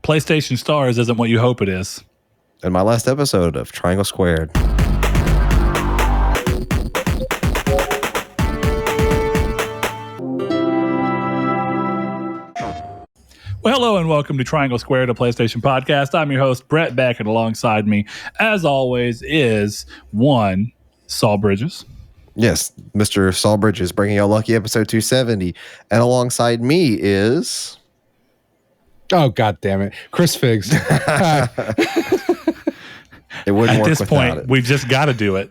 PlayStation Stars isn't what you hope it is. In my last episode of Triangle Squared. Well, hello and welcome to Triangle Squared, a PlayStation podcast. I'm your host, Brett Beck, and alongside me, as always, is one Saul Bridges. Yes, Mr. Saul Bridges bringing you a lucky episode 270. And alongside me is... Oh, God damn it. Chris Figs. It wouldn't work At this point, it. we've just got to do it.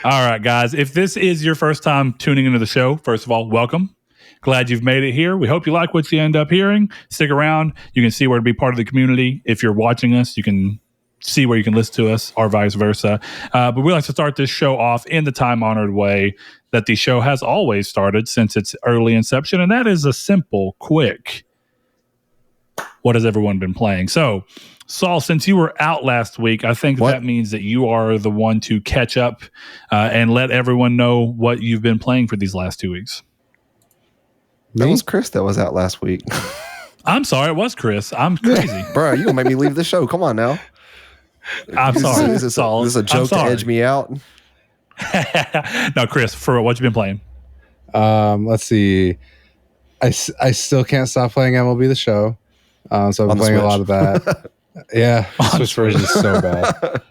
All right, guys. If this is your first time tuning into the show, first of all, welcome. Glad you've made it here. We hope you like what you end up hearing. Stick around. You can see where to be part of the community. If you're watching us, you can see where you can listen to us or vice versa. But we like to start this show off in the time-honored way that the show has always started since its early inception, and that is a simple, quick, what has everyone been playing? So, Saul, since you were out last week, I think that means that you are the one to catch up and let everyone know what you've been playing for these last 2 weeks. That was Chris that was out last week. I'm sorry, it was Chris. I'm crazy. Bro, you gonna make me leave the show. Come on now. I'm sorry. Is this a joke to edge me out? No, Chris, for what you been playing? Let's see. I still can't stop playing MLB The Show. So I've been playing a lot of that. Yeah, the Switch version is so bad.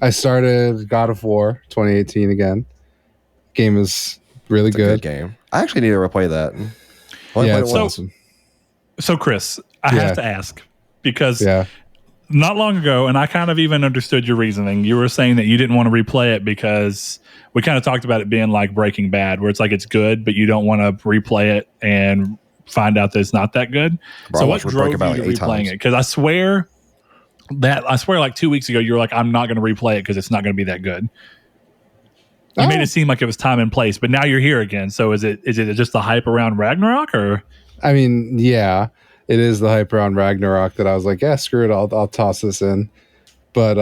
I started God of War 2018 again. Game is really good. Game. I actually need to replay that. Yeah, it's awesome. So, Chris, I have to ask because not long ago, and I kind of even understood your reasoning. You were saying that you didn't want to replay it because we kind of talked about it being like Breaking Bad, where it's like it's good, but you don't want to replay it and find out that it's not that good. Bro, so what drove you to replaying it? Because I swear like 2 weeks ago, you were like, I'm not going to replay it because it's not going to be that good. You made it seem like it was time and place, but now you're here again. So is it just the hype around Ragnarok, or? I mean, yeah, it is the hype around Ragnarok that I was like, yeah, screw it, I'll toss this in. But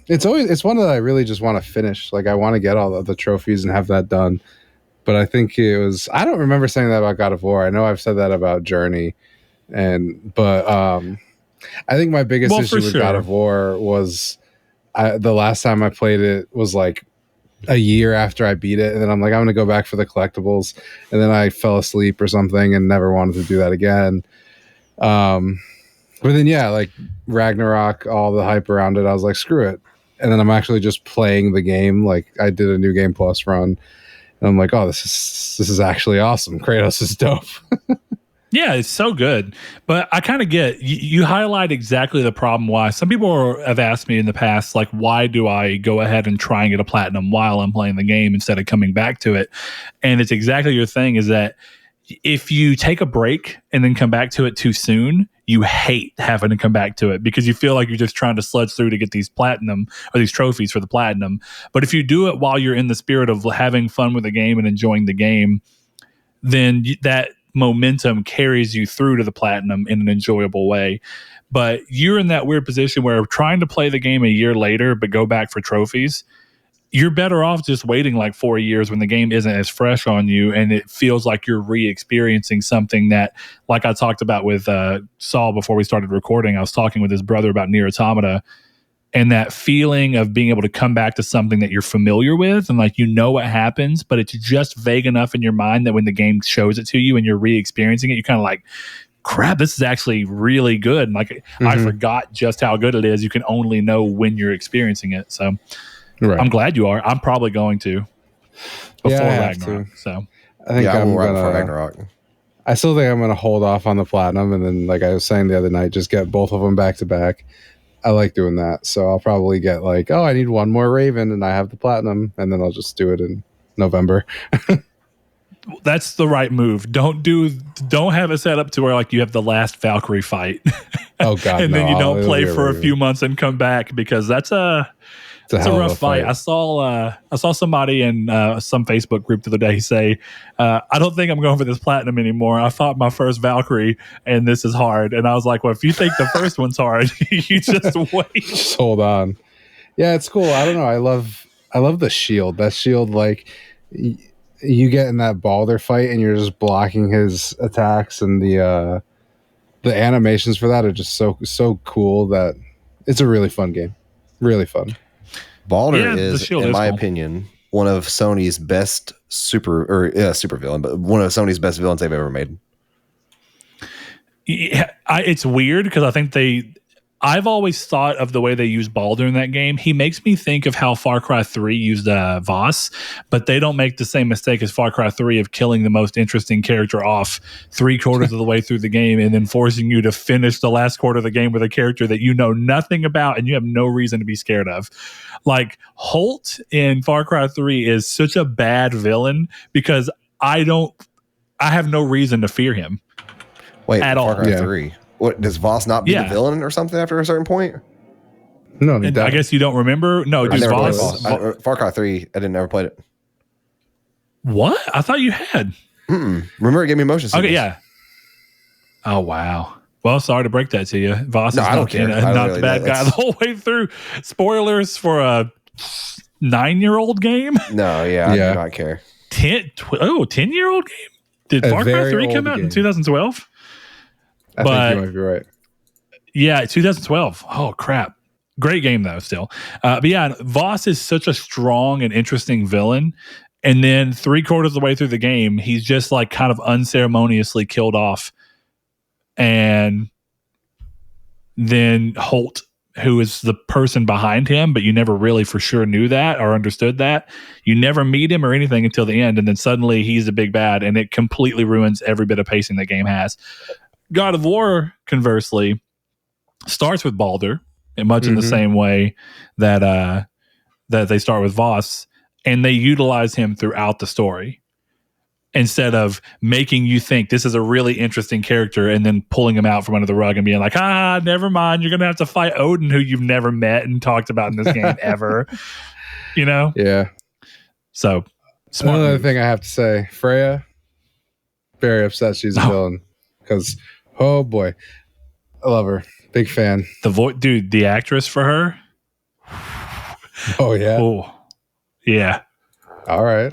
it's one that I really just want to finish. Like I want to get all the trophies and have that done. But I think I don't remember saying that about God of War. I know I've said that about Journey, but I think my biggest issue with God of War was the last time I played it was like a year after I beat it, and then I'm like, I'm gonna go back for the collectibles, and then I fell asleep or something and never wanted to do that again. But then like Ragnarok, all the hype around it, I was like, screw it. And then I'm actually just playing the game. Like I did a New Game Plus run, and I'm like, oh, this is actually awesome. Kratos is dope. Yeah, it's so good. But I kind of get, you highlight exactly the problem why. Some people have asked me in the past, like, why do I go ahead and try and get a platinum while I'm playing the game instead of coming back to it? And it's exactly your thing, is that if you take a break and then come back to it too soon, you hate having to come back to it because you feel like you're just trying to sludge through to get these platinum or these trophies for the platinum. But if you do it while you're in the spirit of having fun with the game and enjoying the game, then that momentum carries you through to the platinum in an enjoyable way. But you're in that weird position where trying to play the game a year later but go back for trophies, you're better off just waiting like 4 years when the game isn't as fresh on you and it feels like you're re-experiencing something that, like I talked about with Saul before we started recording. I was talking with his brother about Nier Automata, and that feeling of being able to come back to something that you're familiar with and like, you know what happens, but it's just vague enough in your mind that when the game shows it to you and you're re-experiencing it, you're kind of like, crap, this is actually really good. And like, I forgot just how good it is. You can only know when you're experiencing it. So I'm glad you are. I'm probably going to before Ragnarok. So I think I'm right before Ragnarok. I still think I'm going to hold off on the platinum. And then, like I was saying the other night, just get both of them back to back. I like doing that. So I'll probably get like, I need one more Raven and I have the platinum, and then I'll just do it in November. That's the right move. Don't have it set up to where like you have the last Valkyrie fight. Oh God. And then you don't play for a few months and come back, because that's a rough fight. I saw somebody in some Facebook group the other day say, I don't think I'm going for this platinum anymore. I fought my first Valkyrie and this is hard. And I was like, well, if you think the first one's hard, you just wait. Just hold on. Yeah, it's cool. I don't know. I love the shield. That shield, like, you get in that Balder fight and you're just blocking his attacks, and the animations for that are just so cool that it's a really fun game. Really fun. Balder the is, shield in is my cool. opinion, one of Sony's best super villain, but one of Sony's best villains they've ever made. Yeah, it's weird because I think I've always thought of the way they use Baldur in that game. He makes me think of how Far Cry 3 used Voss, but they don't make the same mistake as Far Cry 3 of killing the most interesting character off 3/4 of the way through the game and then forcing you to finish the last quarter of the game with a character that you know nothing about and you have no reason to be scared of. Like Holt in Far Cry 3 is such a bad villain because I have no reason to fear him. Wait, at Far all. Cry 3. What, does Voss not be the Yeah. villain or something after a certain point? No, And I guess you don't remember. No, I dude, never played Voss. Voss. Far Cry 3, I didn't ever play it. What? I thought you had. Remember, it gave me motion sickness. Okay, yeah. Oh wow. Well, sorry to break that to you. Voss No, is I don't care. I don't not really the bad know. guy the whole way through. Spoilers for a 9-year-old game. No, I do not care. 10-year-old game. Did A Far Cry very 3 come old out in game. 2012? I think you might be right. Yeah, 2012. Oh crap. Great game though, still. But yeah, Voss is such a strong and interesting villain. And then 3/4 of the way through the game, he's just like kind of unceremoniously killed off. And then Holt, who is the person behind him, but you never really for sure knew that or understood that. You never meet him or anything until the end. And then suddenly he's the big bad, and it completely ruins every bit of pacing the game has. God of War, conversely, starts with Baldur, in much in the same way that they start with Voss, and they utilize him throughout the story instead of making you think this is a really interesting character and then pulling him out from under the rug and being like, never mind, you're gonna have to fight Odin, who you've never met and talked about in this game ever. You know? Yeah. So smart Another move. thing I have to say, Freya, very upset she's a villain because, oh boy, I love her. Big fan. Dude, the actress for her. Oh yeah. Oh, yeah. All right.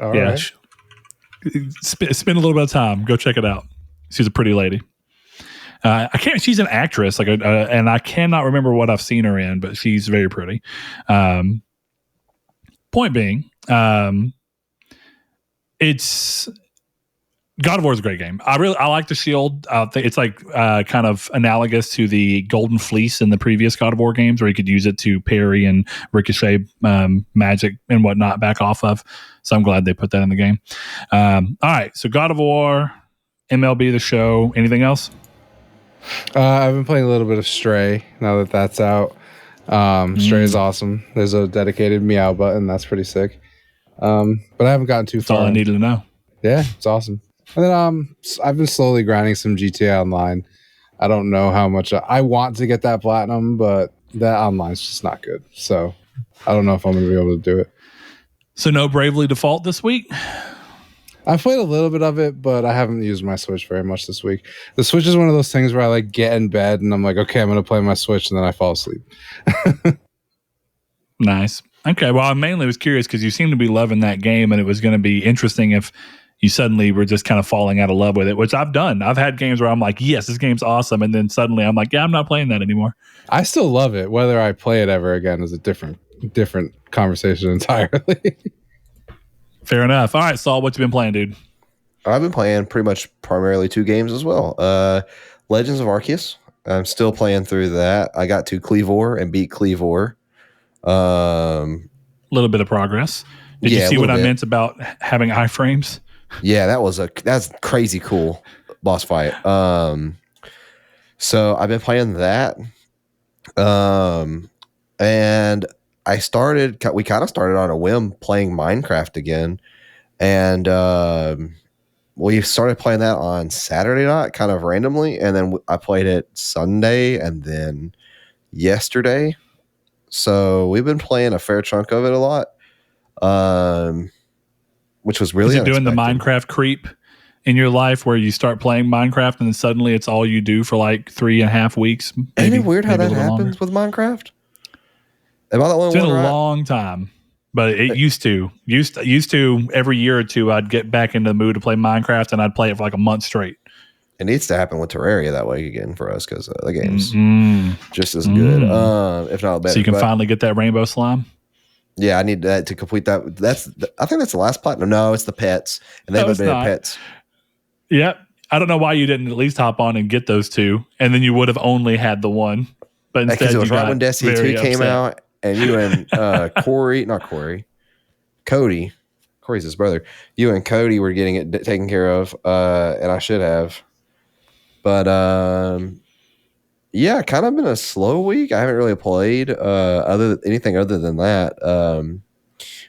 Spend a little bit of time. Go check it out. She's a pretty lady. She's an actress, and I cannot remember what I've seen her in, but she's very pretty. Point being, it's God of War is a great game. I like the shield. I think it's like kind of analogous to the Golden Fleece in the previous God of War games, where you could use it to parry and ricochet magic and whatnot back off of. So I'm glad they put that in the game. All right, so God of War, MLB The Show. Anything else? I've been playing a little bit of Stray now that that's out. Stray is awesome. There's a dedicated meow button. That's pretty sick. But I haven't gotten too far. That's all I needed to know. Yeah, it's awesome. And then I've been slowly grinding some GTA Online. I don't know how much I want to get that platinum, but that online's just not good. So I don't know if I'm going to be able to do it. So no Bravely Default this week? I've played a little bit of it, but I haven't used my Switch very much this week. The Switch is one of those things where I like get in bed and I'm like, okay, I'm going to play my Switch, and then I fall asleep. Nice. Okay, well, I mainly was curious because you seem to be loving that game, and it was going to be interesting if you suddenly were just kind of falling out of love with it, which I've done. I've had games where I'm like, yes, this game's awesome, and then suddenly I'm like, yeah, I'm not playing that anymore. I still love it. Whether I play it ever again is a different conversation entirely. Fair enough. All right, Saul, what you been playing, dude? I've been playing pretty much primarily 2 games as well. Legends of Arceus. I'm still playing through that. I got to Cleavor and beat Cleavor. A little bit of progress. Did you see what I meant about having iframes? Yeah, that's crazy cool boss fight. So I've been playing that. And we kind of started on a whim playing Minecraft again. And we started playing that on Saturday night, kind of randomly. And then I played it Sunday and then yesterday. So we've been playing a fair chunk of it a lot. Which was really Is it doing the Minecraft creep in your life where you start playing Minecraft and then suddenly it's all you do for like 3.5 weeks? Isn't it weird how that happens with Minecraft? Am I the only one? It's been a long time. But it used to every year or two, I'd get back into the mood to play Minecraft, and I'd play it for like a month straight. It needs to happen with Terraria that way again for us because the game's just as good, if not better. So you can finally get that rainbow slime. Yeah, I need that to complete that. I think that's the last platinum. No, it's the pets, and they haven't been pets. Yep. I don't know why you didn't at least hop on and get those two, and then you would have only had the one. But instead, because it was right when Destiny 2 came out, and you and Cody, Corey's his brother. You and Cody were getting it taken care of, and I should have. But yeah, kind of been a slow week. I haven't really played anything other than that.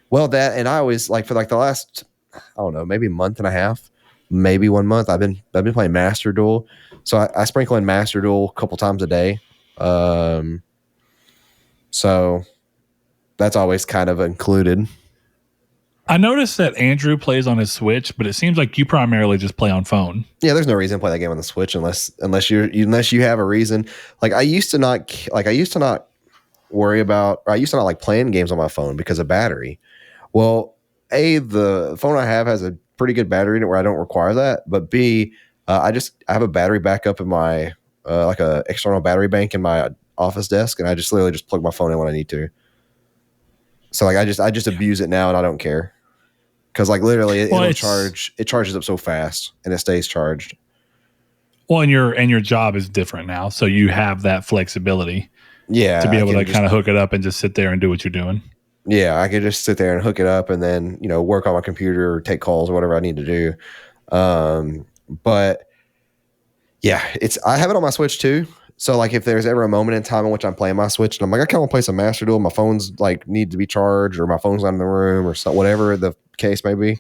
Well, that, and I always like for like the last, I don't know, maybe month and a half, maybe 1 month. I've been playing Master Duel, so I sprinkle in Master Duel a couple times a day. So that's always kind of included. I noticed that Andrew plays on his Switch, but it seems like you primarily just play on phone. Yeah, there's no reason to play that game on the Switch unless you have a reason. Like I used to not worry about, or I used to not like playing games on my phone because of battery. Well, A, the phone I have has a pretty good battery in it where I don't require that, but B, I have a battery backup in my like a external battery bank in my office desk, and I just literally just plug my phone in when I need to. So like I just abuse it now, and I don't care. Because like literally it'll charge. It charges up so fast and it stays charged. Well, and your job is different now, so you have that flexibility. Yeah, to be able to kind of hook it up and just sit there and do what you're doing. Yeah, I could just sit there and hook it up and then work on my computer or take calls or whatever I need to do. But yeah, I have it on my Switch too. So like if there's ever a moment in time in which I'm playing my Switch and I'm like, I kind of want to play some Master Duel, my phone's like need to be charged or my phone's not in the room or so, whatever the case may be.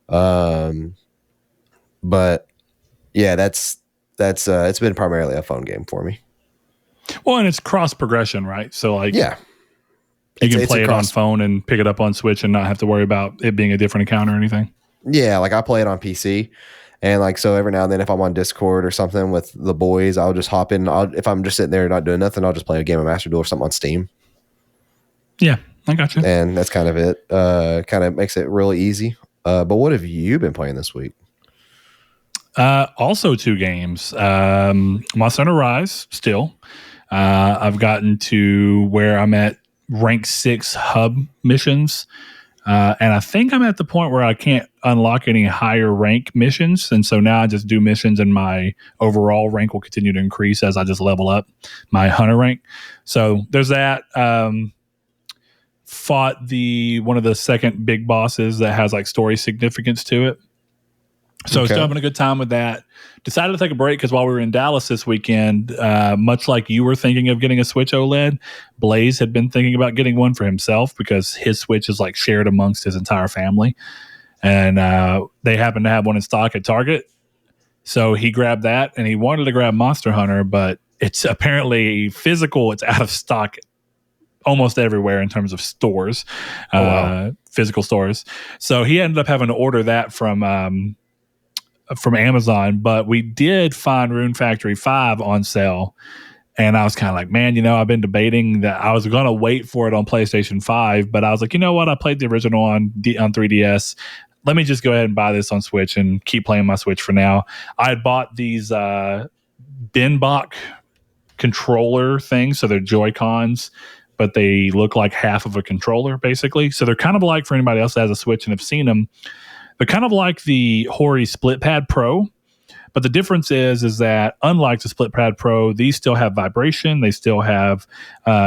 But yeah, that's it's been primarily a phone game for me. Well, and it's cross progression, right? So like, yeah, you can play it on phone and pick it up on Switch and not have to worry about it being a different account or anything. Yeah, like I play it on PC. And like, so every now and then if I'm on Discord or something with the boys, I'll just hop in. If I'm just sitting there not doing nothing, I'll just play a game of Master Duel or something on Steam. Yeah, I got you. And that's kind of it. Kind of makes it really easy. But what have you been playing this week? Also 2 games. Monster Hunter Rise still. I've gotten to where I'm at rank 6 hub missions. And I think I'm at the point where I can't unlock any higher rank missions. And so now I just do missions and my overall rank will continue to increase as I just level up my hunter rank. So there's that. Fought one of the second big bosses that has like story significance to it. So still having a good time with that. Decided to take a break because while we were in Dallas this weekend, much like you were thinking of getting a Switch OLED, Blaze had been thinking about getting one for himself because his Switch is like shared amongst his entire family. And they happen to have one in stock at Target. So he grabbed that and he wanted to grab Monster Hunter, but it's apparently physical. It's out of stock almost everywhere in terms of stores, physical stores. So he ended up having to order that from Amazon, but we did find Rune Factory 5 on sale. And I was kind of like, man, I've been debating that I was going to wait for it on PlayStation 5, but I was like, you know what? I played the original on 3DS. Let me just go ahead and buy this on Switch and keep playing my Switch for now. I had bought these Binbach controller things. So they're Joy-Cons, but they look like half of a controller, basically. So they're kind of like, for anybody else that has a Switch and have seen them, they're kind of like the Hori Split Pad Pro. But the difference is that unlike the Split Pad Pro, these still have vibration. They still have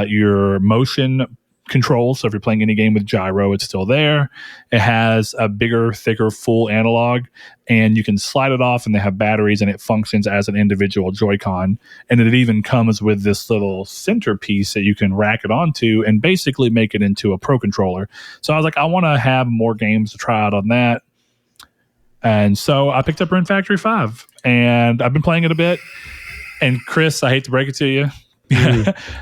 your motion control. So if you're playing any game with gyro, it's still there. It has a bigger, thicker, full analog, and you can slide it off, and they have batteries, and it functions as an individual Joy-Con. And it even comes with this little centerpiece that you can rack it onto and basically make it into a Pro controller. So I was like, I want to have more games to try out on that. And so I picked up Rune Factory 5, and I've been playing it a bit. And Chris, I hate to break it to you.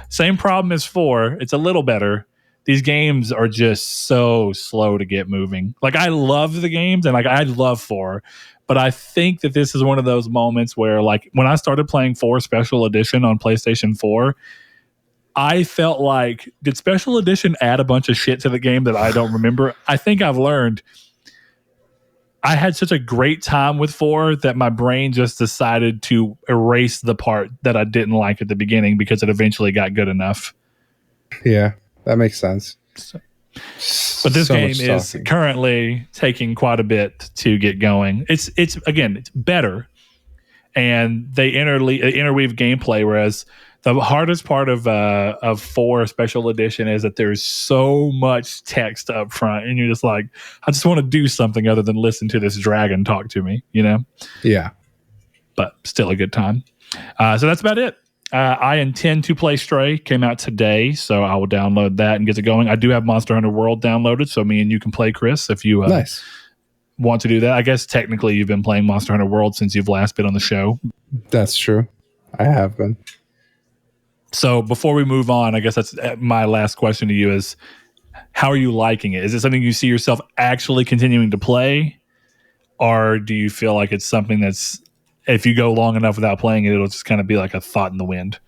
Same problem as 4. It's a little better. These games are just so slow to get moving. Like, I love the games, and like I love 4. But I think that this is one of those moments where, like, when I started playing 4 Special Edition on PlayStation 4, I felt like, did Special Edition add a bunch of shit to the game that I don't remember? I think I've learned. I had such a great time with 4 that my brain just decided to erase the part that I didn't like at the beginning because it eventually got good enough. Yeah, that makes sense. But this game is currently taking quite a bit to get going. It's better, and they interweave gameplay, whereas the hardest part of 4 Special Edition is that there's so much text up front, and you're just like, I just want to do something other than listen to this dragon talk to me, you know? Yeah. But still a good time. So that's about it. I intend to play Stray. Came out today, so I will download that and get it going. I do have Monster Hunter World downloaded, so me and you can play, Chris, if you nice. Want to do that. I guess technically you've been playing Monster Hunter World since you've last been on the show. That's true. I have been. So before we move on, I guess that's my last question to you is, how are you liking it? Is it something you see yourself actually continuing to play? Or do you feel like it's something that's, if you go long enough without playing it, it'll just kind of be like a thought in the wind?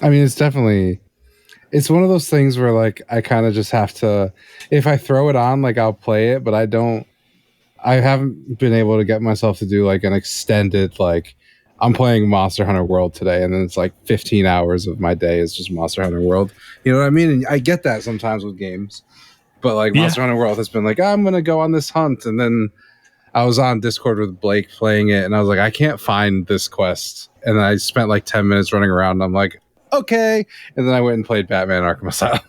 I mean, it's one of those things where like, I kind of just have to, if I throw it on, like I'll play it, but I haven't been able to get myself to do like an extended, like, I'm playing Monster Hunter World today, and then it's like 15 hours of my day is just Monster Hunter World. You know what I mean? And I get that sometimes with games, but like Monster Hunter World has been like, I'm going to go on this hunt. And then I was on Discord with Blake playing it, and I was like, I can't find this quest. And I spent like 10 minutes running around, and I'm like, okay. And then I went and played Batman Arkham Asylum.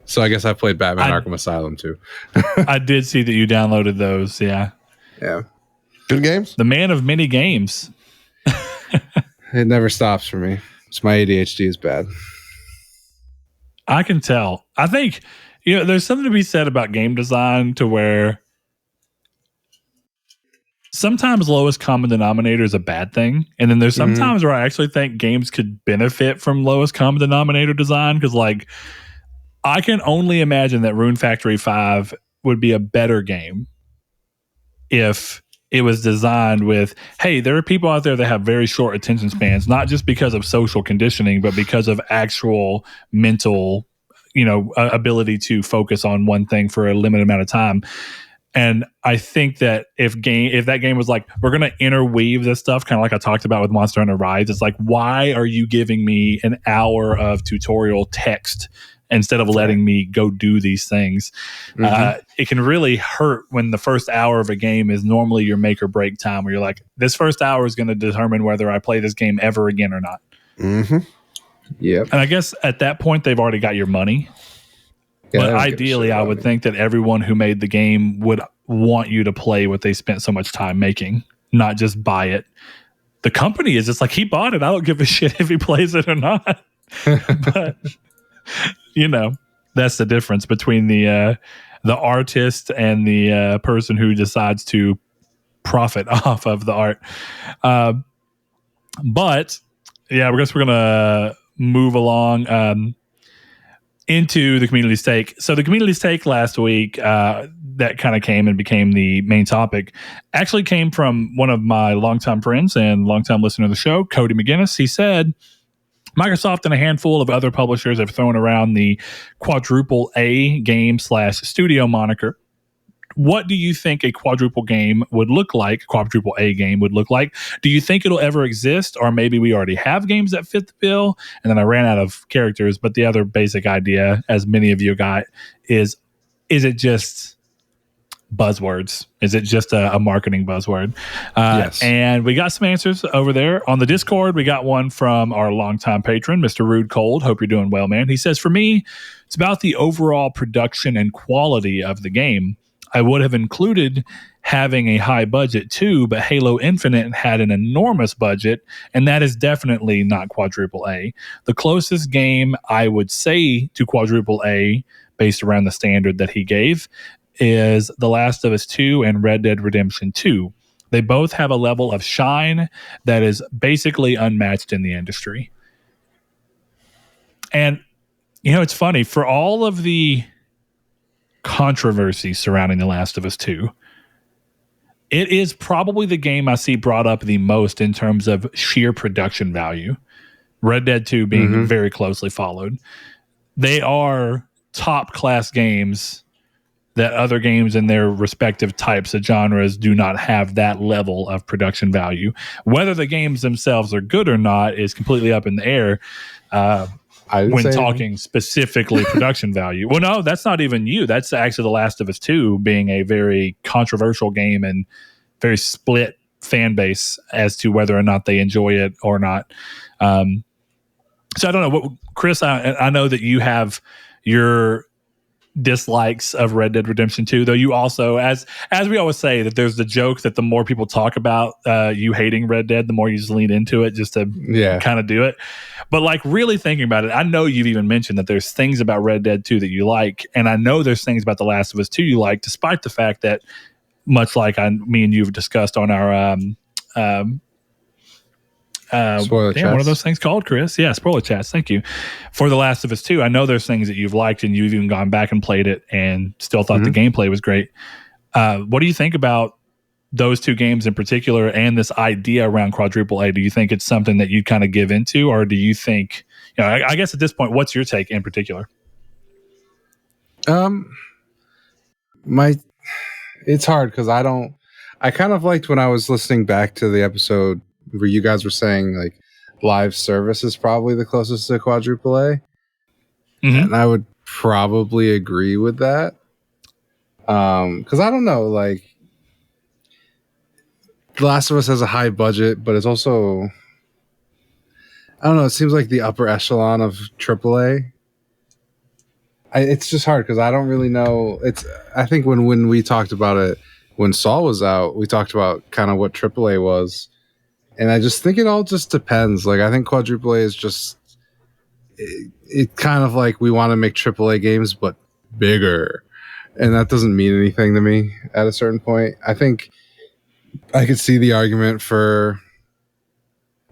So I guess I played Batman Arkham Asylum too. I did see that you downloaded those. Yeah. Yeah. Good games. The man of many games. It never stops for me. It's my ADHD is bad. I can tell. I think, there's something to be said about game design to where sometimes lowest common denominator is a bad thing. And then there's some times where I actually think games could benefit from lowest common denominator design. Because like, I can only imagine that Rune Factory 5 would be a better game if it was designed with, hey, there are people out there that have very short attention spans, not just because of social conditioning, but because of actual mental, ability to focus on one thing for a limited amount of time. And I think that if that game was like, we're going to interweave this stuff, kind of like I talked about with Monster Hunter Rise, it's like, why are you giving me an hour of tutorial text instead of letting me go do these things? It can really hurt when the first hour of a game is normally your make or break time, where you're like, this first hour is going to determine whether I play this game ever again or not. Yeah. And I guess at that point, they've already got your money. Yeah, but ideally, I would think that everyone who made the game would want you to play what they spent so much time making, not just buy it. The company is just like, he bought it. I don't give a shit if he plays it or not. But that's the difference between the artist and the person who decides to profit off of the art. But yeah, I guess we're gonna move along into the community's take. So the community's take last week, that kind of came and became the main topic, actually came from one of my longtime friends and longtime listener of the show, Cody McGinnis. He said, Microsoft and a handful of other publishers have thrown around the quadruple A game / studio moniker. What do you think a quadruple A game would look like? Do you think it'll ever exist? Or maybe we already have games that fit the bill? And then I ran out of characters, but the other basic idea, as many of you got, is it just buzzwords? Is it just a marketing buzzword? Yes. And we got some answers over there on the Discord. We got one from our longtime patron, Mr. Rude Cold. Hope you're doing well, man. He says, for me, it's about the overall production and quality of the game. I would have included having a high budget too, but Halo Infinite had an enormous budget, and that is definitely not quadruple A. The closest game I would say to quadruple A, based around the standard that he gave, is The Last of Us 2 and Red Dead Redemption 2. They both have a level of shine that is basically unmatched in the industry. And, it's funny, for all of the controversy surrounding The Last of Us 2, it is probably the game I see brought up the most in terms of sheer production value. Red Dead 2 being very closely followed. They are top class games that other games in their respective types of genres do not have that level of production value. Whether the games themselves are good or not is completely up in the air when talking specifically production value. Well, no, that's not even you. That's actually The Last of Us 2 being a very controversial game and very split fan base as to whether or not they enjoy it or not. So I don't know, Chris, I know that you have your dislikes of Red Dead Redemption 2, though you also, as we always say, that there's the joke that the more people talk about you hating Red Dead, the more you just lean into it just to kind of do it. But like really thinking about it, I know you've even mentioned that there's things about Red Dead 2 that you like, and I know there's things about The Last of Us 2 you like, despite the fact that, much like me and you've discussed on our spoiler chats. What are those things called, Chris? Yeah, spoiler chats. Thank you. For The Last of Us 2, I know there's things that you've liked and you've even gone back and played it and still thought the gameplay was great. What do you think about those two games in particular and this idea around quadruple A? Do you think it's something that you'd kind of give into, or do you think, I guess at this point, what's your take in particular? It's hard because I kind of liked when I was listening back to the episode where you guys were saying like live service is probably the closest to quadruple A. And I would probably agree with that. Because I don't know, like The Last of Us has a high budget, but it's also, I don't know, it seems like the upper echelon of AAA. It's just hard because I don't really know. I think when we talked about it, when Saul was out, we talked about kind of what AAA was. And I just think it all just depends. Like, I think quadruple A is just, it kind of like we want to make AAA games, but bigger. And that doesn't mean anything to me at a certain point. I think I could see the argument for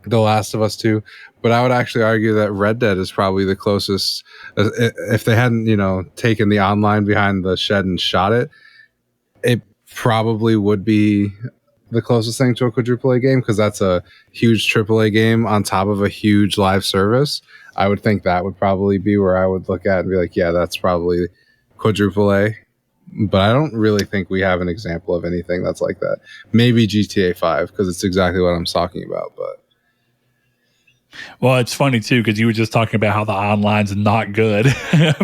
The Last of Us 2, but I would actually argue that Red Dead is probably the closest. If they hadn't, taken the online behind the shed and shot it, it probably would be the closest thing to a quadruple A game, because that's a huge AAA game on top of a huge live service. I would think that would probably be where I would look at and be like, yeah, that's probably quadruple A. But I don't really think we have an example of anything that's like that. Maybe GTA 5, because it's exactly what I'm talking about. But well, it's funny too, because you were just talking about how the online's not good.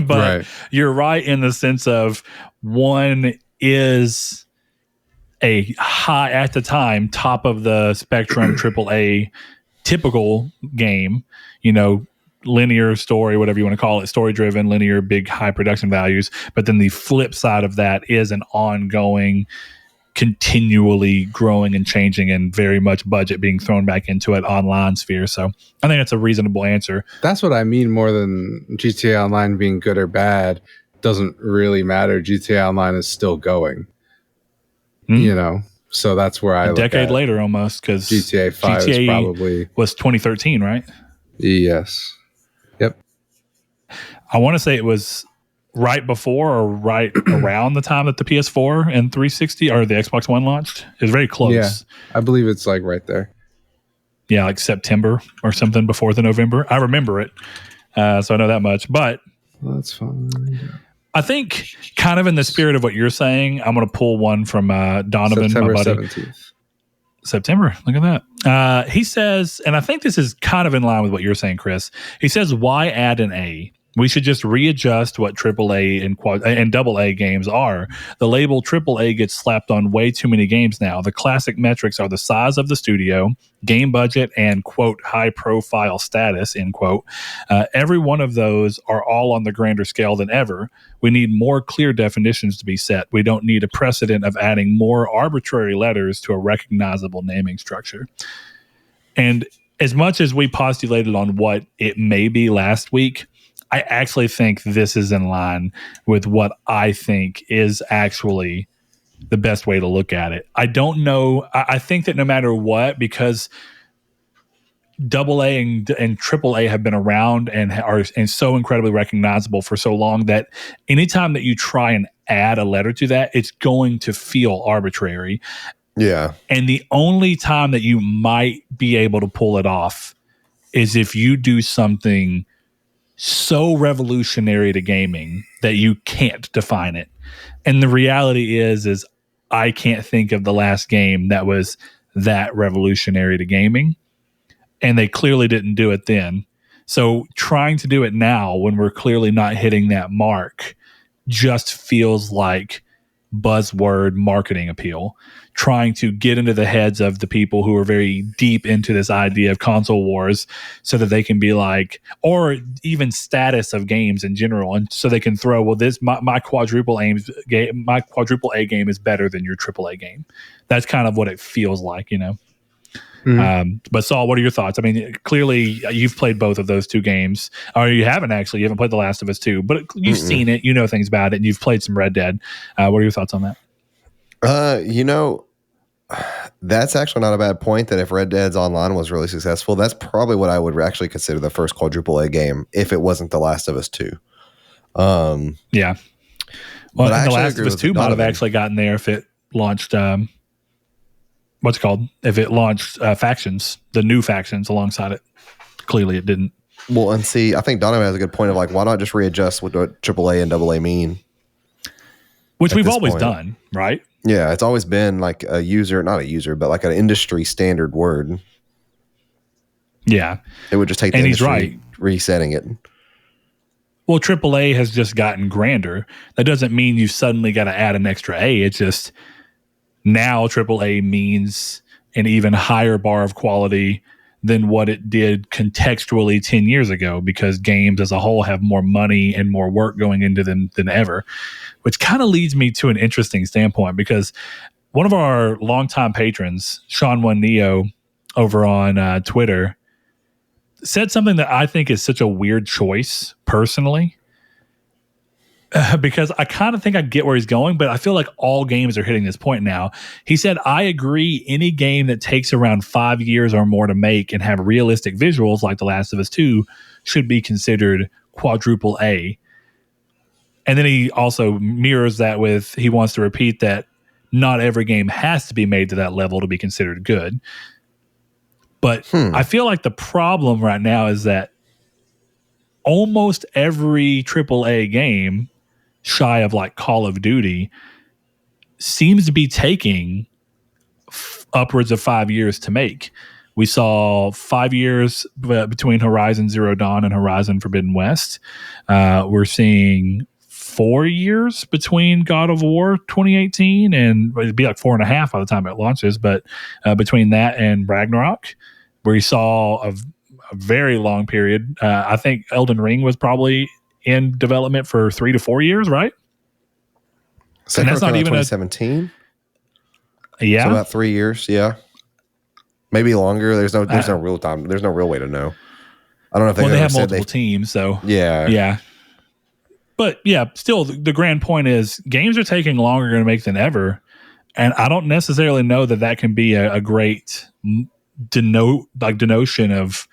But You're right in the sense of one is a high, at the time, top of the spectrum AAA typical game, linear story, whatever you want to call it, story driven, linear, big, high production values. But then the flip side of that is an ongoing, continually growing and changing, and very much budget being thrown back into it online sphere. So I think that's a reasonable answer. That's what I mean, more than GTA Online being good or bad doesn't really matter. GTA Online is still going. So that's where I a decade later almost, because GTA 5 is probably was 2013, right? Yes. Yep. I want to say it was right before or right around the time that the PS4 and 360 or the Xbox One launched. It was very close. Yeah, I believe it's like right there. Yeah, like September or something before the November. I remember it, so I know that much. But that's fine. I think, kind of in the spirit of what you're saying, I'm going to pull one from Donovan, September my buddy. 17th. September. Look at that. He says, and I think this is kind of in line with what you're saying, Chris. He says, why add an A? We should just readjust what AAA and AA games are. The label AAA gets slapped on way too many games now. The classic metrics are the size of the studio, game budget, and, quote, high profile status, end quote. Every one of those are all on the grander scale than ever. We need more clear definitions to be set. We don't need a precedent of adding more arbitrary letters to a recognizable naming structure. And as much as we postulated on what it may be last week, I actually think this is in line with what I think is actually the best way to look at it. I don't know. I think that no matter what, because AA and AAA have been around and are so incredibly recognizable for so long that anytime that you try and add a letter to that, it's going to feel arbitrary. Yeah. And the only time that you might be able to pull it off is if you do something so revolutionary to gaming that you can't define it. And the reality is I can't think of the last game that was that revolutionary to gaming. And they clearly didn't do it then. So trying to do it now when we're clearly not hitting that mark just feels like buzzword marketing appeal, trying to get into the heads of the people who are very deep into this idea of console wars so that they can be like, or even status of games in general. And so they can throw, well, this, my quadruple A game is better than your triple A game. That's kind of what it feels like, you know? But Saul, what are your thoughts? I mean, clearly you've played both of those two games, or you haven't actually. You haven't played The Last of Us 2, but you've seen it. You know things about it, and you've played some Red Dead. What are your thoughts on that? You know, that's actually not a bad point. That if Red Dead's Online was really successful, that's probably what I would actually consider the first quadruple A game if it wasn't The Last of Us 2. Yeah. Well, The Last of Us 2 might have actually gotten there if it launched. What's it called? If it launched factions, the new factions alongside it. Clearly it didn't. Well, and see, I think Donovan has a good point of like, why not just readjust what AAA and AA mean? Which we've always done, right? Yeah, it's always been like not a user, but like an industry standard word. Yeah. It would just take the industry resetting it. Well, AAA has just gotten grander. That doesn't mean you suddenly got to add an extra A. It's just now AAA means an even higher bar of quality than what it did contextually 10 years ago, because games as a whole have more money and more work going into them than ever, which kind of leads me to an interesting standpoint, because one of our longtime patrons, Sean One Neo over on Twitter, said something that I think is such a weird choice personally. Because I kind of think I get where he's going, but I feel like all games are hitting this point now. He said, I agree, any game that takes around 5 years or more to make and have realistic visuals like The Last of Us 2 should be considered quadruple A. And then he also mirrors that with, he wants to repeat that not every game has to be made to that level to be considered good. But I feel like the problem right now is that almost every AAA game, shy of like Call of Duty, seems to be taking upwards of 5 years to make. We saw 5 years between Horizon Zero Dawn and Horizon Forbidden West. We're seeing 4 years between God of War 2018, and it'd be like 4.5 by the time it launches, but between that and Ragnarok, where you saw a very long period. I think Elden Ring was probably in development for 3 to 4 years, right? So and that's not even 2017. Yeah, so about 3 years. Yeah, maybe longer. There's no real time. There's no real way to know. I don't know if they have multiple teams, so yeah. But yeah, still, the grand point is games are taking longer to make than ever, and I don't necessarily know that can be a great denotion of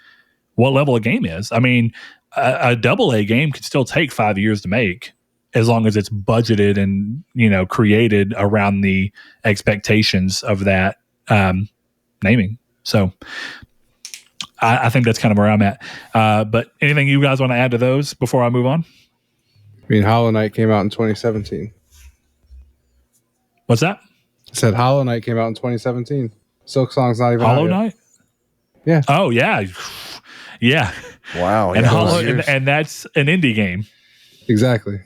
what level a game is. I mean, a double A game could still take 5 years to make, as long as it's budgeted and, you know, created around the expectations of that naming. So I think that's kind of where I'm at. But anything you guys want to add to those before I move on? I mean, Hollow Knight came out in 2017. What's that? I said Hollow Knight came out in 2017. Silk Song's not even Hollow Knight? Yeah. Oh, yeah. Yeah. Wow. And and that's an indie game. Exactly.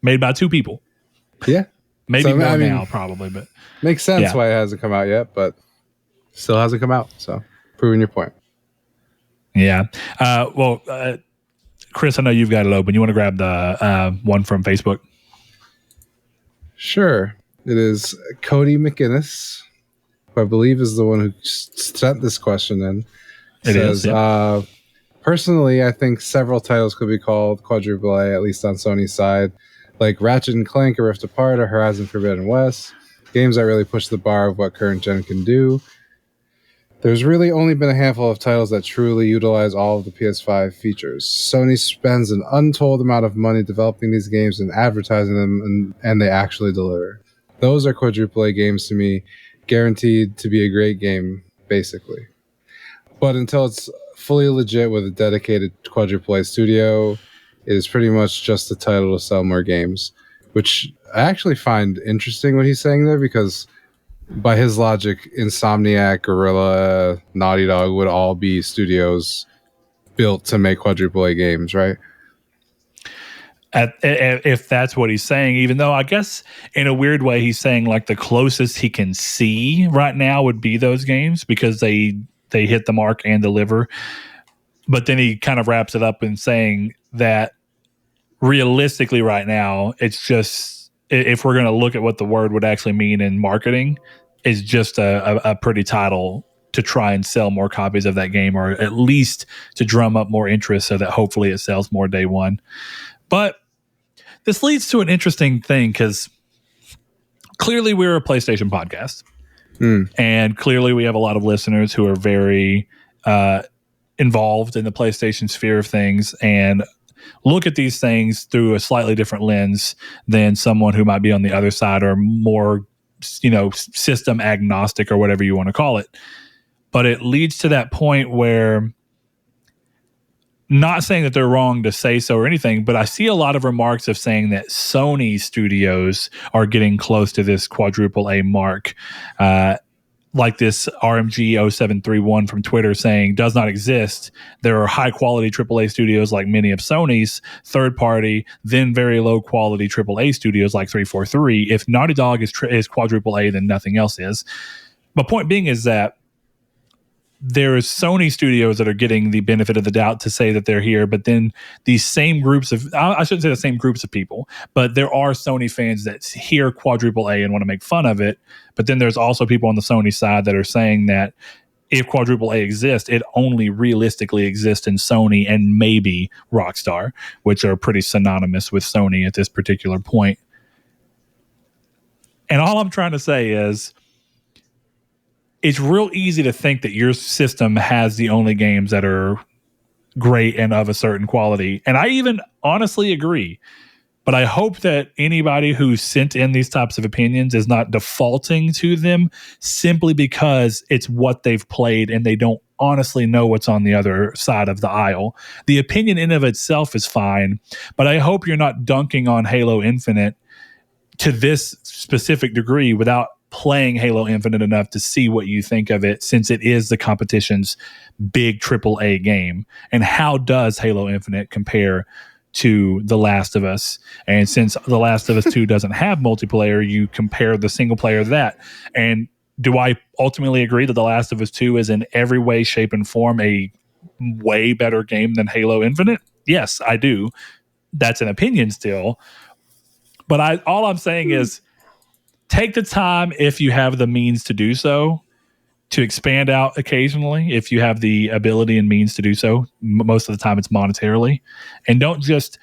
Made by 2 people. Yeah. Maybe more now, probably, but makes sense why it hasn't come out yet, but still hasn't come out. So proving your point. Yeah. Chris, I know you've got it open. You want to grab the one from Facebook? Sure. It is Cody McInnes, who I believe is the one who sent this question in. It says, personally, I think several titles could be called quadruple A, at least on Sony's side, like Ratchet and Clank, A Rift Apart, or Horizon Forbidden West. Games that really push the bar of what current gen can do. There's really only been a handful of titles that truly utilize all of the PS5 features. Sony spends an untold amount of money developing these games and advertising them, and they actually deliver. Those are quadruple A games to me, guaranteed to be a great game, basically. But until it's fully legit with a dedicated quadruple A studio, it is pretty much just the title to sell more games, which I actually find interesting what he's saying there, because by his logic, Insomniac, Gorilla, Naughty Dog would all be studios built to make quadruple A games, right? If that's what he's saying, even though I guess in a weird way he's saying like the closest he can see right now would be those games because they hit the mark and deliver. But then he kind of wraps it up in saying that realistically right now, it's just, if we're going to look at what the word would actually mean in marketing, it's just a pretty title to try and sell more copies of that game, or at least to drum up more interest so that hopefully it sells more day one. But this leads to an interesting thing, because clearly we're a PlayStation podcast. And clearly we have a lot of listeners who are very involved in the PlayStation sphere of things and look at these things through a slightly different lens than someone who might be on the other side or more, system agnostic or whatever you want to call it. But it leads to that point where, not saying that they're wrong to say so or anything, but I see a lot of remarks of saying that Sony studios are getting close to this quadruple A mark. Like this RMG0731 from Twitter saying does not exist. There are high quality AAA studios like many of Sony's, third party, then very low quality AAA studios like 343. If Naughty Dog is quadruple A, then nothing else is. But point being is that there is Sony studios that are getting the benefit of the doubt to say that they're here, but then these same groups of, I shouldn't say the same groups of people, but there are Sony fans that hear quadruple A and want to make fun of it. But then there's also people on the Sony side that are saying that if quadruple A exists, it only realistically exists in Sony and maybe Rockstar, which are pretty synonymous with Sony at this particular point. And all I'm trying to say is, it's real easy to think that your system has the only games that are great and of a certain quality. And I even honestly agree. But I hope that anybody who sent in these types of opinions is not defaulting to them simply because it's what they've played and they don't honestly know what's on the other side of the aisle. The opinion in of itself is fine, but I hope you're not dunking on Halo Infinite to this specific degree without playing Halo Infinite enough to see what you think of it, since it is the competition's big AAA game. And how does Halo Infinite compare to The Last of Us? And since The Last of Us 2 doesn't have multiplayer, you compare the single player to that. And do I ultimately agree that The Last of Us 2 is in every way, shape, and form a way better game than Halo Infinite? Yes, I do. That's an opinion still. But all I'm saying is, take the time, if you have the means to do so, to expand out occasionally, if you have the ability and means to do so. Most of the time it's monetarily. And don't just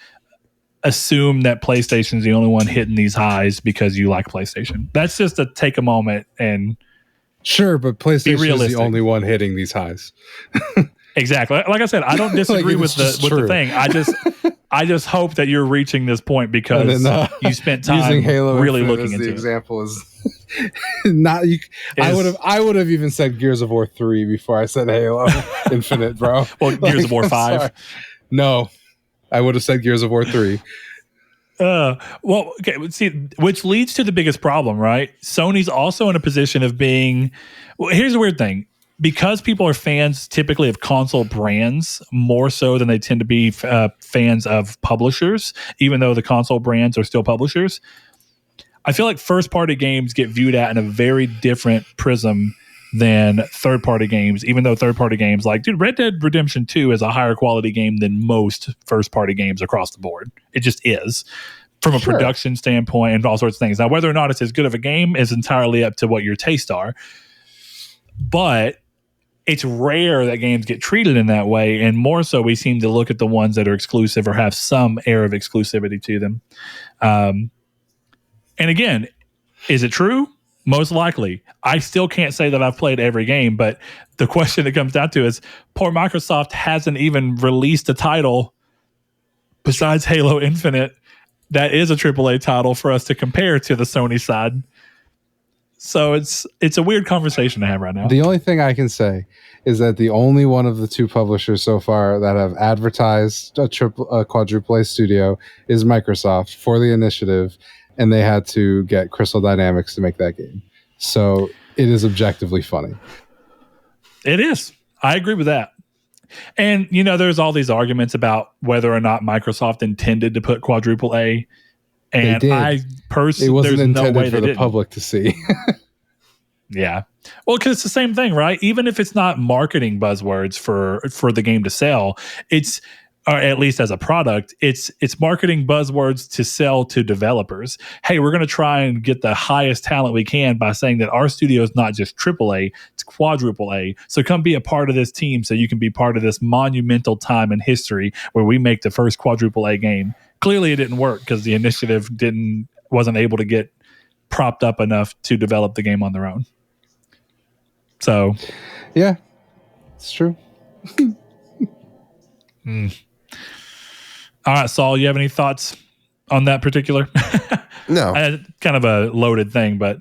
assume that PlayStation is the only one hitting these highs because you like PlayStation. That's just to take a moment and sure, but PlayStation is the only one hitting these highs. Exactly. Like I said, I don't disagree with the thing. I just hope that you're reaching this point because you spent time using Halo really Infinite looking into the example is not you. I would have even said Gears of War 3 before I said Halo Infinite, bro. Well, Gears of War 5. No, I would have said Gears of War 3. Well, okay. See, which leads to the biggest problem, right? Sony's also in a position of being. Well, here's the weird thing. Because people are fans typically of console brands more so than they tend to be fans of publishers, even though the console brands are still publishers, I feel like first-party games get viewed at in a very different prism than third-party games, even though third-party games like, dude, Red Dead Redemption 2 is a higher quality game than most first-party games across the board. It just is. From a production standpoint and all sorts of things. Now, whether or not it's as good of a game is entirely up to what your tastes are. But it's rare that games get treated in that way, and more so we seem to look at the ones that are exclusive or have some air of exclusivity to them. And again, is it true? Most likely. I still can't say that I've played every game, but the question it comes down to is, poor Microsoft hasn't even released a title besides Halo Infinite that is a AAA title for us to compare to the Sony side. So it's a weird conversation to have right now. The only thing I can say is that the only one of the two publishers so far that have advertised a quadruple A studio is Microsoft for the initiative, and they had to get Crystal Dynamics to make that game. So it is objectively funny. It is. I agree with that. And, you know, there's all these arguments about whether or not Microsoft intended to put quadruple A. And I personally, it wasn't there's intended no way for the public to see. Yeah. Well, because it's the same thing, right? Even if it's not marketing buzzwords for the game to sell, it's, or at least as a product, it's marketing buzzwords to sell to developers. Hey, we're going to try and get the highest talent we can by saying that our studio is not just AAA, it's quadruple A. So come be a part of this team so you can be part of this monumental time in history where we make the first quadruple A game. Clearly it didn't work because the initiative wasn't able to get propped up enough to develop the game on their own. So, yeah, it's true. All right, Saul, you have any thoughts on that particular? No. Kind of a loaded thing, but.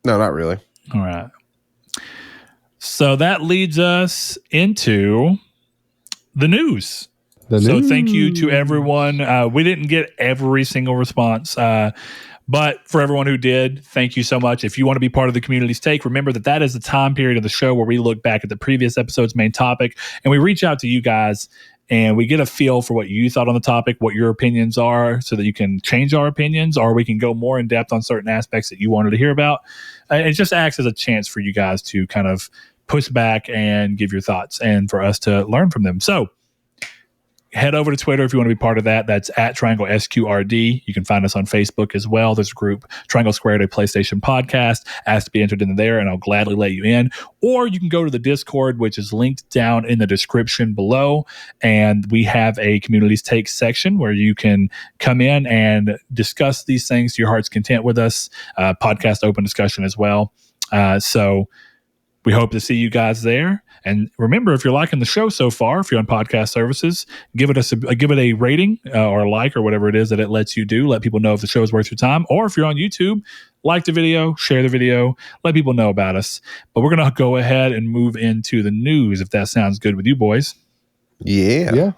No, not really. All right. So that leads us into the news. So thank you to everyone. We didn't get every single response, but for everyone who did, thank you so much. If you want to be part of the community's take, remember that is the time period of the show where we look back at the previous episode's main topic and we reach out to you guys and we get a feel for what you thought on the topic, what your opinions are, so that you can change our opinions or we can go more in depth on certain aspects that you wanted to hear about. It just acts as a chance for you guys to kind of push back and give your thoughts and for us to learn from them. So head over to Twitter if you want to be part of that. That's at Triangle SQRD. You can find us on Facebook as well. There's a group, Triangle Squared, a PlayStation podcast. Ask to be entered in there, and I'll gladly let you in. Or you can go to the Discord, which is linked down in the description below. And we have a Communities Take section where you can come in and discuss these things to your heart's content with us. Podcast open discussion as well. So we hope to see you guys there. And remember, if you're liking the show so far, if you're on podcast services, give it a rating or a like or whatever it is that it lets you do. Let people know if the show is worth your time. Or if you're on YouTube, like the video, share the video, let people know about us. But we're going to go ahead and move into the news, if that sounds good with you boys. Yeah.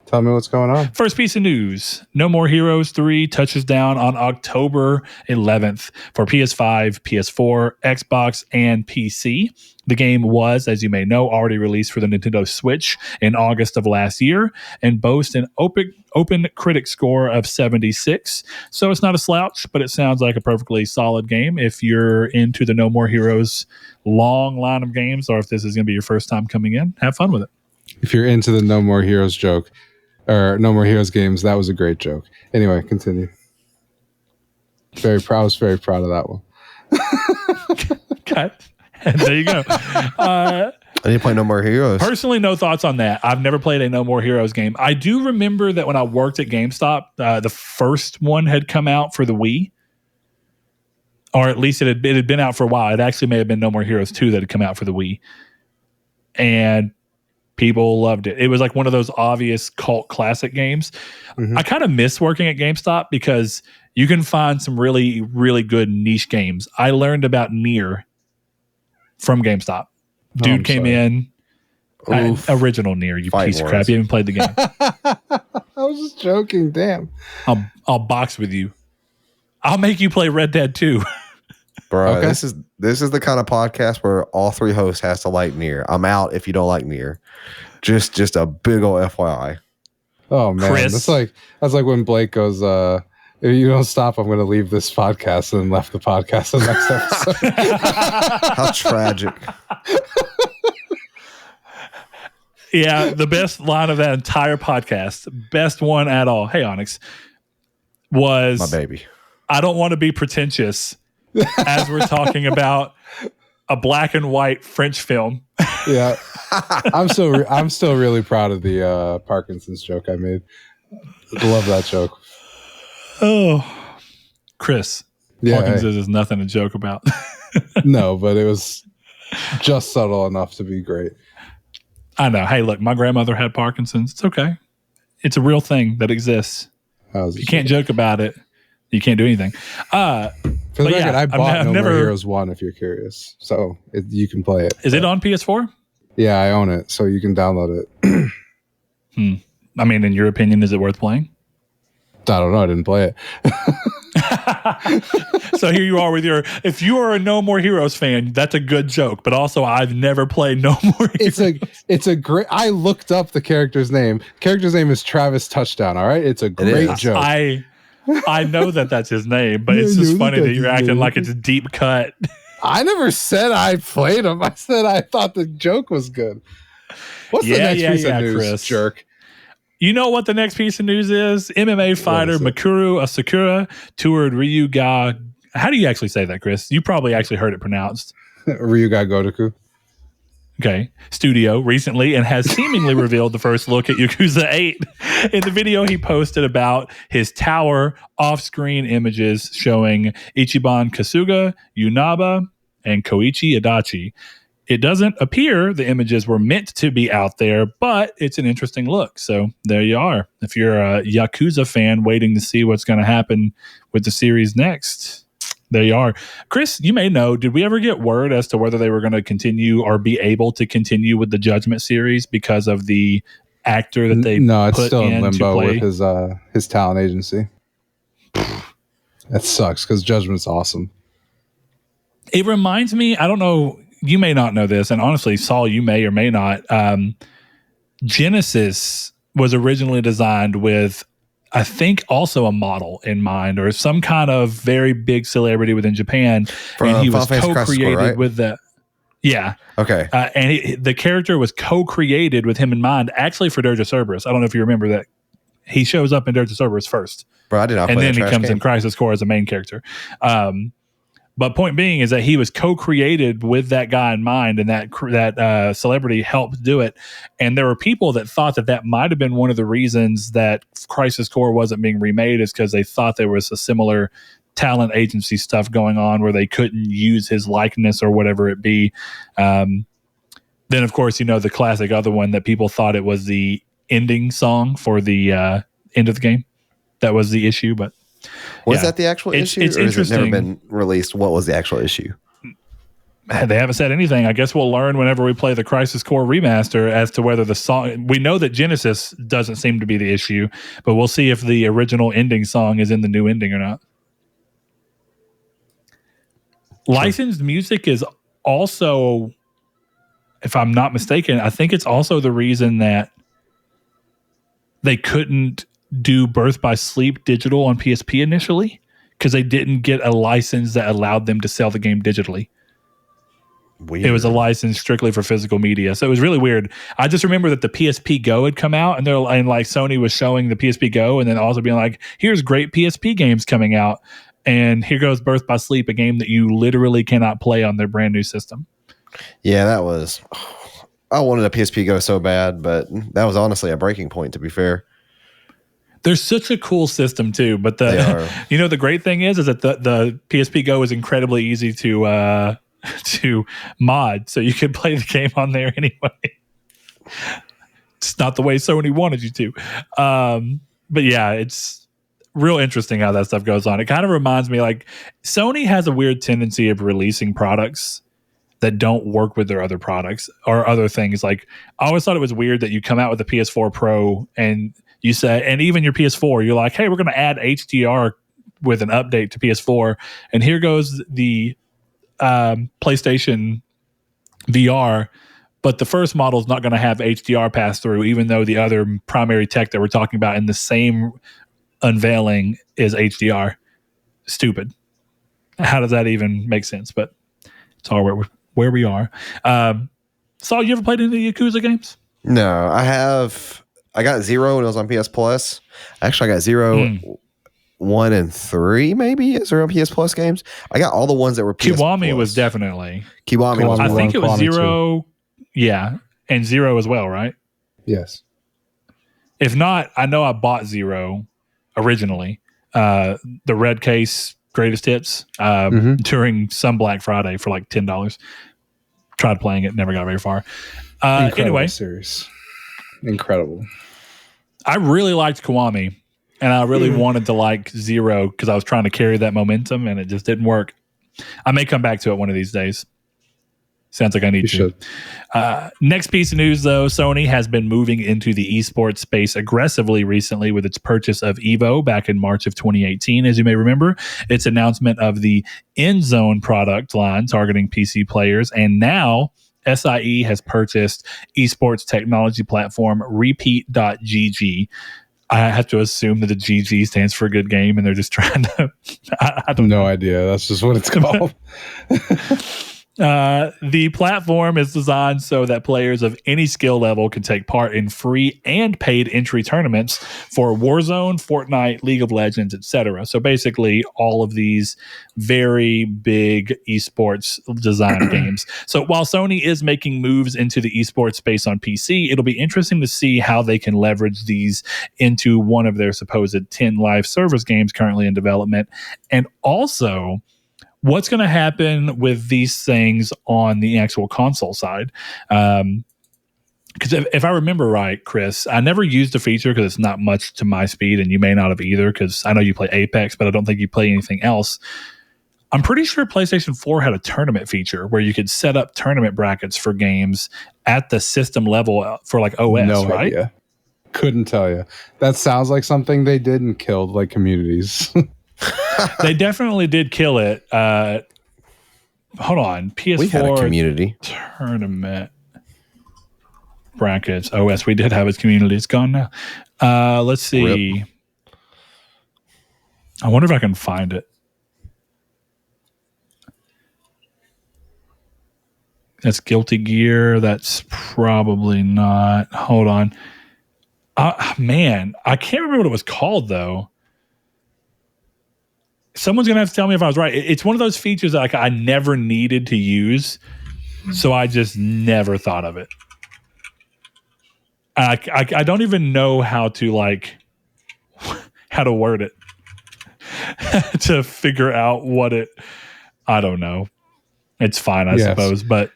Tell me what's going on. First piece of news. No More Heroes 3 touches down on October 11th for PS5, PS4, Xbox, and PC. The game was, as you may know, already released for the Nintendo Switch in August of last year and boasts an open critic score of 76. So it's not a slouch, but it sounds like a perfectly solid game if you're into the No More Heroes long line of games, or if this is going to be your first time coming in. Have fun with it. If you're into the No More Heroes joke, or No More Heroes games, that was a great joke. Anyway, continue. I was very proud of that one. Okay. There you go. I need to play No More Heroes. Personally, no thoughts on that. I've never played a No More Heroes game. I do remember that when I worked at GameStop, the first one had come out for the Wii. Or at least it had been out for a while. It actually may have been No More Heroes 2 that had come out for the Wii. And people loved it. It was like one of those obvious cult classic games. Mm-hmm. I kind of miss working at GameStop because you can find some really, really good niche games. I learned about Nier from GameStop. Dude came in. Original Nier, you piece of crap. You haven't played the game. I was just joking. Damn. I'll box with you. I'll make you play Red Dead 2. Bro, okay. This is the kind of podcast where all three hosts has to like Nier. I'm out if you don't like Nier. Just a big old FYI. Oh man, Chris. that's like when Blake goes, if you don't stop, I'm going to leave this podcast, and then left the podcast the next episode. How tragic. Yeah, the best line of that entire podcast, best one at all. Hey, Onyx, was my baby. I don't want to be pretentious as we're talking about a black and white French film. Yeah, I'm still really proud of the Parkinson's joke I made. Love that joke. Oh, Chris, Parkinson's is nothing to joke about. No, but it was just subtle enough to be great. I know. Hey, look, my grandmother had Parkinson's. It's okay. It's a real thing that exists. You can't joke about it. You can't do anything. For the record, yeah, I bought I've No never- More Heroes 1 if you're curious. So you can play it. Is it on PS4? Yeah, I own it, so you can download it. I mean, in your opinion, is it worth playing? I don't know. I didn't play it. So here you are with your, if you are a No More Heroes fan, that's a good joke. But also, I've never played No More Heroes. It's a great. I looked up the character's name. Character's name is Travis Touchdown. All right, it's a great is. joke. I know that that's his name, but Yeah, it's I just know funny that that that's you're his acting name. like it's deep cut. I never said I played him. I said I thought the joke was good. What's the next piece of news, Chris. jerk? You know what the next piece of news is? MMA fighter is it? Mikuru Asakura toured Ryuga. How do you actually say that, Chris? You probably actually heard it pronounced. Ryuga Gotoku. Okay. Studio recently and has seemingly revealed the first look at Yakuza 8. In the video he posted about his tower off-screen images showing Ichiban Kasuga, Yunaba, and Koichi Adachi. It doesn't appear the images were meant to be out there, but it's an interesting look. So there you are. If you're a Yakuza fan waiting to see what's going to happen with the series next, there you are. Chris, you may know, did we ever get word as to whether they were going to continue or be able to continue with the Judgment series because of the actor that they No, it's put still in limbo play? with his talent agency. That sucks because Judgment's awesome. It reminds me, I don't know, you may not know this, and honestly, Saul, you may or may not. Genesis was originally designed with, I think, also a model in mind, or some kind of very big celebrity within Japan, and he was co-created right? with the. Yeah. Okay. And the character was co-created with him in mind, actually for Dirge of Cerberus. I don't know if you remember that. He shows up in Dirge of Cerberus first. Bro, I did not and play then that he trash comes game. in Crisis Core as a main character. But point being is that he was co-created with that guy in mind, and that celebrity helped do it. And there were people that thought that might have been one of the reasons that Crisis Core wasn't being remade, is because they thought there was a similar talent agency stuff going on where they couldn't use his likeness or whatever it be. Then, of course, the classic other one that people thought it was the ending song for the end of the game. That was the issue, but was that the actual issue? It's or has it never interesting. been released? What was the actual issue? They haven't said anything. I guess we'll learn whenever we play the Crisis Core remaster as to whether the song. We know that Genesis doesn't seem to be the issue, but we'll see if the original ending song is in the new ending or not. Licensed music is also, if I'm not mistaken, I think it's also the reason that they couldn't do Birth by Sleep digital on PSP initially, because they didn't get a license that allowed them to sell the game digitally. Weird. It was a license strictly for physical media. So it was really weird. I just remember that the PSP Go had come out, and like Sony was showing the PSP Go and then also being like, here's great PSP games coming out. And here goes Birth by Sleep, a game that you literally cannot play on their brand new system. Yeah, that was. I wanted a PSP Go so bad, but that was honestly a breaking point, to be fair. They're such a cool system too, but the great thing is that the PSP Go is incredibly easy to mod, so you can play the game on there anyway. It's not the way Sony wanted you to, but yeah, it's real interesting how that stuff goes on. It kind of reminds me, like, Sony has a weird tendency of releasing products that don't work with their other products or other things. Like, I always thought it was weird that you come out with the PS4 Pro and you say, and even your PS4, you're like, hey, we're going to add HDR with an update to PS4. And here goes the PlayStation VR, but the first model is not going to have HDR pass through, even though the other primary tech that we're talking about in the same unveiling is HDR. Stupid. How does that even make sense? But it's all where we are. Saul, you ever played any of the Yakuza games? No, I have. I got 0 when it was on PS Plus. Actually, I got 0, 1, and 3 maybe as on PS Plus games. I got all the ones that were PS Kiwami Plus. was definitely. Kiwami was I one. think it was Kiwami 0. Yeah, and 0 as well, right? Yes. If not, I know I bought 0 originally. The red case greatest hits during some Black Friday for like $10. Tried playing it, never got very far. Anyway, series. Incredible. I really liked Kiwami, And I really wanted to like 0 because I was trying to carry that momentum and it just didn't work. I may come back to it one of these days. Sounds like I need to. Next piece of news, though, Sony has been moving into the esports space aggressively recently with its purchase of Evo back in March of 2018. As you may remember, its announcement of the Endzone product line targeting PC players. And now SIE has purchased esports technology platform Repeat.gg. I have to assume that the GG stands for good game and they're just trying to... I don't know. No idea. That's just what it's called. The platform is designed so that players of any skill level can take part in free and paid entry tournaments for Warzone, Fortnite, League of Legends, etc. So basically all of these very big esports design games. So while Sony is making moves into the esports space on PC, it'll be interesting to see how they can leverage these into one of their supposed 10 live service games currently in development. And also, what's going to happen with these things on the actual console side? Because if I remember right, Chris, I never used the feature because it's not much to my speed, and you may not have either because I know you play Apex, but I don't think you play anything else. I'm pretty sure PlayStation 4 had a tournament feature where you could set up tournament brackets for games at the system level for like OS, No right? idea. Couldn't tell you. That sounds like something they did and killed, like communities. They definitely did kill it. Hold on. PS4 we had a community tournament brackets. OS, we did have its community. It's gone now. Let's see. Rip. I wonder if I can find it. That's Guilty Gear. That's probably not. Hold on. Man, I can't remember what it was called, though. Someone's going to have to tell me if I was right. It's one of those features that like, I never needed to use, so I just never thought of it. I don't even know how to like how to word it to figure out what it. I don't know. It's fine, I suppose, but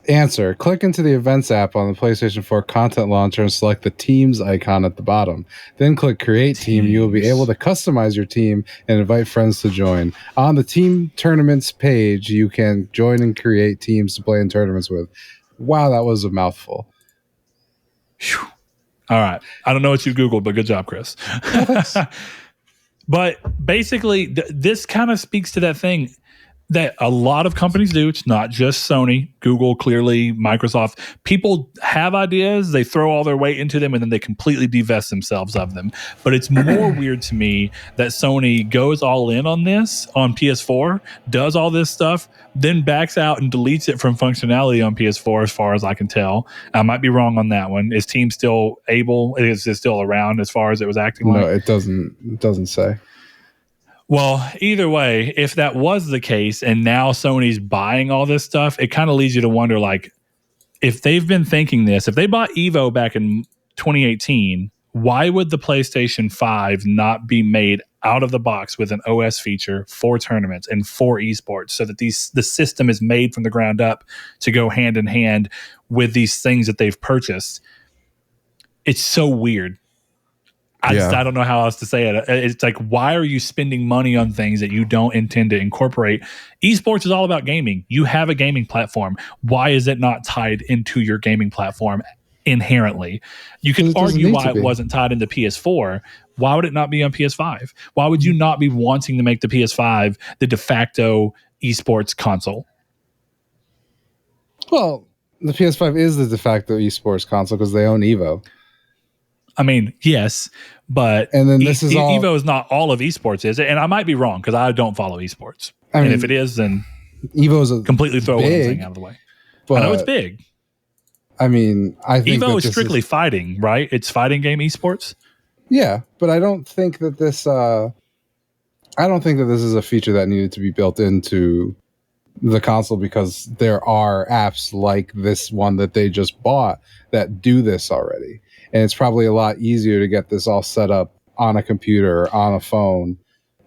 answer. Click into the Events app on the PlayStation 4 content launcher and select the Teams icon at the bottom. Then click Create Team. You will be able to customize your team and invite friends to join. On the Team Tournaments page, you can join and create teams to play in tournaments with. Wow, that was a mouthful. Whew. All right. I don't know what you Googled, but good job, Chris. But basically, this kind of speaks to that thing that a lot of companies do. It's not just Sony, Google, clearly, Microsoft. People have ideas, they throw all their weight into them, and then they completely divest themselves of them. But it's more weird to me that Sony goes all in on this on PS4, does all this stuff, then backs out and deletes it from functionality on PS4 as far as I can tell. I might be wrong on that one. Is Team still able? Is it still around as far as it was acting like? No, it doesn't say. Well, either way, if that was the case and now Sony's buying all this stuff, it kind of leads you to wonder, like, if they've been thinking this, if they bought Evo back in 2018, why would the PlayStation 5 not be made out of the box with an OS feature for tournaments and for esports so that the system is made from the ground up to go hand in hand with these things that they've purchased? It's so weird. I don't know how else to say it. It's like, why are you spending money on things that you don't intend to incorporate? Esports is all about gaming. You have a gaming platform. Why is it not tied into your gaming platform inherently? You can argue why it wasn't tied into PS4. Why would it not be on PS5? Why would you not be wanting to make the PS5 the de facto esports console? Well, the PS5 is the de facto esports console because they own Evo. I mean, yes, but and then this is all, Evo is not all of esports, is it? And I might be wrong because I don't follow esports. And if it is, then Evo's a completely throw one thing out of the way. I know it's big. I mean, I think Evo is strictly fighting, right? It's fighting game esports. Yeah, but I don't think that this. I don't think that this is a feature that needed to be built into the console because there are apps like this one that they just bought that do this already. And it's probably a lot easier to get this all set up on a computer or on a phone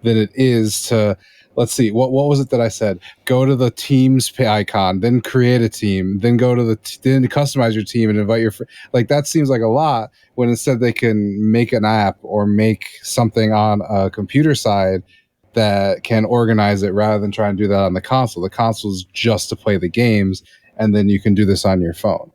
than it is to let's see, what was it that I said? Go to the teams icon, then create a team, then go to then customize your team and invite your like that seems like a lot when instead they can make an app or make something on a computer side that can organize it rather than try and do that on the console. The console is just to play the games, and then you can do this on your phone.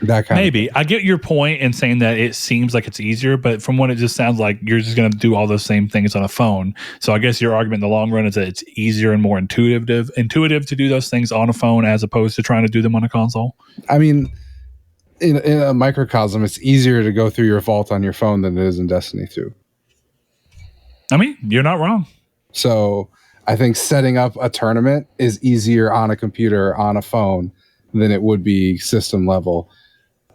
That kind Maybe. of thing. I get your point in saying that it seems like it's easier, but from what it just sounds like, you're just going to do all those same things on a phone. So I guess your argument in the long run is that it's easier and more intuitive to do those things on a phone as opposed to trying to do them on a console. I mean, in a microcosm, it's easier to go through your vault on your phone than it is in Destiny 2. I mean, you're not wrong. So I think setting up a tournament is easier on a computer, on a phone, than it would be system level,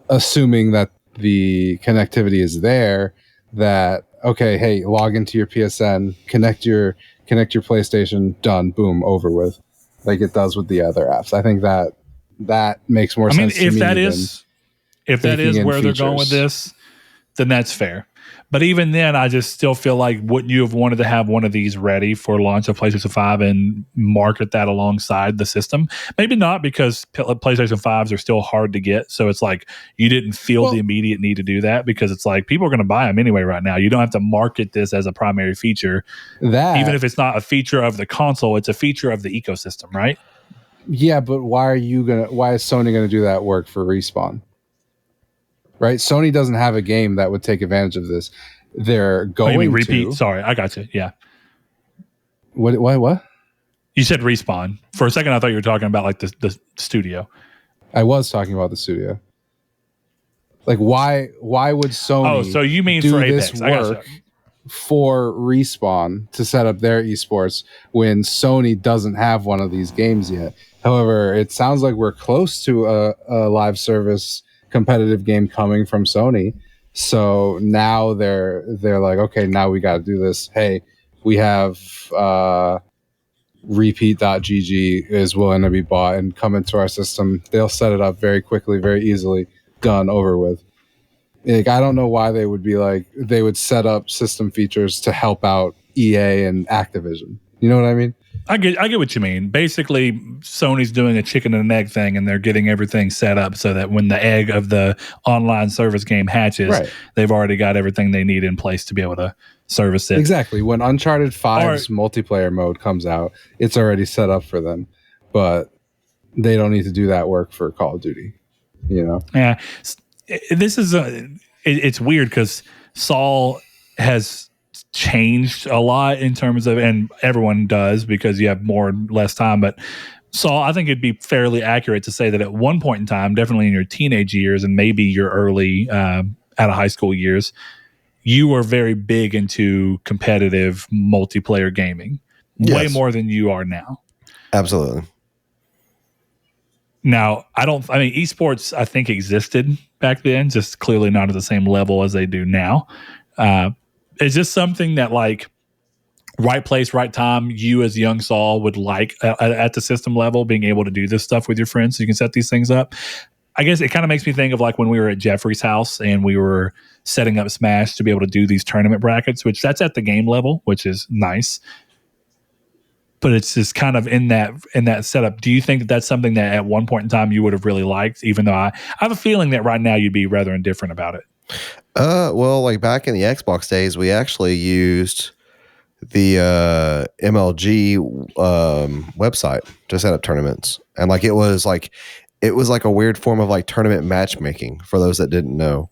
assuming that the connectivity is there, that, okay, hey, log into your PSN, connect your PlayStation, done, boom, over with, like it does with the other apps. I think that makes more sense to me. If that is where they're going with this, then that's fair. But even then, I just still feel like wouldn't you have wanted to have one of these ready for launch of PlayStation 5 and market that alongside the system? Maybe not, because PlayStation 5s are still hard to get. So it's like you didn't feel the immediate need to do that because it's like people are going to buy them anyway right now. You don't have to market this as a primary feature. Even if it's not a feature of the console, it's a feature of the ecosystem, right? Yeah, but why is Sony going to do that work for Respawn? Right? Sony doesn't have a game that would take advantage of this. They're going to repeat. Sorry, I got you. Yeah. What? You said Respawn. For a second, I thought you were talking about like the studio. I was talking about the studio. Like, why would Sony? Oh, so you mean do for this Apex? work for Respawn to set up their esports when Sony doesn't have one of these games yet? However, it sounds like we're close to a live service competitive game coming from Sony. So now they're like, okay, now we got to do this. Hey, we have repeat.gg is willing to be bought and come into our system. They'll set it up very quickly, very easily, done, over with. Like, I don't know why they would be like, they would set up system features to help out EA and Activision. You know what I mean? I get what you mean. Basically, Sony's doing a chicken and an egg thing, and they're getting everything set up so that when the egg of the online service game hatches, they've already got everything they need in place to be able to service it. Exactly. When Uncharted 5's multiplayer mode comes out, it's already set up for them, but they don't need to do that work for Call of Duty. You know? Yeah. This is it's weird because Saul has changed a lot in terms of, and everyone does because you have more and less time, but Saul, I think it'd be fairly accurate to say that at one point in time, definitely in your teenage years and maybe your early out of high school years, you were very big into competitive multiplayer gaming, way more than you are now. Absolutely. Now, esports, I think, existed back then, just clearly not at the same level as they do now. It's just something that, like, right place, right time, you as young Saul would like at the system level, being able to do this stuff with your friends so you can set these things up. I guess it kind of makes me think of like when we were at Jeffrey's house and we were setting up Smash to be able to do these tournament brackets, which that's at the game level, which is nice. But it's just kind of in that setup. Do you think that that's something that at one point in time you would have really liked, even though I have a feeling that right now you'd be rather indifferent about it? Well, like back in the Xbox days, we actually used the MLG website to set up tournaments, and like it was like a weird form of like tournament matchmaking for those that didn't know.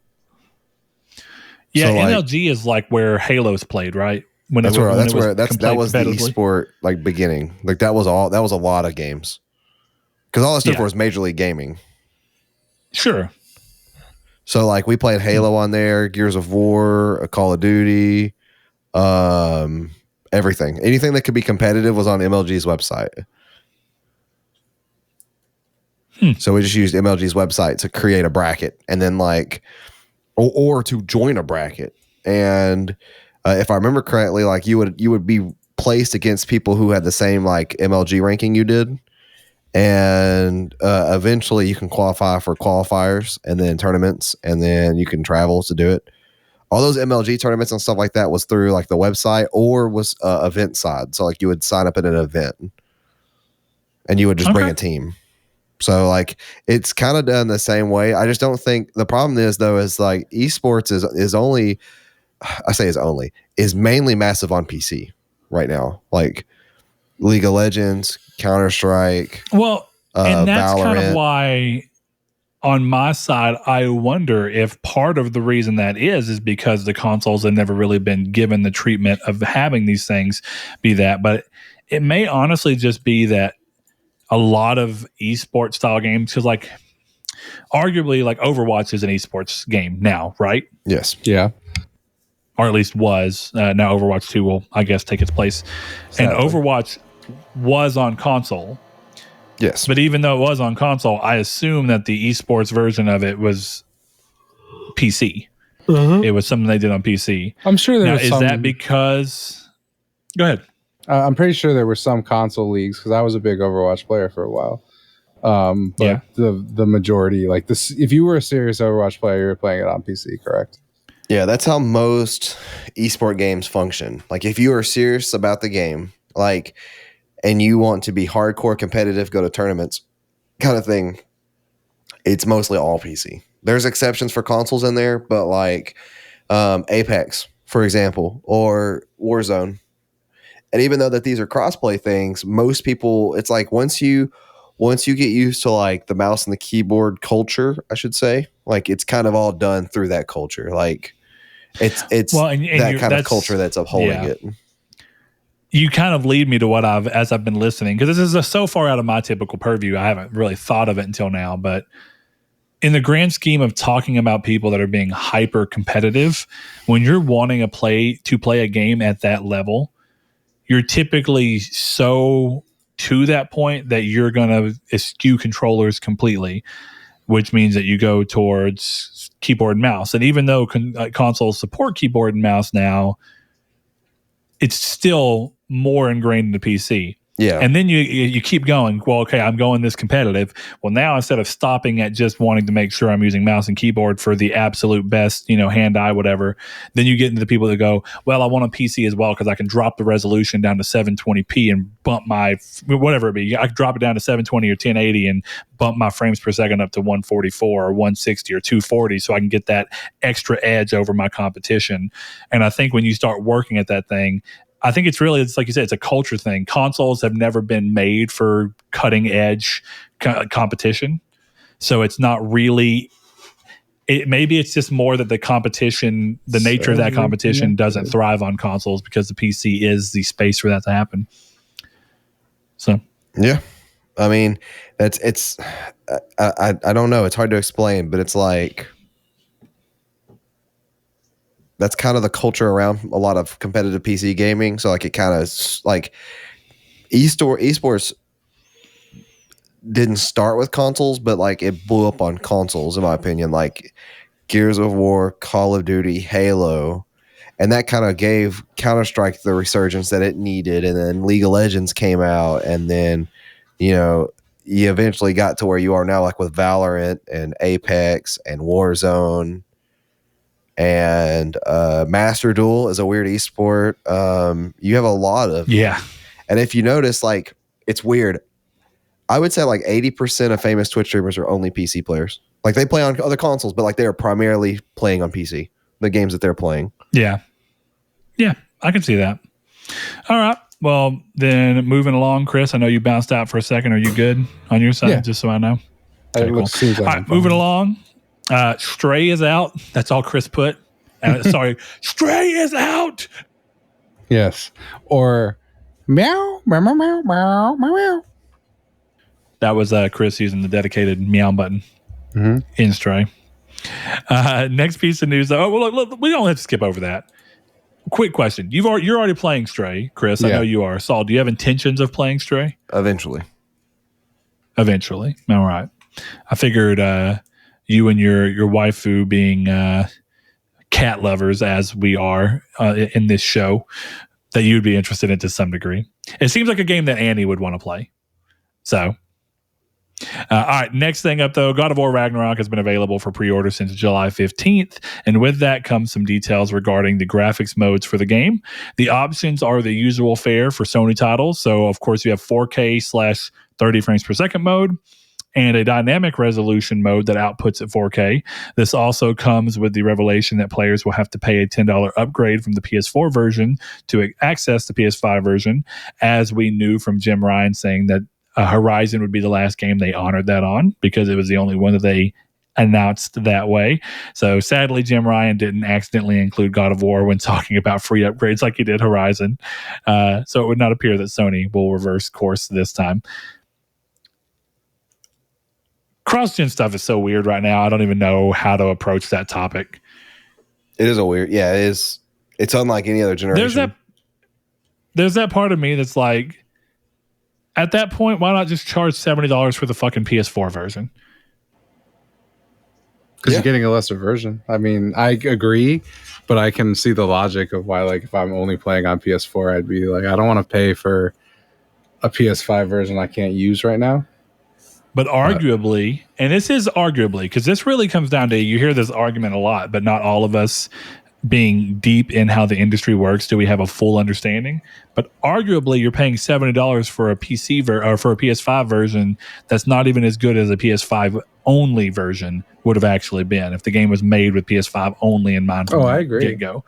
Yeah, so MLG is like where Halo's played, right? That was the esport like beginning. Like that was a lot of games because all that stood for was Major League Gaming. Sure. So like we played Halo on there, Gears of War, Call of Duty, everything. Anything that could be competitive was on MLG's website. So we just used MLG's website to create a bracket and then like, or to join a bracket. And if I remember correctly, like you would be placed against people who had the same like MLG ranking you did. And eventually you can qualify for qualifiers and then tournaments, and then you can travel to do it. all those MLG tournaments and stuff like that was through like the website or was event side. So like you would sign up at an event and you would just bring a team. So like it's kind of done the same way. I just don't think the problem is though is like esports is only, I say is mainly massive on PC right now. Like League of Legends, Counter-Strike. Well, and that's Valorant. kind of why on my side, I wonder if part of the reason that is because the consoles have never really been given the treatment of having these things be that. But it may honestly just be that a lot of esports style games, because like arguably like Overwatch is an esports game now, right? Yes. Yeah. Or at least was. Now Overwatch 2 will, I guess, take its place. Sadly. And Overwatch was on console. Yes. But even though it was on console, I assume that the esports version of it was PC. It was something they did on PC. I'm sure there was is that because... Go ahead. I'm pretty sure there were some console leagues because I was a big Overwatch player for a while. But the majority, like this, if you were a serious Overwatch player, you were playing it on PC, correct? Yeah, that's how most esport games function. Like if you are serious about the game, like, and you want to be hardcore competitive, go to tournaments kind of thing, it's mostly all PC. There's exceptions for consoles in there, but like Apex, for example, or Warzone. And even though that these are crossplay things, most people, it's like once you get used to like the mouse and the keyboard culture, I should say, like it's kind of all done through that culture. Like it's and that kind of culture that's upholding it. You kind of lead me to what as I've been listening, because this is so far out of my typical purview, I haven't really thought of it until now. But in the grand scheme of talking about people that are being hyper competitive, when you're wanting to play a game at that level, you're typically so to that point that you're going to eschew controllers completely, which means that you go towards keyboard and mouse. And even though consoles support keyboard and mouse now, it's still more ingrained in the PC. Yeah. And then you keep going, well, okay, I'm going this competitive. Well, now instead of stopping at just wanting to make sure I'm using mouse and keyboard for the absolute best, hand-eye, whatever, then you get into the people that go, well, I want a PC as well because I can drop the resolution down to 720p and bump my, whatever it be. I can drop it down to 720 or 1080 and bump my frames per second up to 144 or 160 or 240 so I can get that extra edge over my competition. And I think when you start working at that thing, I think it's like you said, it's a culture thing. Consoles have never been made for cutting edge competition. So it's not really, maybe it's just more that the competition, the nature of that competition doesn't thrive on consoles because the PC is the space for that to happen. So, yeah. I mean, I don't know. It's hard to explain, but it's like, that's kind of the culture around a lot of competitive PC gaming. So like it kind of like esports didn't start with consoles, but like it blew up on consoles in my opinion, like Gears of War, Call of Duty, Halo. And that kind of gave Counter-Strike the resurgence that it needed. And then League of Legends came out. And then, you eventually got to where you are now, like with Valorant and Apex and Warzone. And Master Duel is a weird esport. You have a lot of and if you notice, like it's weird. I would say like 80% of famous Twitch streamers are only PC players. Like they play on other consoles, but like they are primarily playing on PC. The games that they're playing. Yeah, I can see that. All right. Well, then moving along, Chris. I know you bounced out for a second. Are you good on your side? Just so I know. Okay, cool. All right, moving along. Stray is out. That's all Chris put. Sorry, Stray is out. Yes. Or meow, meow, meow, meow, meow, meow. That was Chris using the dedicated meow button in Stray. Next piece of news. Oh, well, look, we don't have to skip over that. Quick question. You're already playing Stray, Chris. I know you are. Saul, do you have intentions of playing Stray? Eventually. All right. I figured you and your waifu being cat lovers as we are in this show, that you'd be interested in to some degree. It seems like a game that Annie would want to play. So, All right, next thing up though, God of War Ragnarok has been available for pre-order since July 15th, and with that comes some details regarding the graphics modes for the game. The options are the usual fare for Sony titles, so of course you have 4K / 30 frames per second mode, and a dynamic resolution mode that outputs at 4K. This also comes with the revelation that players will have to pay a $10 upgrade from the PS4 version to access the PS5 version, as we knew from Jim Ryan saying that Horizon would be the last game they honored that on because it was the only one that they announced that way. So sadly, Jim Ryan didn't accidentally include God of War when talking about free upgrades like he did Horizon. So it would not appear that Sony will reverse course this time. Cross-gen stuff is so weird right now. I don't even know how to approach that topic. It is a weird, yeah, it is. It's unlike any other generation. There's that part of me that's like, at that point, why not just charge $70 for the fucking PS4 version? Because you're getting a lesser version. I mean, I agree, but I can see the logic of why, like, if I'm only playing on PS4, I'd be like, I don't want to pay for a PS5 version I can't use right now. But arguably, and this is arguably, because this really comes down to, you hear this argument a lot, but not all of us being deep in how the industry works do we have a full understanding. But arguably, you're paying $70 for a PC or for a PS5 version that's not even as good as a PS5 only version would have actually been if the game was made with PS5 only in mind from I the agree. get-go.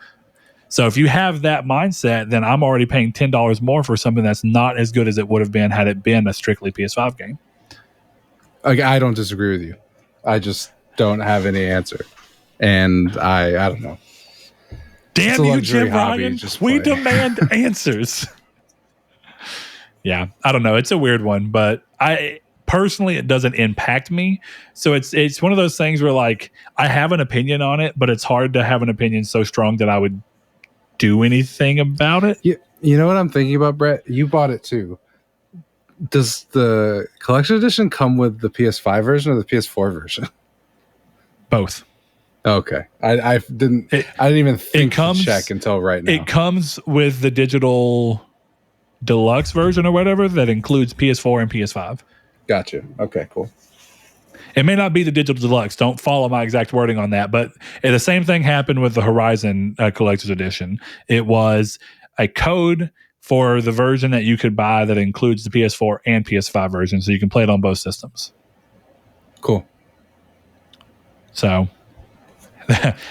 So if you have that mindset, then I'm already paying $10 more for something that's not as good as it would have been had it been a strictly PS5 game. I don't disagree with you. I just don't have any answer. And I don't know. Damn you, Jim Ryan. We demand answers. Yeah, I don't know. It's a weird one, but personally, it doesn't impact me. So it's one of those things where, like, I have an opinion on it, but it's hard to have an opinion so strong that I would do anything about it. You know what I'm thinking about, Brett? You bought it too. Does the collection edition come with the PS5 version or the PS4 version? Both. Okay. I didn't even think to check until right now. It comes with the digital deluxe version or whatever that includes PS4 and PS5. Gotcha. Okay, cool. It may not be the digital deluxe. Don't follow my exact wording on that, but the same thing happened with the Horizon Collector's Edition. It was a code for the version that you could buy that includes the PS4 and PS5 version, so you can play it on both systems. Cool. So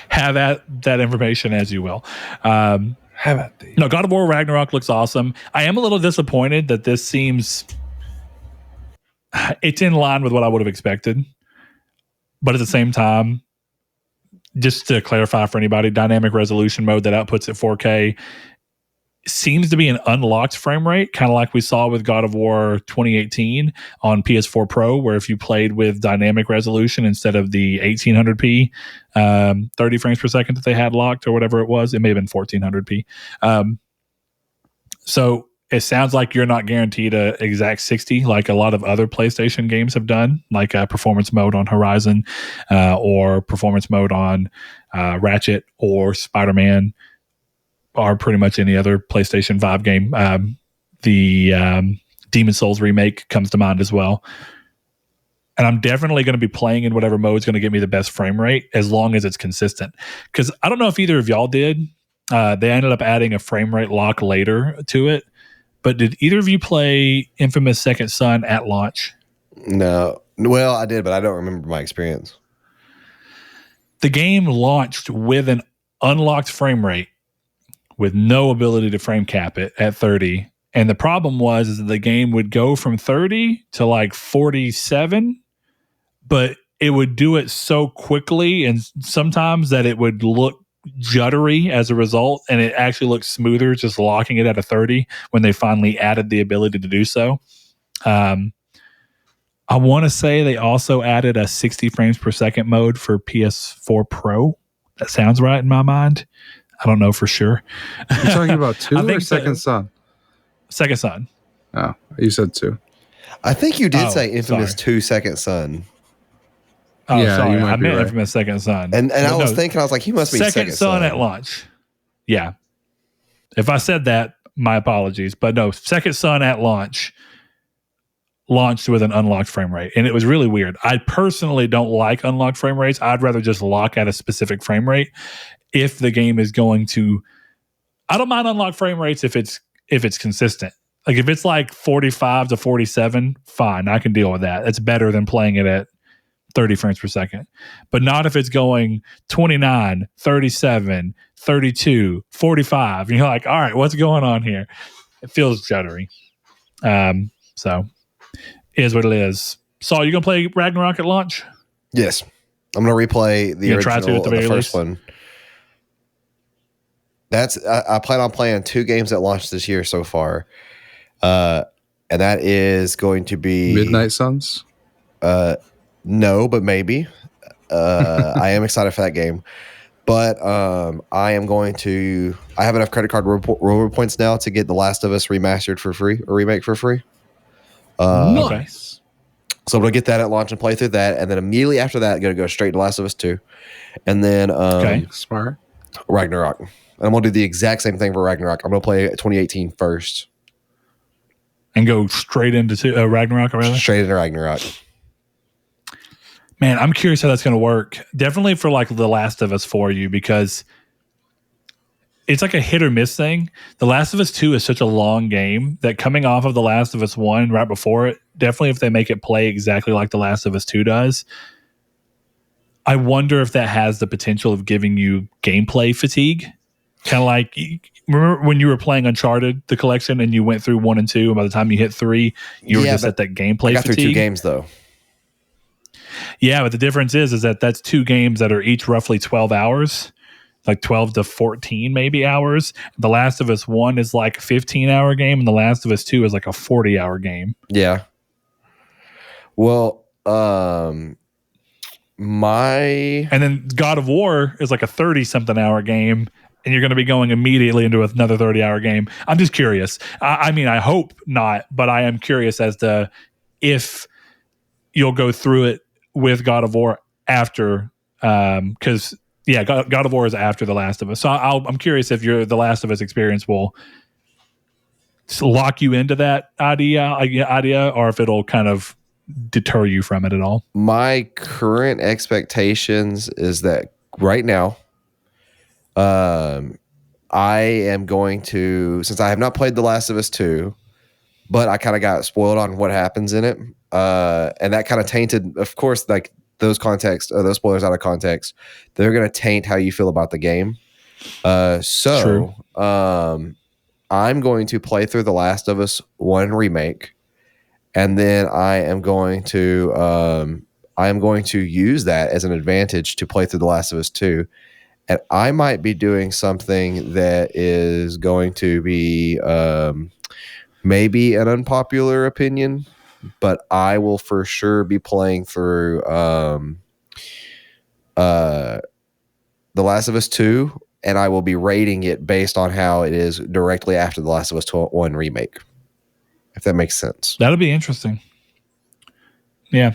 have that information as you will. Have at thee. No, God of War Ragnarok looks awesome. I am a little disappointed that this seems it's in line with what I would have expected. But at the same time, just to clarify for anybody, dynamic resolution mode that outputs at 4K seems to be an unlocked frame rate, kind of like we saw with God of War 2018 on PS4 Pro, where if you played with dynamic resolution instead of the 1800p 30 frames per second that they had locked or whatever it was, it may have been 1400p. So it sounds like you're not guaranteed a exact 60 like a lot of other PlayStation games have done, like performance mode on Horizon or performance mode on Ratchet or Spider-Man, or pretty much any other PlayStation 5 game. The Demon Souls remake comes to mind as well. And I'm definitely going to be playing in whatever mode is going to get me the best frame rate as long as it's consistent. Because I don't know if either of y'all did. They ended up adding a frame rate lock later to it. But did either of you play Infamous Second Son at launch? No. Well, I did, but I don't remember my experience. The game launched with an unlocked frame rate with no ability to frame cap it at 30. And the problem was that the game would go from 30 to like 47, but it would do it so quickly and sometimes that it would look juddery as a result, and it actually looks smoother just locking it at a 30 when they finally added the ability to do so. I want to say they also added a 60 frames per second mode for PS4 Pro. That sounds right in my mind. I don't know for sure. You're talking about 2 or Second Son? Second Son. Oh, you said 2. I think you did say Infamous 2 Second Son. Oh, yeah, sorry. you might I be meant right. Infamous Second Son. And I was thinking, I was like, he must be Second Son at launch. Yeah. If I said that, my apologies. But no, Second Son at launch launched with an unlocked frame rate, and it was really weird. I personally don't like unlocked frame rates. I'd rather just lock at a specific frame rate if the game is going to. I don't mind unlocked frame rates if it's consistent. Like if it's like 45 to 47, fine, I can deal with that. It's better than playing it at 30 frames per second. But not if it's going 29, 37, 32, 45. And you're like, all right, what's going on here? It feels juddery. So it is what it is. Saul, you gonna play Ragnarok at launch? Yes. I'm gonna replay the original, the first one. I plan on playing 2 games that launched this year so far. And that is going to be Midnight Suns? No, but maybe. I am excited for that game. But I am going to. I have enough credit card reward points now to get The Last of Us remastered for free, or remake for free. Nice. So I'm gonna get that at launch and play through that, and then immediately after that, I'm gonna go straight to Last of Us 2, and then Smart. Ragnarok. And I'm gonna do the exact same thing for Ragnarok. I'm gonna play 2018 first, and go straight into Ragnarok, rather. Straight into Ragnarok. Man, I'm curious how that's going to work. Definitely for like The Last of Us for you, because it's like a hit or miss thing. The Last of Us 2 is such a long game that coming off of The Last of Us 1 right before it, definitely if they make it play exactly like The Last of Us 2 does, I wonder if that has the potential of giving you gameplay fatigue. Kind of like, remember when you were playing Uncharted, the collection, and you went through 1 and 2, and by the time you hit 3, you were just at that gameplay I got fatigue? through 2 games, though. Yeah, but the difference is that that's 2 games that are each roughly 12 hours, like 12 to 14 maybe hours. The Last of Us 1 is like a 15-hour game, and The Last of Us 2 is like a 40-hour game. Yeah. Well, And then God of War is like a 30-something hour game, and you're going to be going immediately into another 30-hour game. I'm just curious. I mean, I hope not, but I am curious as to if you'll go through it with God of War after, because God of War is after The Last of Us. So I'm curious if the Last of Us experience will lock you into that idea, or if it'll kind of deter you from it at all. My current expectations is that right now, I am going to, since I have not played The Last of Us 2, but I kind of got spoiled on what happens in it. And that kind of tainted, of course, like those spoilers out of context, they're going to taint how you feel about the game. So I'm going to play through The Last of Us 1 remake, and then I am going to use that as an advantage to play through The Last of Us 2. And I might be doing something that is going to be maybe an unpopular opinion, but I will for sure be playing through The Last of Us 2, and I will be rating it based on how it is directly after The Last of Us 1 remake, if that makes sense. That'll be interesting. Yeah.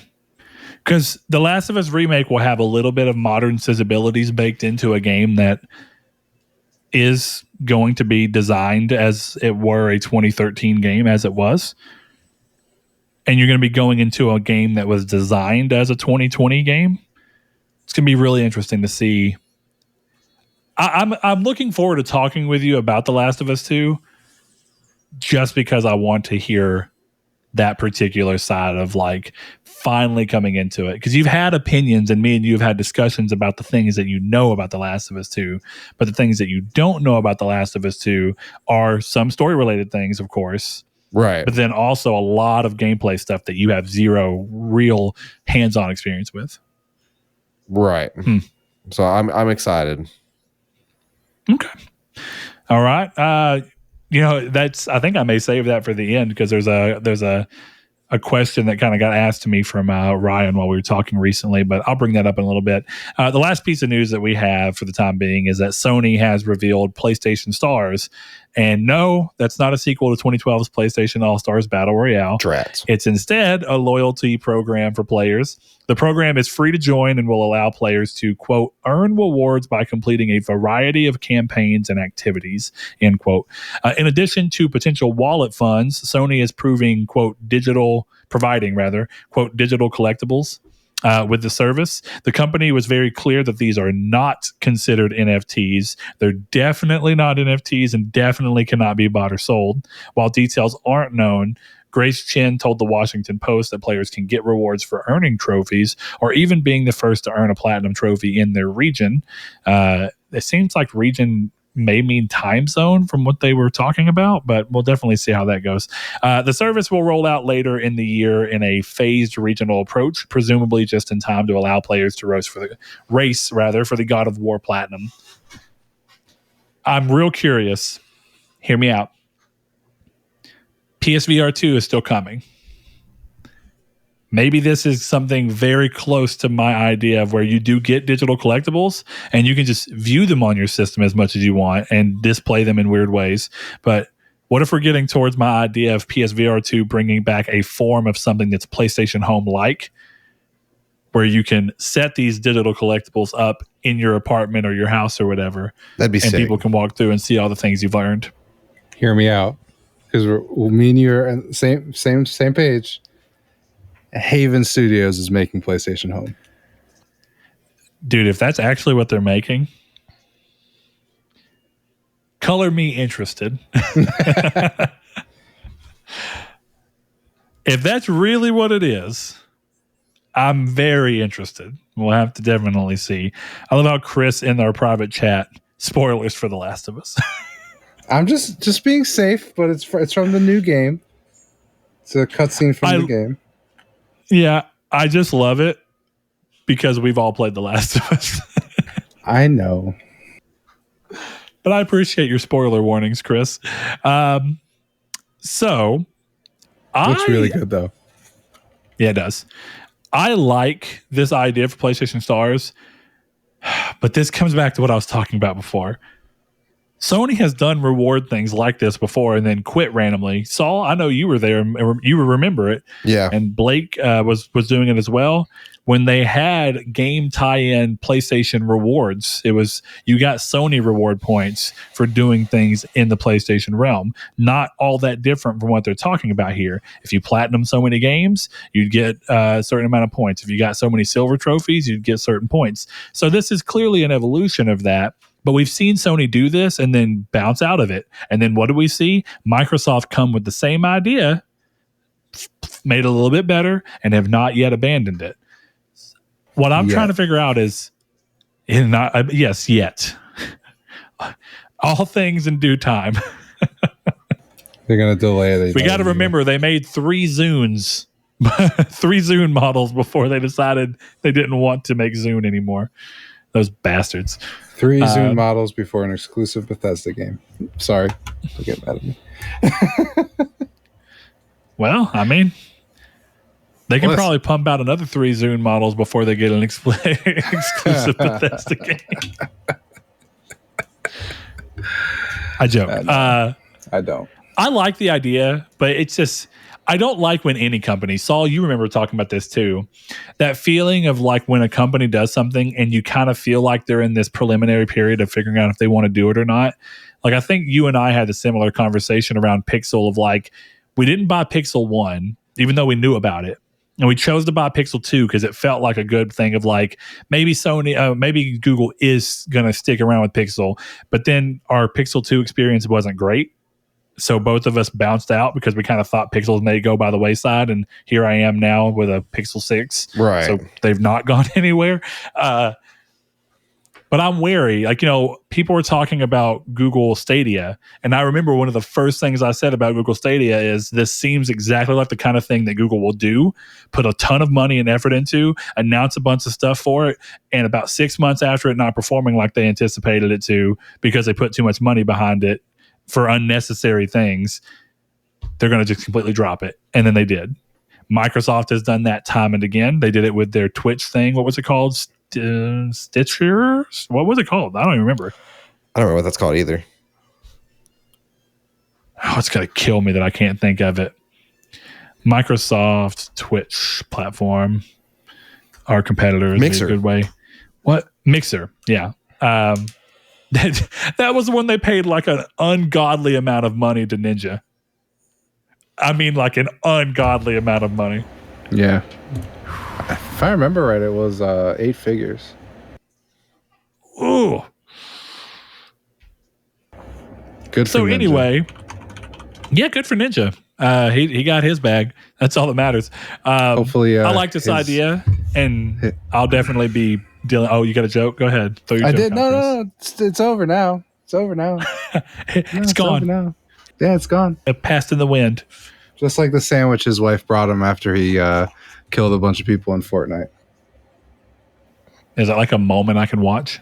Because The Last of Us remake will have a little bit of modern sensibilities baked into a game that is going to be designed as it were a 2013 game, as it was. And you're going to be going into a game that was designed as a 2020 game. It's going to be really interesting to see. I'm looking forward to talking with you about The Last of Us 2, just because I want to hear that particular side of like finally coming into it. Because you've had opinions, and me and you have had discussions about the things that you know about The Last of Us 2, but the things that you don't know about The Last of Us 2 are some story related things, of course. Right. But then also a lot of gameplay stuff that you have zero real hands-on experience with. Right. So I'm excited. Okay. All right. I think I may save that for the end, because there's a question that kind of got asked to me from Ryan while we were talking recently, but I'll bring that up in a little bit. The last piece of news that we have for the time being is that Sony has revealed PlayStation Stars, And no, that's not a sequel to 2012's PlayStation All-Stars Battle Royale. Drats. It's instead a loyalty program for players. The program is free to join and will allow players to, quote, earn rewards by completing a variety of campaigns and activities, end quote. In addition to potential wallet funds, Sony is providing, quote, digital collectibles. With the service, the company was very clear that these are not considered NFTs. They're definitely not NFTs and definitely cannot be bought or sold. While details aren't known, Grace Chen told the Washington Post that players can get rewards for earning trophies or even being the first to earn a platinum trophy in their region. It seems like region may mean time zone from what they were talking about, but we'll definitely see how that goes. The service will roll out later in the year in a phased regional approach, presumably just in time to allow players to race for the God of War Platinum. I'm real curious. Hear me out. PSVR 2 is still coming. Maybe this is something very close to my idea of where you do get digital collectibles and you can just view them on your system as much as you want and display them in weird ways. But what if we're getting towards my idea of PSVR 2 bringing back a form of something that's PlayStation Home-like, where you can set these digital collectibles up in your apartment or your house or whatever. That'd be and sick. People can walk through and see all the things you've learned. Hear me out, because me and you are on the same page. Haven Studios is making PlayStation Home. Dude, if that's actually what they're making, color me interested. If that's really what it is, I'm very interested. We'll have to definitely see. I love how Chris in our private chat, spoilers for The Last of Us. I'm just being safe, but it's from the new game. It's a cutscene from the game. Yeah, I just love it because we've all played The Last of Us. I know. But I appreciate your spoiler warnings, Chris. Looks really good, though. Yeah, it does. I like this idea for PlayStation Stars, but this comes back to what I was talking about before. Sony has done reward things like this before and then quit randomly. Saul, I know you were there. You remember it. Yeah. And Blake was doing it as well. When they had game tie-in PlayStation rewards, it was you got Sony reward points for doing things in the PlayStation realm. Not all that different from what they're talking about here. If you platinum so many games, you'd get a certain amount of points. If you got so many silver trophies, you'd get certain points. So this is clearly an evolution of that. But we've seen Sony do this and then bounce out of it. And then what do we see? Microsoft come with the same idea, made it a little bit better, and have not yet abandoned it. What I'm trying to figure out is, yet. All things in due time. They're going to delay it. We got to remember they made 3 Zunes, 3 Zune models before they decided they didn't want to make Zune anymore. Those bastards. 3 Zune models before an exclusive Bethesda game. Sorry. Don't get mad at me. Well, I mean, they can probably pump out another 3 Zune models before they get an exclusive Bethesda game. I joke. I don't. I like the idea, but it's just... I don't like when any company, Saul, you remember talking about this too, that feeling of like when a company does something and you kind of feel like they're in this preliminary period of figuring out if they want to do it or not. Like I think you and I had a similar conversation around Pixel of like, we didn't buy Pixel 1, even though we knew about it. And we chose to buy Pixel 2 because it felt like a good thing of like, maybe Sony, maybe Google is going to stick around with Pixel. But then our Pixel 2 experience wasn't great. So both of us bounced out because we kind of thought Pixels may go by the wayside. And here I am now with a Pixel 6. Right. So they've not gone anywhere. But I'm wary. Like, people were talking about Google Stadia. And I remember one of the first things I said about Google Stadia is this seems exactly like the kind of thing that Google will do, put a ton of money and effort into, announce a bunch of stuff for it. And about 6 months after it not performing like they anticipated it to because they put too much money behind it, for unnecessary things, they're going to just completely drop it. And then they did. Microsoft has done that time and again. They did it with their Twitch thing. What was it called? Stitcher? What was it called? I don't even remember. I don't remember what that's called either. Oh, it's gonna kill me that I can't think of it. Microsoft Twitch platform. Our competitors. Mixer. A good way. What? Mixer. Yeah. That was when they paid like an ungodly amount of money to Ninja. I mean, like an ungodly amount of money. Yeah. If I remember right, it was 8 figures. Ooh. Good for So Ninja. anyway, yeah, good for Ninja. He got his bag. That's all that matters. Hopefully, I like this idea, and I'll definitely be dealing. Oh, you got a joke? Go ahead. Throw your I joke did. out, No. It's over now. It's over now. It's gone. Over now. Yeah, it's gone. It passed in the wind. Just like the sandwich his wife brought him after he killed a bunch of people in Fortnite. Is that like a moment I can watch?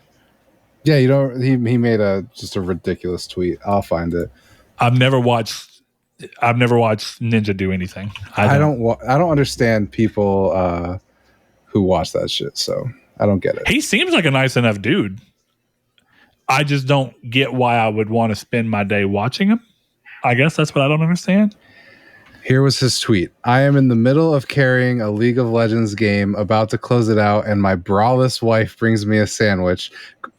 Yeah, you don't. He made just a ridiculous tweet. I'll find it. I've never watched Ninja do anything. I don't understand people who watch that shit. So I don't get it. He seems like a nice enough dude. I just don't get why I would want to spend my day watching him. I guess that's what I don't understand. Here was his tweet. I am in the middle of carrying a League of Legends game, about to close it out, and my braless wife brings me a sandwich,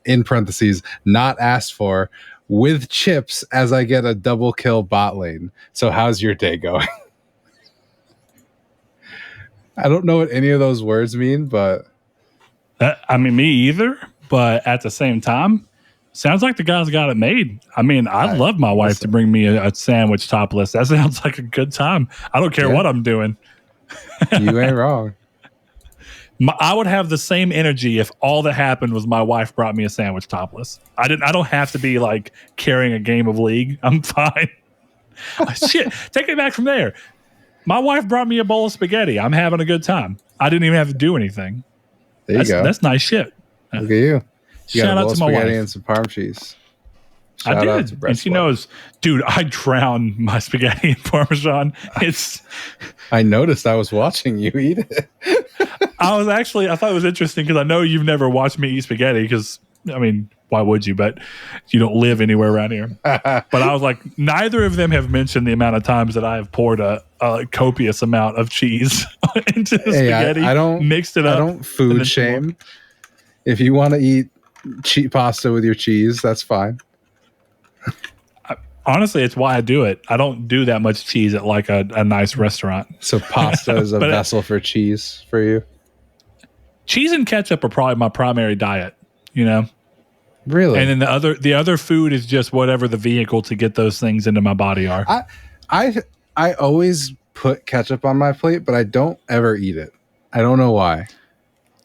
in parentheses, not asked for, with chips as I get a double kill bot lane. So how's your day going? I don't know what any of those words mean, but... I mean, me either, but at the same time, sounds like the guy's got it made. I mean, I'd love my wife to bring me a sandwich topless. That sounds like a good time. I don't care what I'm doing. You ain't wrong. I would have the same energy if all that happened was my wife brought me a sandwich topless. I don't have to be like carrying a game of League. I'm fine. Shit, take it back from there. My wife brought me a bowl of spaghetti. I'm having a good time. I didn't even have to do anything. There you go. That's nice shit. Look at you. Shout out to my wife. And some Parm cheese. I did. And she knows, dude, I drown my spaghetti in Parmesan. I noticed. I was watching you eat it. I thought it was interesting because I know you've never watched me eat spaghetti because, I mean, why would you? But you don't live anywhere around here. But I was like, neither of them have mentioned the amount of times that I have poured a copious amount of cheese into the spaghetti. I don't mixed it up. I don't food shame. If you want to eat pasta with your cheese, that's fine. Honestly, it's why I do it. I don't do that much cheese at like a nice restaurant. So pasta is a vessel for cheese for you? Cheese and ketchup are probably my primary diet, you know? Really? And then the other food is just whatever the vehicle to get those things into my body are. I always put ketchup on my plate, but I don't ever eat it. I don't know why.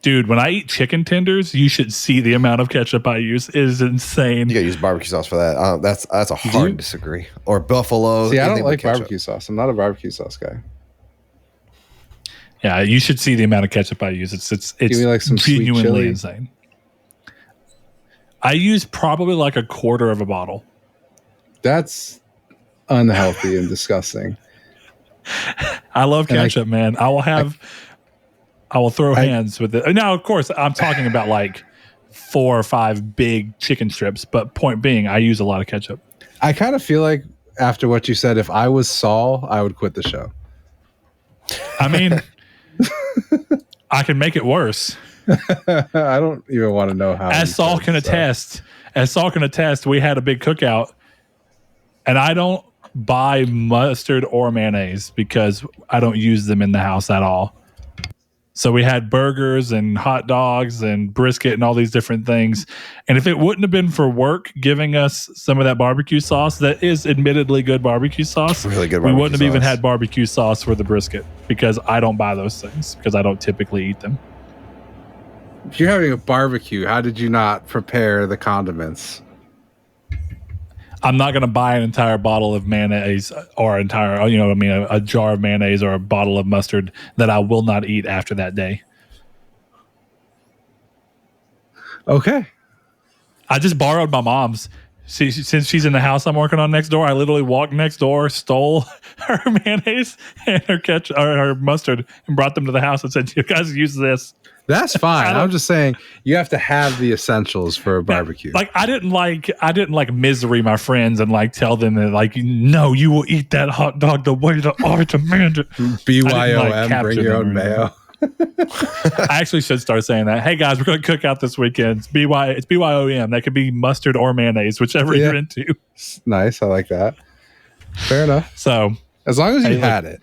Dude, when I eat chicken tenders, you should see the amount of ketchup I use. It is insane. You gotta use barbecue sauce for that. That's a hard disagree. Or buffalo. See, I don't like barbecue sauce. I'm not a barbecue sauce guy. Yeah, you should see the amount of ketchup I use. It's Give me like some genuinely insane. I use probably like a quarter of a bottle. That's unhealthy and disgusting. I love ketchup, man. I will throw hands with it. Now, of course, I'm talking about like 4 or 5 big chicken strips, but point being, I use a lot of ketchup. I kind of feel like after what you said, if I was Saul, I would quit the show. I mean, I can make it worse. I don't even want to know how. As Saul can attest, we had a big cookout, and I don't buy mustard or mayonnaise because I don't use them in the house at all. So we had burgers and hot dogs and brisket and all these different things. And if it wouldn't have been for work giving us some of that barbecue sauce, that is admittedly good barbecue sauce, really good we wouldn't have even had barbecue sauce for the brisket because I don't buy those things because I don't typically eat them. If you're having a barbecue, how did you not prepare the condiments? I'm not going to buy an entire bottle of mayonnaise or a jar of mayonnaise or a bottle of mustard that I will not eat after that day. Okay. I just borrowed my mom's. Since she's in the house I'm working on next door, I literally walked next door, stole her mayonnaise and her ketchup or her mustard and brought them to the house and said, "You guys use this." That's fine. I'm just saying you have to have the essentials for a barbecue. Like I didn't like misery my friends and like tell them that like no, you will eat that hot dog the way the art demanded. BYOM, bring your own mayo. I actually should start saying that. Hey guys, we're going to cook out this weekend. It's BYOM. That could be mustard or mayonnaise, whichever you're into. Nice. I like that. Fair enough. So as long as you had it.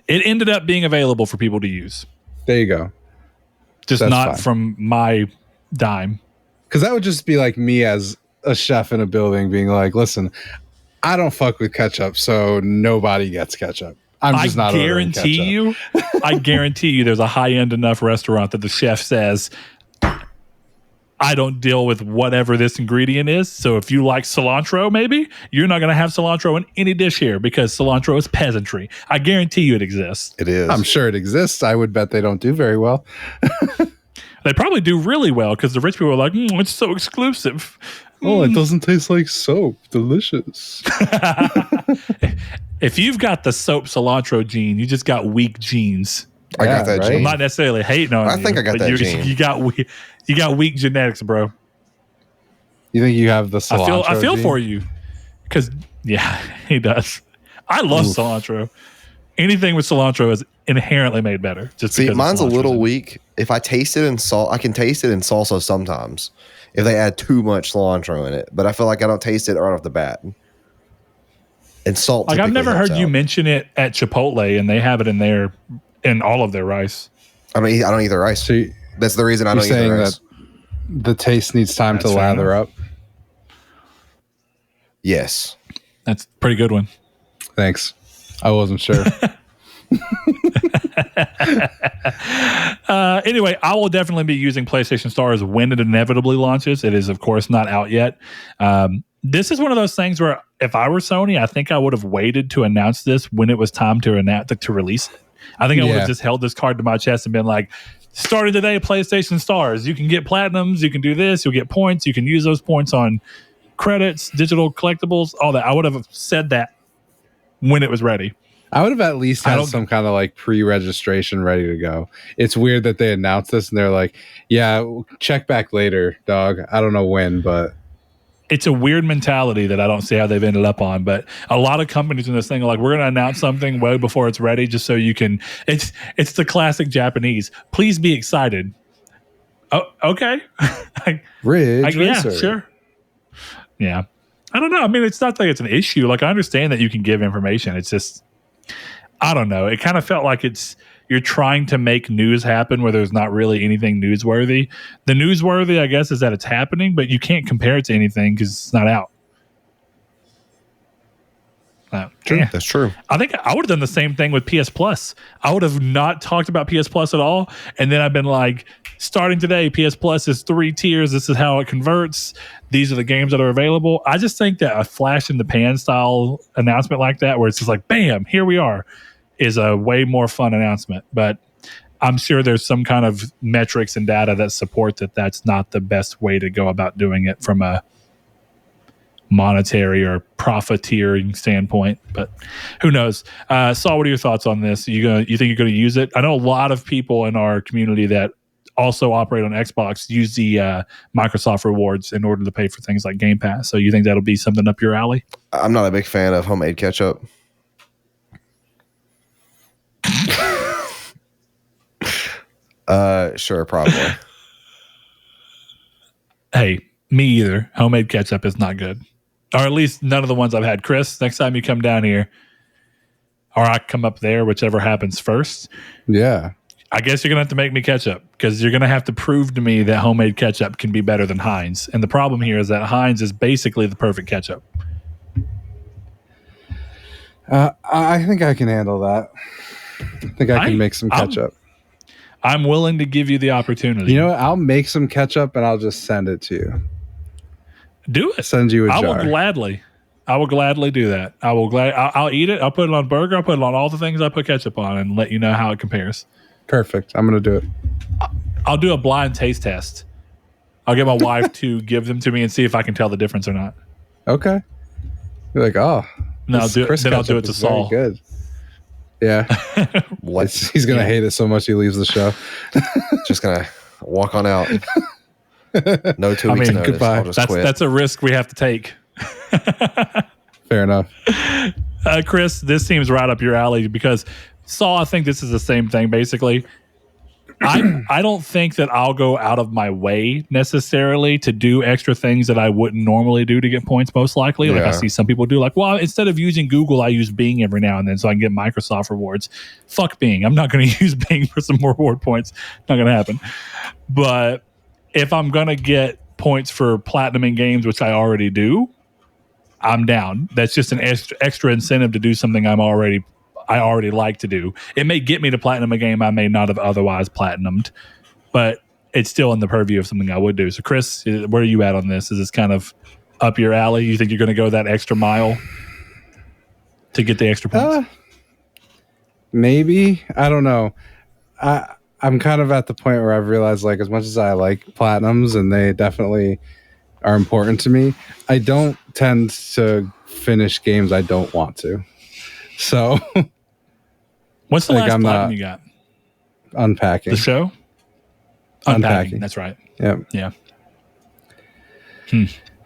It ended up being available for people to use. There you go. Just That's not fine. From my dime. Because that would just be like me as a chef in a building being like, listen, I don't fuck with ketchup, so nobody gets ketchup. I'm just not guarantee you. I guarantee you there's a high-end enough restaurant that the chef says, I don't deal with whatever this ingredient is. So if you like cilantro, maybe you're not going to have cilantro in any dish here because cilantro is peasantry. I guarantee you it exists. It is. I'm sure it exists. I would bet they don't do very well. They probably do really well because the rich people are like, it's so exclusive. Oh, it doesn't taste like soap. Delicious. If you've got the soap cilantro gene, you just got weak genes. I got that gene. I'm not necessarily hating on you. I think I got that gene. You got weak genetics, bro. You think you have the cilantro I feel gene? for you. Because, yeah, he does. I love cilantro. Anything with cilantro is inherently made better. Just See, mine's a little weak. If I taste it in salt, I can taste it in salsa sometimes. If they add too much cilantro in it. But I feel like I don't taste it right off the bat. And salt. Like I've never heard you mention it at Chipotle, and they have it in all of their rice. I don't eat their rice. So that's the reason I don't eat their rice. That the taste needs time to lather up. Yes, that's a pretty good one. Thanks. I wasn't sure. Anyway, I will definitely be using PlayStation Stars when it inevitably launches. It is, of course, not out yet. This is one of those things where if I were Sony, I think I would have waited to announce this when it was time to release it. I think I would have just held this card to my chest and been like, starting today, PlayStation Stars. You can get platinums. You can do this. You'll get points. You can use those points on credits, digital collectibles, all that. I would have said that when it was ready. I would have at least had some kind of like pre-registration ready to go. It's weird that they announced this and they're like, yeah, check back later, dog. I don't know when, but it's a weird mentality that I don't see how they've ended up on. But a lot of companies in this thing are like, we're going to announce something way before it's ready just so you can. It's the classic Japanese. Please be excited. Oh, okay. Ridge yeah, Racer. Sure. Yeah. I don't know. I mean, it's not like it's an issue. Like, I understand that you can give information. It's just, I don't know. It kind of felt like you're trying to make news happen where there's not really anything newsworthy. The newsworthy, I guess, is that it's happening, but you can't compare it to anything because it's not out. True. Yeah. That's true. I think I would have done the same thing with PS Plus. I would have not talked about PS Plus at all. And then I've been like, starting today, PS Plus is 3 tiers. This is how it converts. These are the games that are available. I just think that a flash in the pan style announcement like that, where it's just like, bam, here we are, is a way more fun announcement. But I'm sure there's some kind of metrics and data that support that that's not the best way to go about doing it from a monetary or profiteering standpoint, but who knows? Saul, what are your thoughts on this? You think you're going to use it? I know a lot of people in our community that also operate on Xbox use the Microsoft rewards in order to pay for things like Game Pass. So you think that'll be something up your alley? I'm not a big fan of homemade ketchup. Sure, probably. Hey, me either. Homemade ketchup is not good. Or at least none of the ones I've had. Chris, next time you come down here, or I come up there, whichever happens first. Yeah. I guess you're going to have to make me ketchup because you're going to have to prove to me that homemade ketchup can be better than Heinz. And the problem here is that Heinz is basically the perfect ketchup. I think I can handle that. I think I can make some ketchup. I'm willing to give you the opportunity. You know what? I'll make some ketchup and I'll just send it to you. Do it. Send you a jar. I will gladly do that. I'll eat it. I'll put it on burger. I'll put it on all the things I put ketchup on and let you know how it compares. Perfect. I'm going to do it. I'll do a blind taste test. I'll get my wife to give them to me and see if I can tell the difference or not. Okay. You're like, oh. No, then I'll do it to Saul. Good. Yeah. What? He's going to hate it so much he leaves the show. Just gonna walk on out. No 2 weeks notice. goodbye. I'll just quit. That's a risk we have to take. Fair enough. Chris, this seems right up your alley because Saul, I think this is the same thing basically. I don't think that I'll go out of my way necessarily to do extra things that I wouldn't normally do to get points, most likely. Like I see some people do like, well, instead of using Google, I use Bing every now and then so I can get Microsoft rewards. Fuck Bing. I'm not going to use Bing for some more reward points. Not going to happen. But if I'm going to get points for platinum in games, which I already do, I'm down. That's just an extra incentive to do something I already like to do. It may get me to platinum a game I may not have otherwise platinumed, but it's still in the purview of something I would do. So, Chris, where are you at on this? Is this kind of up your alley? You think you're going to go that extra mile to get the extra points? Maybe. I don't know. I'm kind of at the point where I've realized, like, as much as I like platinums and they definitely are important to me, I don't tend to finish games I don't want to. So, what's the last platinum you got? Unpacking. The show? Unpacking. That's right. Yeah.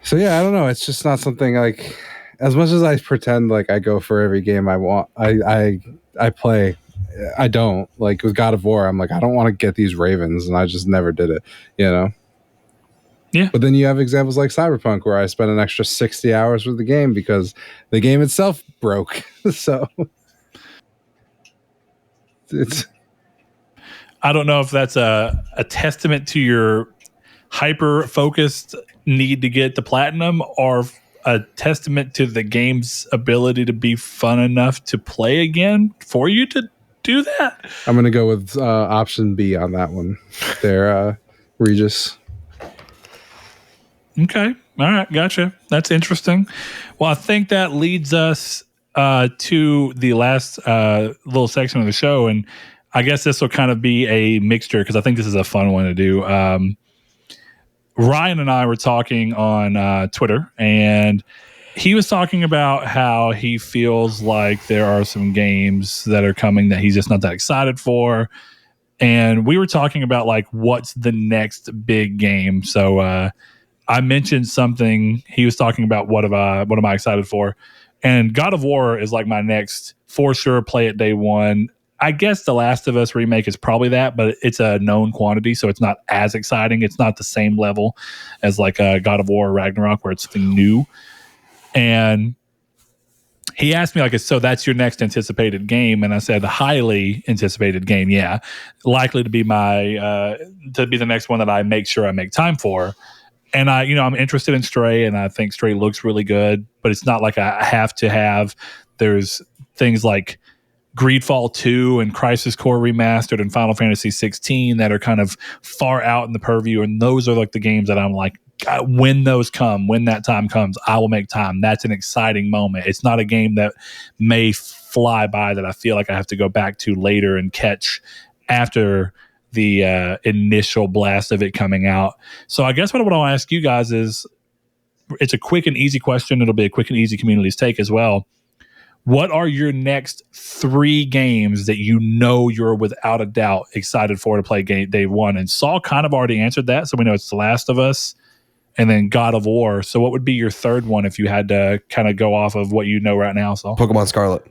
So, yeah, I don't know. It's just not something like, as much as I pretend like I go for every game I want, I play. I don't. Like with God of War, I'm like, I don't want to get these Ravens, and I just never did it, you know? Yeah. But then you have examples like Cyberpunk where I spent an extra 60 hours with the game because the game itself broke. So it's... I don't know if that's a testament to your hyper-focused need to get to platinum or a testament to the game's ability to be fun enough to play again for you to do that. I'm going to go with option B on that one there, Regis. Okay. All right. Gotcha. That's interesting. Well, I think that leads us to the last little section of the show. And I guess this will kind of be a mixture because I think this is a fun one to do. Ryan and I were talking on Twitter, and he was talking about how he feels like there are some games that are coming that he's just not that excited for. And we were talking about like, what's the next big game? So I mentioned something. He was talking about what am I excited for? And God of War is like my next for sure play it day one. I guess The Last of Us remake is probably that, but it's a known quantity, so it's not as exciting. It's not the same level as like God of War Ragnarok, where it's something new. And he asked me, like, so that's your next anticipated game? And I said, highly anticipated game, yeah. Likely to be to be the next one that I make sure I make time for. And I'm interested in Stray, and I think Stray looks really good, but it's not like I have to have. There's things like Greedfall 2 and Crisis Core Remastered and Final Fantasy 16 that are kind of far out in the purview, and those are like the games that I'm like, when that time comes, I will make time. That's an exciting moment. It's not a game that may fly by that I feel like I have to go back to later and catch after the initial blast of it coming out. So I guess what I want to ask you guys is, it's a quick and easy question. It'll be a quick and easy community's take as well. What are your next 3 games that you're without a doubt excited for to play day one? And Saul kind of already answered that, so we know it's The Last of Us and then God of War. So what would be your third one if you had to kind of go off of what you know right now, Saul? Pokemon Scarlet.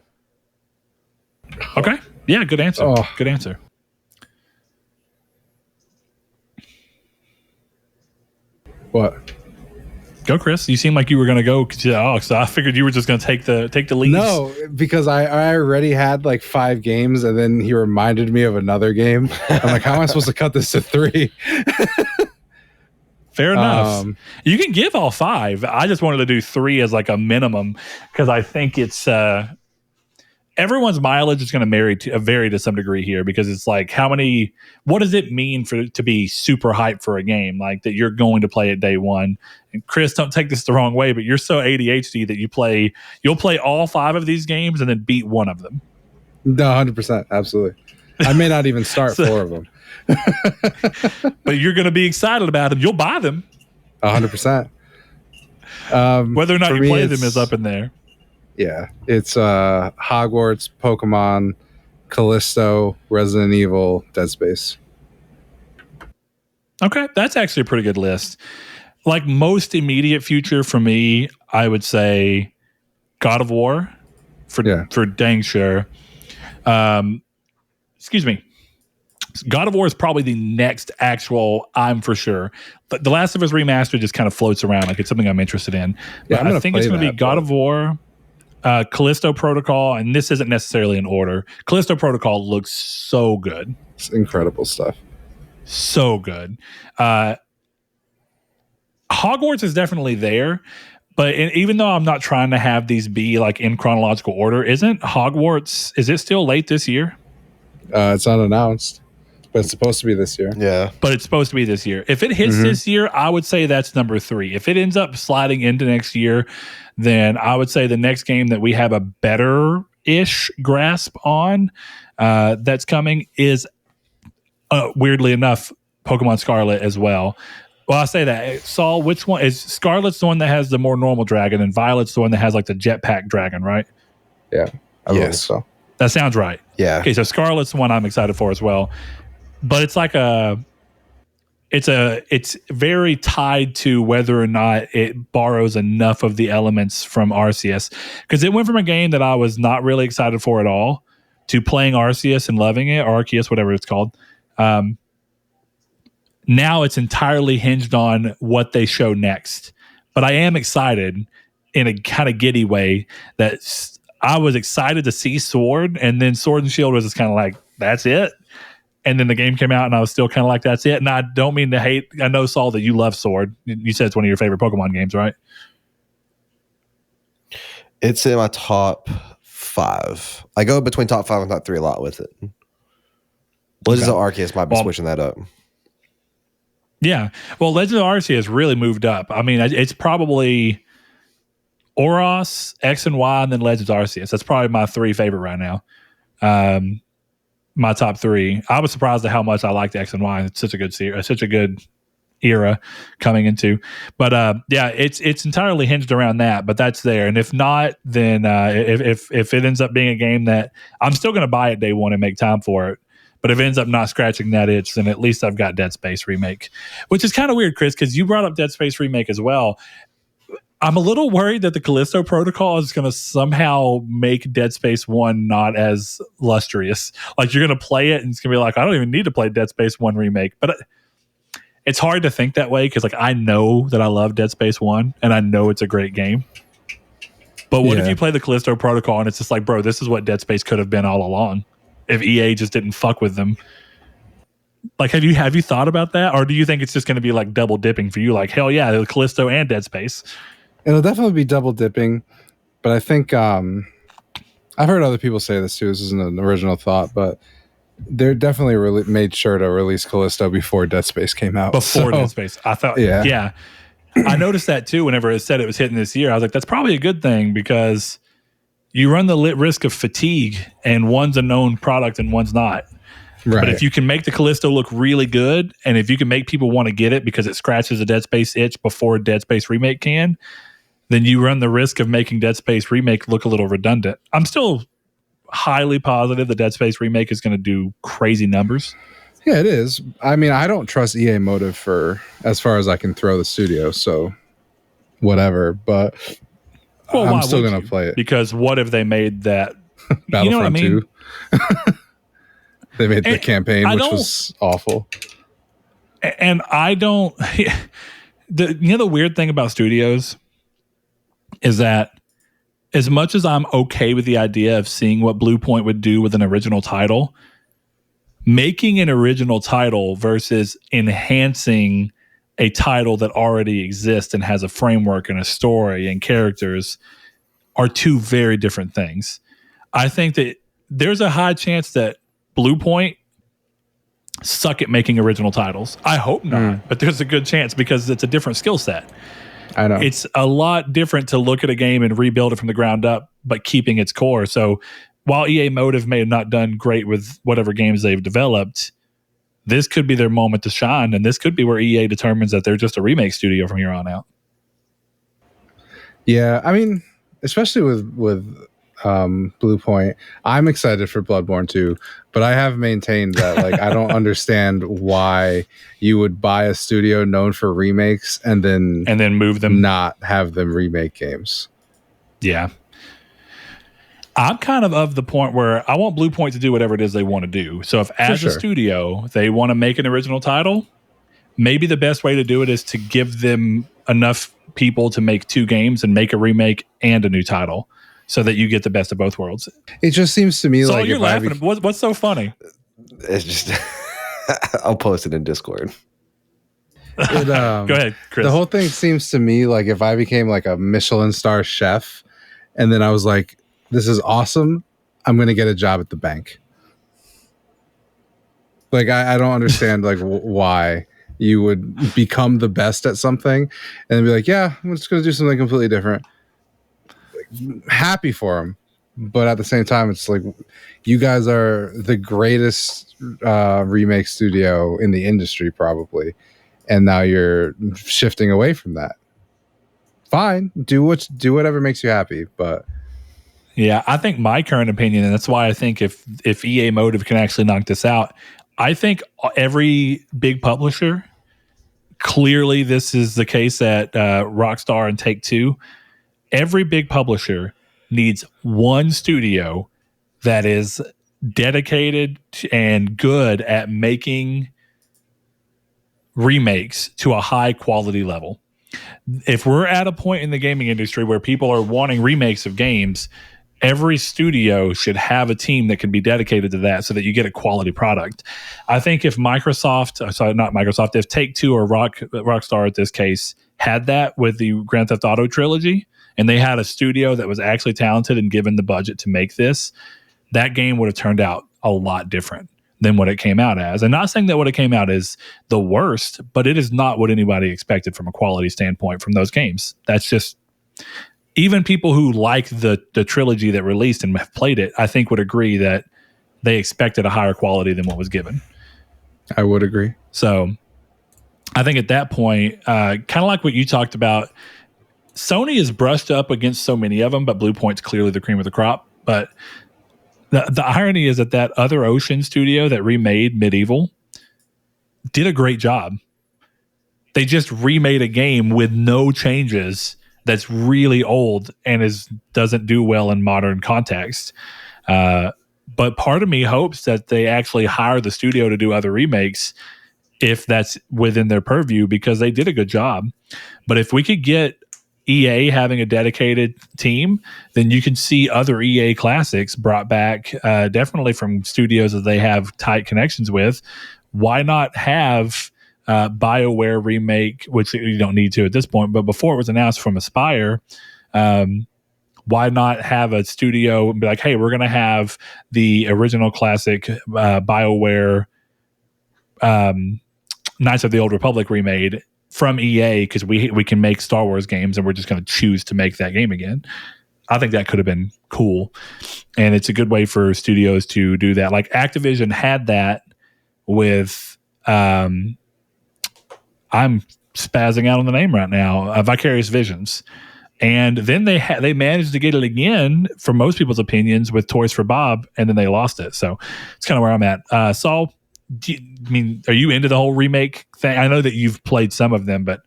Okay. Yeah, good answer. Oh. Good answer. What? Go, Chris. You seem like you were going to go. So I figured you were just going to take the lead. No, because I already had like 5 games, and then he reminded me of another game. I'm like, how am I supposed to cut this to 3? Fair enough. You can give all 5. I just wanted to do 3 as like a minimum because I think it's everyone's mileage is going to vary to some degree here, because it's like, what does it mean to be super hyped for a game like that you're going to play it day one? And Chris, don't take this the wrong way, but you're so ADHD that you'll play all 5 of these games and then beat one of them. No, 100%. Absolutely. I may not even start 4 of them. But you're going to be excited about them. You'll buy them. 100%. Whether or not you play them is up in there. Yeah, it's Hogwarts, Pokemon, Callisto, Resident Evil, Dead Space. Okay, that's actually a pretty good list. Like most immediate future for me, I would say God of War for dang sure. Excuse me. God of War is probably the next actual I'm for sure. But The Last of Us Remastered just kind of floats around like it's something I'm interested in. But I think it's going to be God of War, Callisto Protocol, and this isn't necessarily in order. Callisto Protocol looks so good. It's incredible stuff. So good. Hogwarts is definitely there, but even though I'm not trying to have these be like in chronological order, isn't Hogwarts, is it still late this year? It's unannounced, but it's supposed to be this year. Yeah. But it's supposed to be this year. If it hits this year, I would say that's number 3. If it ends up sliding into next year, then I would say the next game that we have a better-ish grasp on that's coming is, weirdly enough, Pokemon Scarlet as well. Well, I say that. Saul, which one? Is Scarlet's the one that has the more normal dragon, and Violet's the one that has like the jetpack dragon, right? Yeah. I believe so. That sounds right. Yeah. Okay, so Scarlet's the one I'm excited for as well. But it's like it's very tied to whether or not it borrows enough of the elements from Arceus. Because it went from a game that I was not really excited for at all to playing Arceus and loving it, or Arceus, whatever it's called. Now it's entirely hinged on what they show next. But I am excited in a kind of giddy way that I was excited to see Sword, and then Sword and Shield was just kind of like, that's it. And then the game came out and I was still kind of like, that's it. And I don't mean to hate. I know, Saul, that you love Sword. You said it's one of your favorite Pokemon games, right? It's in my top 5. I go between top 5 and top 3 a lot with it. Legends of Arceus might be switching that up. Yeah. Well, Legends of Arceus really moved up. I mean, it's probably Oros, X and Y, and then Legends of Arceus. That's probably my 3 favorite right now. My top 3. I was surprised at how much I liked X and Y. It's such a good series, such a good era coming into. But yeah, it's entirely hinged around that. But that's there. And if not, then if it ends up being a game that I'm still going to buy it day one and make time for it. But if it ends up not scratching that itch, then at least I've got Dead Space Remake, which is kind of weird, Chris, because you brought up Dead Space Remake as well. I'm a little worried that the Callisto Protocol is going to somehow make Dead Space 1 not as lustrous. Like, you're going to play it and it's going to be like, I don't even need to play Dead Space 1 Remake. But it's hard to think that way because, like, I know that I love Dead Space 1 and I know it's a great game. But what if you play the Callisto Protocol and it's just like, bro, this is what Dead Space could have been all along if EA just didn't fuck with them? Like, have you thought about that? Or do you think it's just going to be like double dipping for you? Like, hell yeah, the Callisto and Dead Space. It'll definitely be double dipping, but I think I've heard other people say this too. This isn't an original thought, but they're definitely made sure to release Callisto before Dead Space came out. Dead Space, I thought, yeah. I noticed that too. Whenever it said it was hitting this year, I was like, that's probably a good thing because you run the risk of fatigue, and one's a known product and one's not. Right. But if you can make the Callisto look really good, and if you can make people want to get it because it scratches a Dead Space itch before Dead Space Remake can, then you run the risk of making Dead Space Remake look a little redundant. I'm still highly positive the Dead Space Remake is going to do crazy numbers. Yeah, it is. I mean, I don't trust EA Motive for as far as I can throw the studio, so whatever. But I'm still going to play it. Because what if they made that Battlefront you know what I mean? 2? They made the campaign, which was awful. And I don't... the weird thing about studios is that as much as I'm okay with the idea of seeing what Blue Point would do with an original title, making an original title versus enhancing a title that already exists and has a framework and a story and characters are two very different things. I think that there's a high chance that Blue Point suck at making original titles. I hope not, but there's a good chance because it's a different skill set. I know. It's a lot different to look at a game and rebuild it from the ground up, but keeping its core. So while EA Motive may have not done great with whatever games they've developed, this could be their moment to shine, and this could be where EA determines that they're just a remake studio from here on out. Yeah, I mean, especially with Blue Point. I'm excited for Bloodborne 2, but I have maintained that like I don't understand why you would buy a studio known for remakes and then move them, not have them remake games. Yeah. I'm kind of the point where I want Blue Point to do whatever it is they want to do. So if as a studio they want to make an original title, maybe the best way to do it is to give them enough people to make 2 games and make a remake and a new title so that you get the best of both worlds. It just seems to me so like you're laughing. What's so funny? It's just I'll post it in Discord. Go ahead, Chris. The whole thing seems to me like if I became like a Michelin star chef and then I was like, this is awesome, I'm going to get a job at the bank. Like, I don't understand like why you would become the best at something and then be like, yeah, I'm just going to do something completely different. Like, happy for them. But at the same time, it's like, you guys are the greatest remake studio in the industry, probably. And now you're shifting away from that. Fine. Do whatever makes you happy. But yeah, I think my current opinion, and that's why I think if EA Motive can actually knock this out, I think every big publisher, clearly this is the case at Rockstar and Take-Two, every big publisher needs one studio that is dedicated and good at making remakes to a high quality level. If we're at a point in the gaming industry where people are wanting remakes of games, every studio should have a team that can be dedicated to that so that you get a quality product. I think if if Take-Two or Rockstar at this case had that with the Grand Theft Auto trilogy, and they had a studio that was actually talented and given the budget to make this, that game would have turned out a lot different than what it came out as. And not saying that what it came out is the worst, but it is not what anybody expected from a quality standpoint from those games. That's just... Even people who like the trilogy that released and have played it, I think would agree that they expected a higher quality than what was given. I would agree. So I think at that point, kind of like what you talked about, Sony is brushed up against so many of them, but Blue Point's clearly the cream of the crop. But the irony is that other Ocean studio that remade Medieval did a great job. They just remade a game with no changes that's really old and doesn't do well in modern context. But part of me hopes that they actually hire the studio to do other remakes if that's within their purview, because they did a good job. But if we could get EA having a dedicated team, then you can see other EA classics brought back, definitely from studios that they have tight connections with. Why not have BioWare remake, which you don't need to at this point, but before it was announced from Aspire, why not have a studio and be like, hey, we're going to have the original classic BioWare Knights of the Old Republic remade from EA, because we can make Star Wars games and we're just going to choose to make that game again. I think that could have been cool. And it's a good way for studios to do that. Like Activision had that with... I'm spazzing out on the name right now, Vicarious Visions. And then they managed to get it again, for most people's opinions, with Toys for Bob, and then they lost it. So it's kind of where I'm at. Saul, are you into the whole remake thing? I know that you've played some of them, but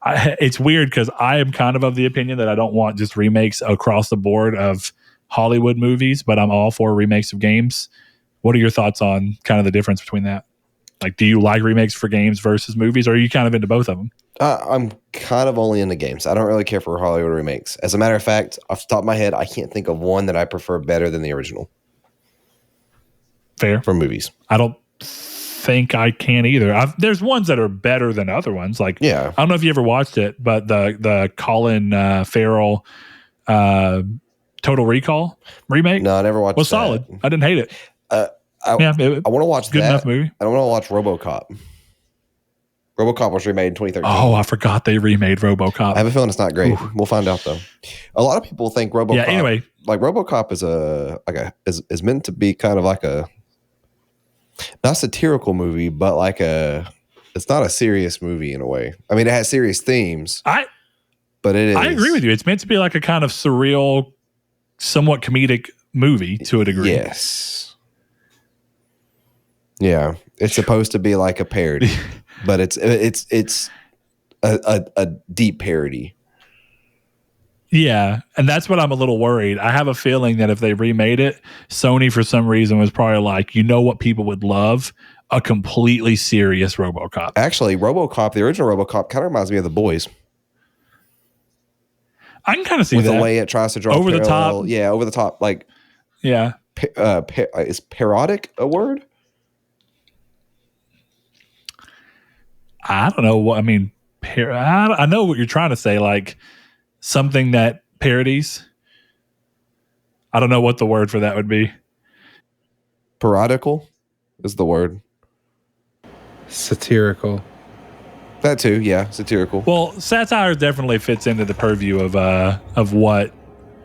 it's weird because I am kind of the opinion that I don't want just remakes across the board of Hollywood movies, but I'm all for remakes of games. What are your thoughts on kind of the difference between that? Like, do you like remakes for games versus movies, or are you kind of into both of them? I'm kind of only into games. I don't really care for Hollywood remakes. As a matter of fact, off the top of my head, I can't think of one that I prefer better than the original. Fair. For movies. I don't think I can either. There's ones that are better than other ones. Like, yeah. I don't know if you ever watched it, but the Colin Farrell Total Recall remake. No, I never watched it. Was solid. I didn't hate it. I want to watch good that. Enough movie. I don't want to watch RoboCop. RoboCop was remade in 2013. Oh, I forgot they remade RoboCop. I have a feeling it's not great. Ooh. We'll find out though. A lot of people think RoboCop. Yeah. Anyway, like RoboCop is meant to be kind of like a not satirical movie, but like it's not a serious movie in a way. I mean, it has serious themes. I agree with you. It's meant to be like a kind of surreal somewhat comedic movie to a degree. Yes. Yeah, it's supposed to be like a parody, but it's a deep parody. Yeah, and that's what I'm a little worried. I have a feeling that if they remade it, Sony for some reason was probably like, you know what people would love? A completely serious RoboCop. Actually, RoboCop, the original RoboCop, kind of reminds me of The Boys. I can kind of see with that. the way it tries to draw over parallel. the top. Yeah, over the top. Like, yeah, is parodic a word? I don't know what I mean. I know what you're trying to say. Like something that parodies. I don't know what the word for that would be. Parodical is the word. Satirical. That too, yeah, satirical. Well, satire definitely fits into the purview of what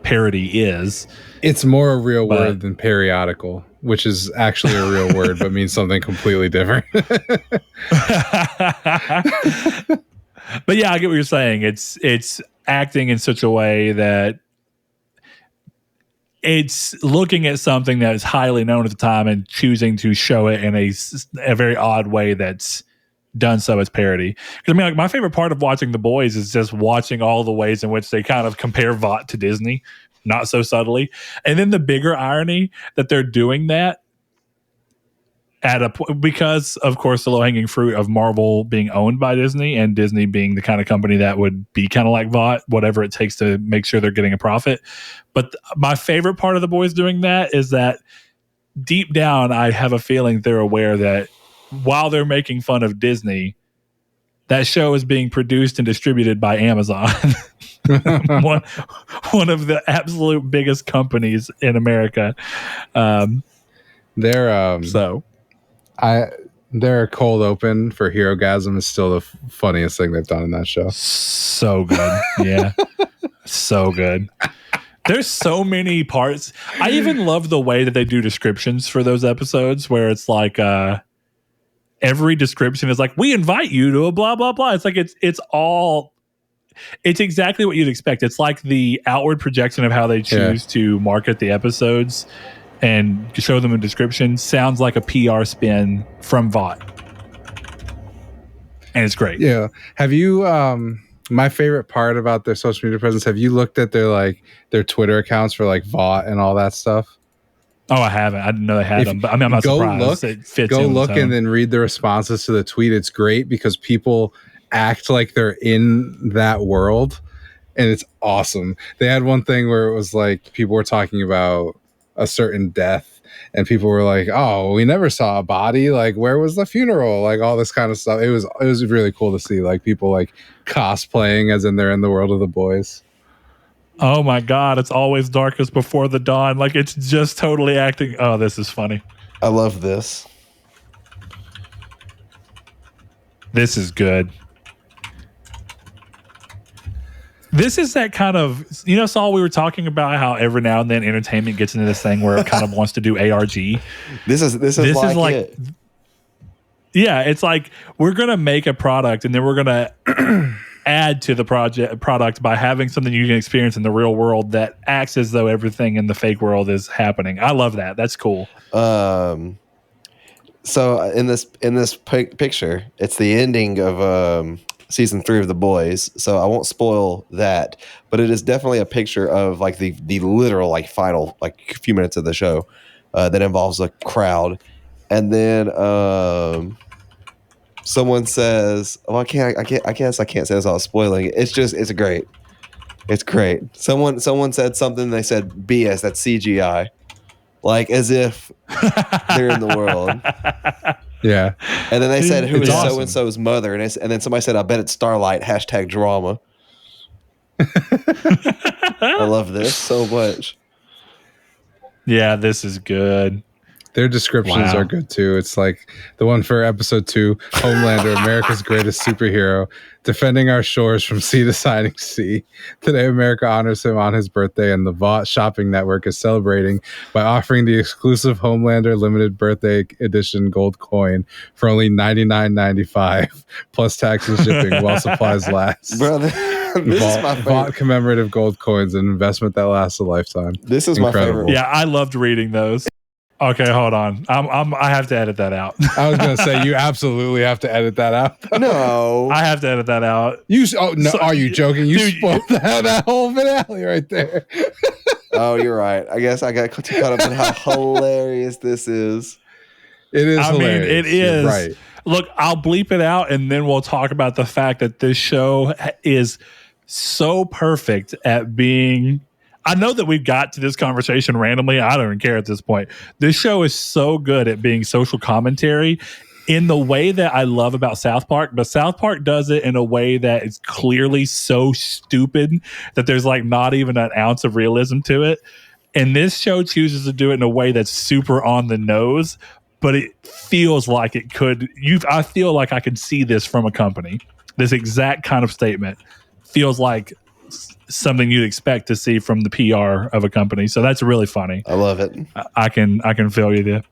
parody is. It's more a real word than periodical, which is actually a real word, but means something completely different. But yeah, I get what you're saying. It's acting in such a way that it's looking at something that is highly known at the time and choosing to show it in a very odd way that's done so as parody. Because I mean, like my favorite part of watching The Boys is just watching all the ways in which they kind of compare Vought to Disney, not so subtly. And then the bigger irony that they're doing that because of course the low-hanging fruit of Marvel being owned by Disney and Disney being the kind of company that would be kind of like Vought, whatever it takes to make sure they're getting a profit. But my favorite part of The Boys doing that is that deep down, I have a feeling they're aware that while they're making fun of Disney, that show is being produced and distributed by Amazon, one of the absolute biggest companies in America. Their cold open for Herogasm is still the funniest thing they've done in that show. So good. Yeah. So good. There's so many parts. I even love the way that they do descriptions for those episodes where it's like every description is like, we invite you to a blah, blah, blah. It's like it's exactly what you'd expect. It's like the outward projection of how they choose to market the episodes and show them a description. Sounds like a PR spin from Vought. And it's great. Yeah. Have you my favorite part about their social media presence, have you looked at their Twitter accounts for like Vought and all that stuff? Oh, I haven't. I didn't know they had them, but I mean, I'm not surprised. It fits go in look and then read the responses to the tweet. It's great because people act like they're in that world, and it's awesome. They had one thing where it was like people were talking about a certain death, and people were like, "Oh, we never saw a body. Like, where was the funeral? Like, all this kind of stuff." It was really cool to see like people like cosplaying as in they're in the world of The Boys. Oh my God, it's always darkest before the dawn. Like it's just totally acting. Oh, this is funny. I love this. This is good. This is that kind of, Saul, we were talking about how every now and then entertainment gets into this thing where it kind of wants to do ARG. This is like it. Yeah, it's like we're going to make a product and then we're going to add to the product by having something you can experience in the real world that acts as though everything in the fake world is happening. I love that. That's cool. So in this picture, it's the ending of season 3 of The Boys. So I won't spoil that, but it is definitely a picture of like the literal like final like few minutes of the show that involves a crowd, and then someone says, "Oh, I guess I can't say this without spoiling it." It's great. It's great. Someone said something. They said BS. That's CGI, like as if they're in the world. Yeah. And then they said, "Who is so and so's mother?" And then somebody said, "I bet it's Starlight." #drama. I love this so much. Yeah, this is good. Their descriptions are good too. It's like the one for episode 2, Homelander, America's greatest superhero, defending our shores from sea to shining sea. Today, America honors him on his birthday, and the Vought Shopping Network is celebrating by offering the exclusive Homelander limited birthday edition gold coin for only $99.95 plus tax and shipping while supplies last. Brother. This is my favorite. Vault commemorative gold coins, an investment that lasts a lifetime. This is my favorite. Yeah, I loved reading those. Okay, hold on. I have to edit that out. I was gonna say you absolutely have to edit that out. No, I have to edit that out. Are you joking? You Dude, spoiled that whole finale right there. Oh, you're right. I guess I got too caught up in how hilarious this is. It is. I hilarious. mean, it is. You're right. Look, I'll bleep it out, and then we'll talk about the fact that this show is so perfect at being. I know that we've got to this conversation randomly. I don't even care at this point. This show is so good at being social commentary in the way that I love about South Park, but South Park does it in a way that is clearly so stupid that there's like not even an ounce of realism to it. And this show chooses to do it in a way that's super on the nose, but it feels like it could. I feel like I could see this from a company. This exact kind of statement feels like something you'd expect to see from the PR of a company. So that's really funny. I love it. I can feel you there.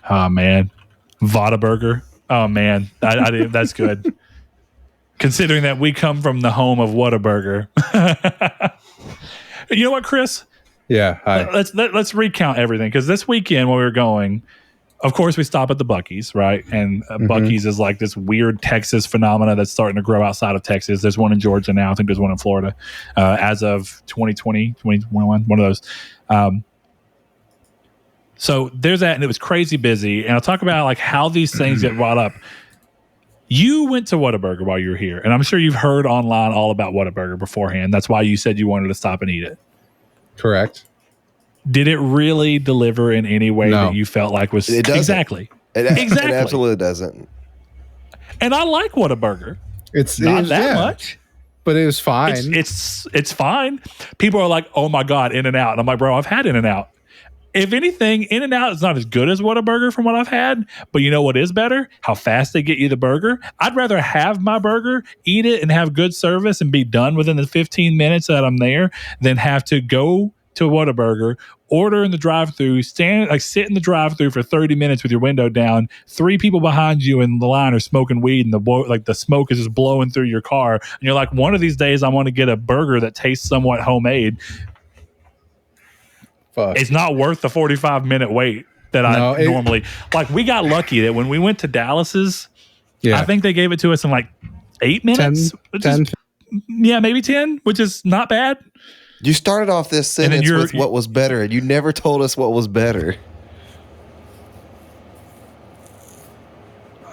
Oh man, Whataburger. Oh man, I did. That's good. Considering that we come from the home of Whataburger. You know what, Chris? Yeah. Hi. Let's recount everything, because this weekend when we were going, of course we stop at the Buc-ee's, right? And Buc-ee's is like this weird Texas phenomena that's starting to grow outside of Texas. There's one in Georgia now. I think there's one in Florida as of 2020, 2021, one of those. So there's that, and it was crazy busy. And I'll talk about like how these things get brought up. You went to Whataburger while you were here, and I'm sure you've heard online all about Whataburger beforehand. That's why you said you wanted to stop and eat it. Correct. Did it really deliver in any way that you felt like was it doesn't. Exactly? It Exactly. absolutely doesn't. And I like Whataburger. It's Not that much, but it was fine. It's fine. People are like, "Oh my god, In-N-Out," and I'm like, "Bro, I've had In-N-Out. If anything, In-N-Out is not as good as Whataburger from what I've had, but you know what is better? How fast they get you the burger. I'd rather have my burger, eat it, and have good service and be done within the 15 minutes that I'm there than have to go to Whataburger, order in the drive-thru, sit in the drive-thru for 30 minutes with your window down, 3 people behind you in the line are smoking weed, and the smoke is just blowing through your car, and you're like, one of these days I want to get a burger that tastes somewhat homemade. Fuck. It's not worth the 45-minute wait that normally. Like, we got lucky that when we went to Dallas's, I think they gave it to us in like 8 minutes. 10. Yeah, maybe 10, which is not bad. You started off this sentence with what was better, and you never told us what was better.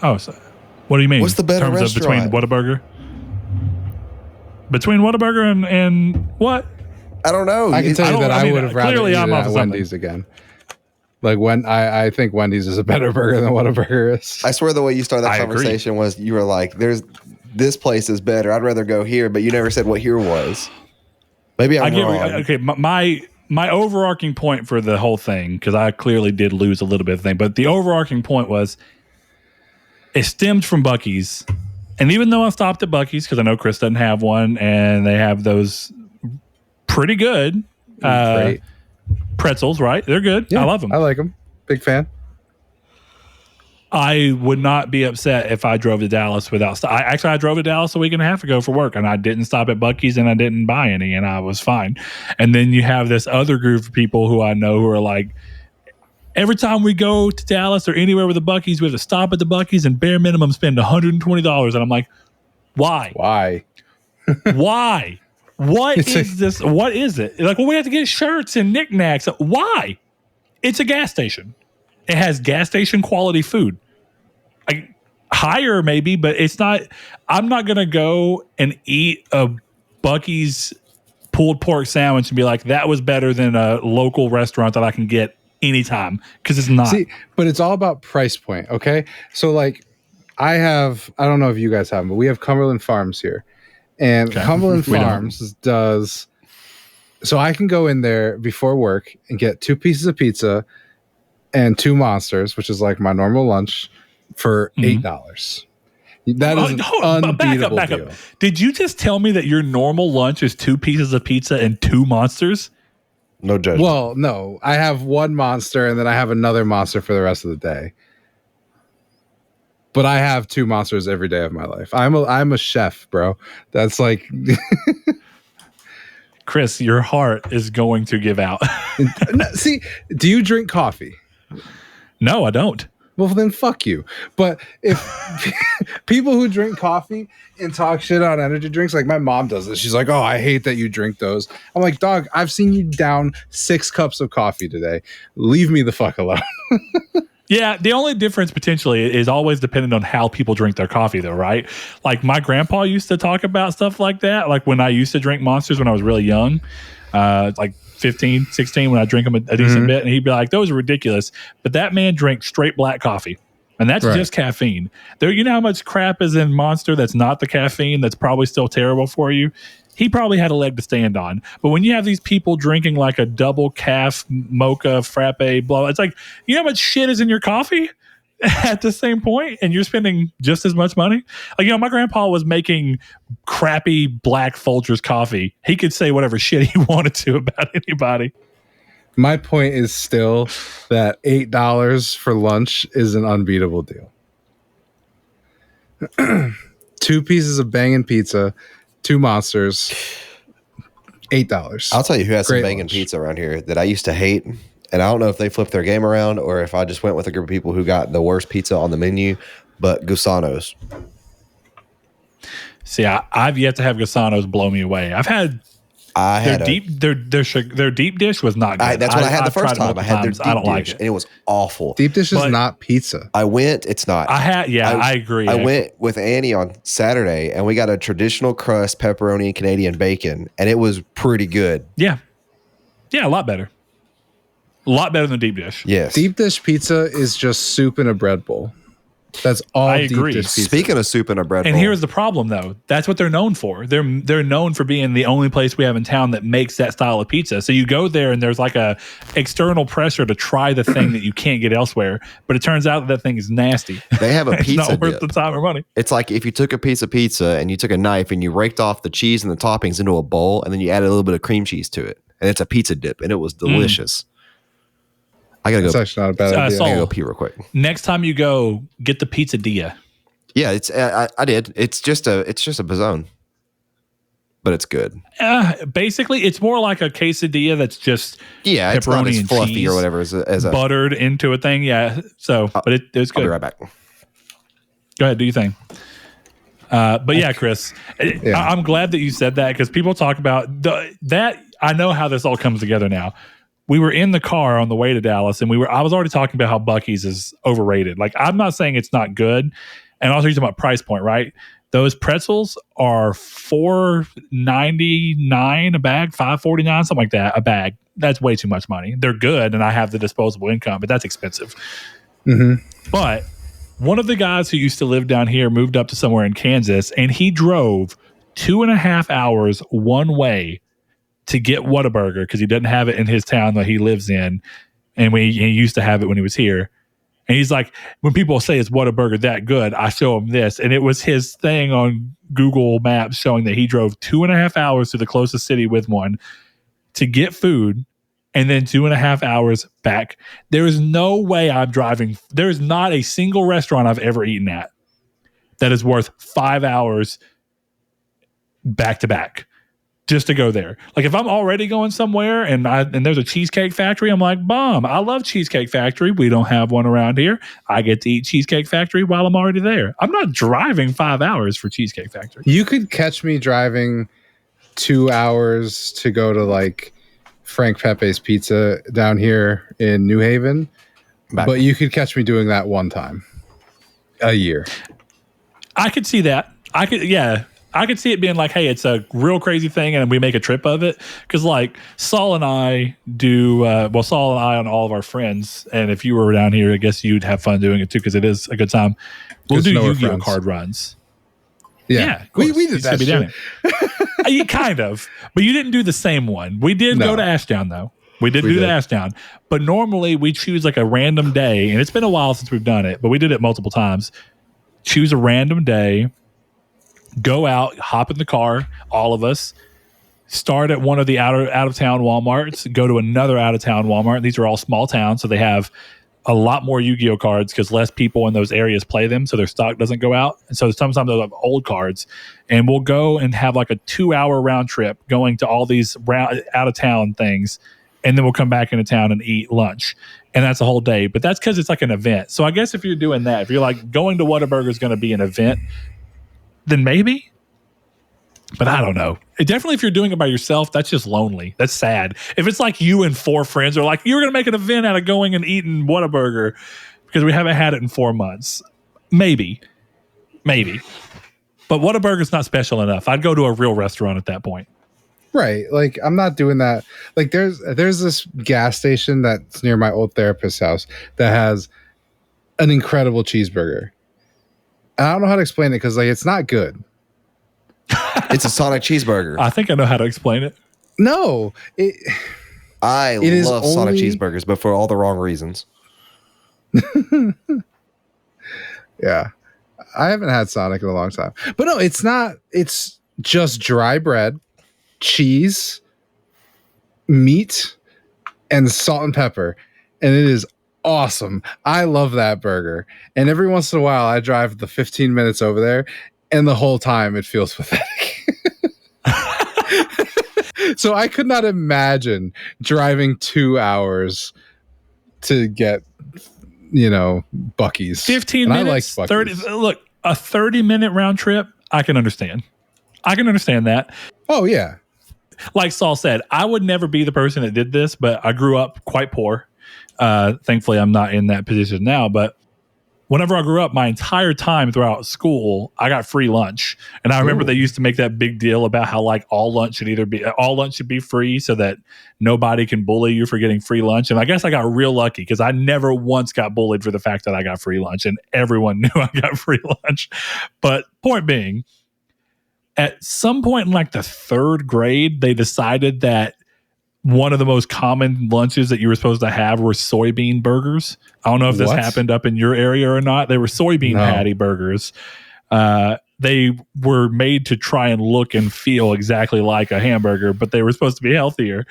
Oh, so what do you mean? What's the better in terms restaurant? Of between Whataburger? Between Whataburger and what? I don't know. I can tell you that I would have rather clearly eaten I'm off at of Wendy's again. Like when I think Wendy's is a better burger than Whataburger is. I swear the way you started that conversation was you were like, this place is better. I'd rather go here, but you never said what here was. Maybe I'm wrong. Okay, my overarching point for the whole thing, because I clearly did lose a little bit of thing, but the overarching point was it stemmed from Buc-ee's. And even though I stopped at Buc-ee's, because I know Chris doesn't have one, and they have those pretty good pretzels, right? They're good. Yeah, I love them. I like them. Big fan. I would not be upset if I drove to Dallas without. I drove to Dallas a week and a half ago for work, and I didn't stop at Buc-ee's, and I didn't buy any, and I was fine. And then you have this other group of people who I know who are like, every time we go to Dallas or anywhere with the Buc-ee's, we have to stop at the Buc-ee's and bare minimum spend $120. And I'm like, why? Why? Why? What is this? What is it? Like, well, we have to get shirts and knickknacks. Why? It's a gas station. It has gas station quality food. Higher maybe, but it's not. I'm not going to go and eat a Buc-ee's pulled pork sandwich and be like, that was better than a local restaurant that I can get anytime, because it's not. See, but it's all about price point, okay? So like I don't know if you guys have them, but we have Cumberland Farms here. And Cumberland Farms does, so I can go in there before work and get 2 pieces of pizza and 2 monsters, which is like my normal lunch, for $8. That is an unbeatable back deal. up. Did you just tell me that your normal lunch is 2 pieces of pizza and 2 monsters? No judgment. Well, no. I have 1 monster and then I have another monster for the rest of the day. But I have 2 monsters every day of my life. I'm a chef, bro. That's like Chris, your heart is going to give out. see, do you drink coffee? No, I don't. Well, then fuck you. But if people who drink coffee and talk shit on energy drinks, like my mom does this. She's like, oh, I hate that you drink those. I'm like, dog, I've seen you down 6 cups of coffee today. Leave me the fuck alone. Yeah, the only difference potentially is always dependent on how people drink their coffee, though, right? Like my grandpa used to talk about stuff like that. Like when I used to drink Monsters when I was really young, like 15, 16, when I drink them a decent bit, and he'd be like, those are ridiculous. But that man drank straight black coffee, and that's just caffeine. There, you know how much crap is in Monster that's not the caffeine that's probably still terrible for you? He probably had a leg to stand on. But when you have these people drinking like a double calf mocha frappe, blah, it's like, you know how much shit is in your coffee at the same point, and you're spending just as much money? Like, you know, my grandpa was making crappy black Folgers coffee. He could say whatever shit he wanted to about anybody. My point is still that $8 for lunch is an unbeatable deal. 2 pieces of banging pizza, 2 monsters, $8. I'll tell you who has Great some banging lunch. pizza around here that I used to hate. And I don't know if they flipped their game around or if I just went with a group of people who got the worst pizza on the menu, but Gusano's. See, I've yet to have Gusano's blow me away. Their deep dish was not good. That's what I had the I've first tried time. I had their deep I don't dish, like it. and it was awful. Deep dish is not pizza. It's not. I agree. I went with Annie on Saturday, and we got a traditional crust, pepperoni, and Canadian bacon, and it was pretty good. Yeah, a lot better. A lot better than deep dish. Yes. Deep dish pizza is just soup in a bread bowl. That's all. I deep agree. dish pizza. Speaking of soup in a bread bowl. And here's the problem, though. That's what they're known for. They're known for being the only place we have in town that makes that style of pizza. So you go there, and there's like a external pressure to try the thing that you can't get elsewhere. But it turns out that thing is nasty. They have a It's pizza not worth dip. the time or money. It's like if you took a piece of pizza and you took a knife and you raked off the cheese and the toppings into a bowl, and then you added a little bit of cream cheese to it, and it's a pizza dip, and it was delicious. I gotta That's go. actually not a bad idea. I gotta go pee real quick. Next time you go, get the pizzeria. Yeah, it's I did. It's just a pizzone, but it's good. Basically, it's more like a quesadilla that's just It's not pepperoni as and fluffy cheese or whatever as a. buttered into a thing. Yeah, so but it was good. I'll be right back. Go ahead, do your thing. But yeah, Chris, I'm glad that you said that because people talk about that. I know how this all comes together now. We were in the car on the way to Dallas, and I was already talking about how Buc-ee's is overrated. Like, I'm not saying it's not good, and also you're talking about price point, right? Those pretzels are $4.99 a bag, $5.49, something like that a bag. That's way too much money. They're good, and I have the disposable income, but that's expensive. Mm-hmm. But one of the guys who used to live down here moved up to somewhere in Kansas, and he drove 2.5 hours one way to get Whataburger because he doesn't have it in his town that he lives in, and he used to have it when he was here. And he's like, when people say is Whataburger that good, I show him this, and it was his thing on Google Maps showing that he drove 2.5 hours to the closest city with one to get food, and then 2.5 hours back. There is no way I'm driving. There is not a single restaurant I've ever eaten at that is worth 5 hours back to back just to go there. Like if I'm already going somewhere and there's a Cheesecake Factory, I'm like, bomb. I love Cheesecake Factory. We don't have one around here. I get to eat Cheesecake Factory while I'm already there. I'm not driving 5 hours for Cheesecake Factory. You could catch me driving 2 hours to go to like Frank Pepe's Pizza down here in New Haven, but you could catch me doing that one time a year. I could see that. I could see it being like, hey, it's a real crazy thing and we make a trip of it. Because like Saul and I do, Saul and I and all of our friends, and if you were down here, I guess you'd have fun doing it too because it is a good time. We'll do Yu-Gi-Oh card runs. Yeah, we did that shit. Kind of. But you didn't do the same one. We did go to Ashdown though. We did the Ashdown. But normally we choose like a random day, and it's been a while since we've done it, but we did it multiple times. Choose a random day. Go out, hop in the car, all of us, start at one of the out of town Walmarts, go to another out of town Walmart. These are all small towns, so they have a lot more Yu-Gi-Oh cards because less people in those areas play them, so their stock doesn't go out. And so sometimes they'll have old cards, and we'll go and have like a 2-hour round trip going to all these out of town things, and then we'll come back into town and eat lunch, and that's a whole day. But that's because it's like an event. So I guess if you're doing that, if you're like going to Whataburger is going to be an event, then maybe. But I don't know. Definitely, if you're doing it by yourself, that's just lonely. That's sad. If it's like you and 4 friends are like, you're going to make an event out of going and eating Whataburger because we haven't had it in 4 months. Maybe. But Whataburger's not special enough. I'd go to a real restaurant at that point. Right. Like, I'm not doing that. Like, there's this gas station that's near my old therapist's house that has an incredible cheeseburger. And I don't know how to explain it because, like, it's not good. It's a Sonic cheeseburger. I think I know how to explain it. No. I love Sonic cheeseburgers, but for all the wrong reasons. Yeah. I haven't had Sonic in a long time. But no, it's not. It's just dry bread, cheese, meat, and salt and pepper. And it is awesome. I love that burger. And every once in a while, I drive the 15 minutes over there, and the whole time it feels pathetic. So I could not imagine driving 2 hours to get, Buc-ee's. 15 and minutes, I like 30. Look, a 30-minute round trip, I can understand. That. Oh, yeah. Like Saul said, I would never be the person that did this, but I grew up quite poor. Thankfully, I'm not in that position now, but whenever I grew up, my entire time throughout school, I got free lunch. And I remember they used to make that big deal about how like all lunch should be free so that nobody can bully you for getting free lunch. And I guess I got real lucky because I never once got bullied for the fact that I got free lunch, and everyone knew I got free lunch. But point being, at some point in like the 3rd grade, they decided that one of the most common lunches that you were supposed to have were soybean burgers. I don't know if this happened up in your area or not. They were soybean patty burgers. They were made to try and look and feel exactly like a hamburger, but they were supposed to be healthier.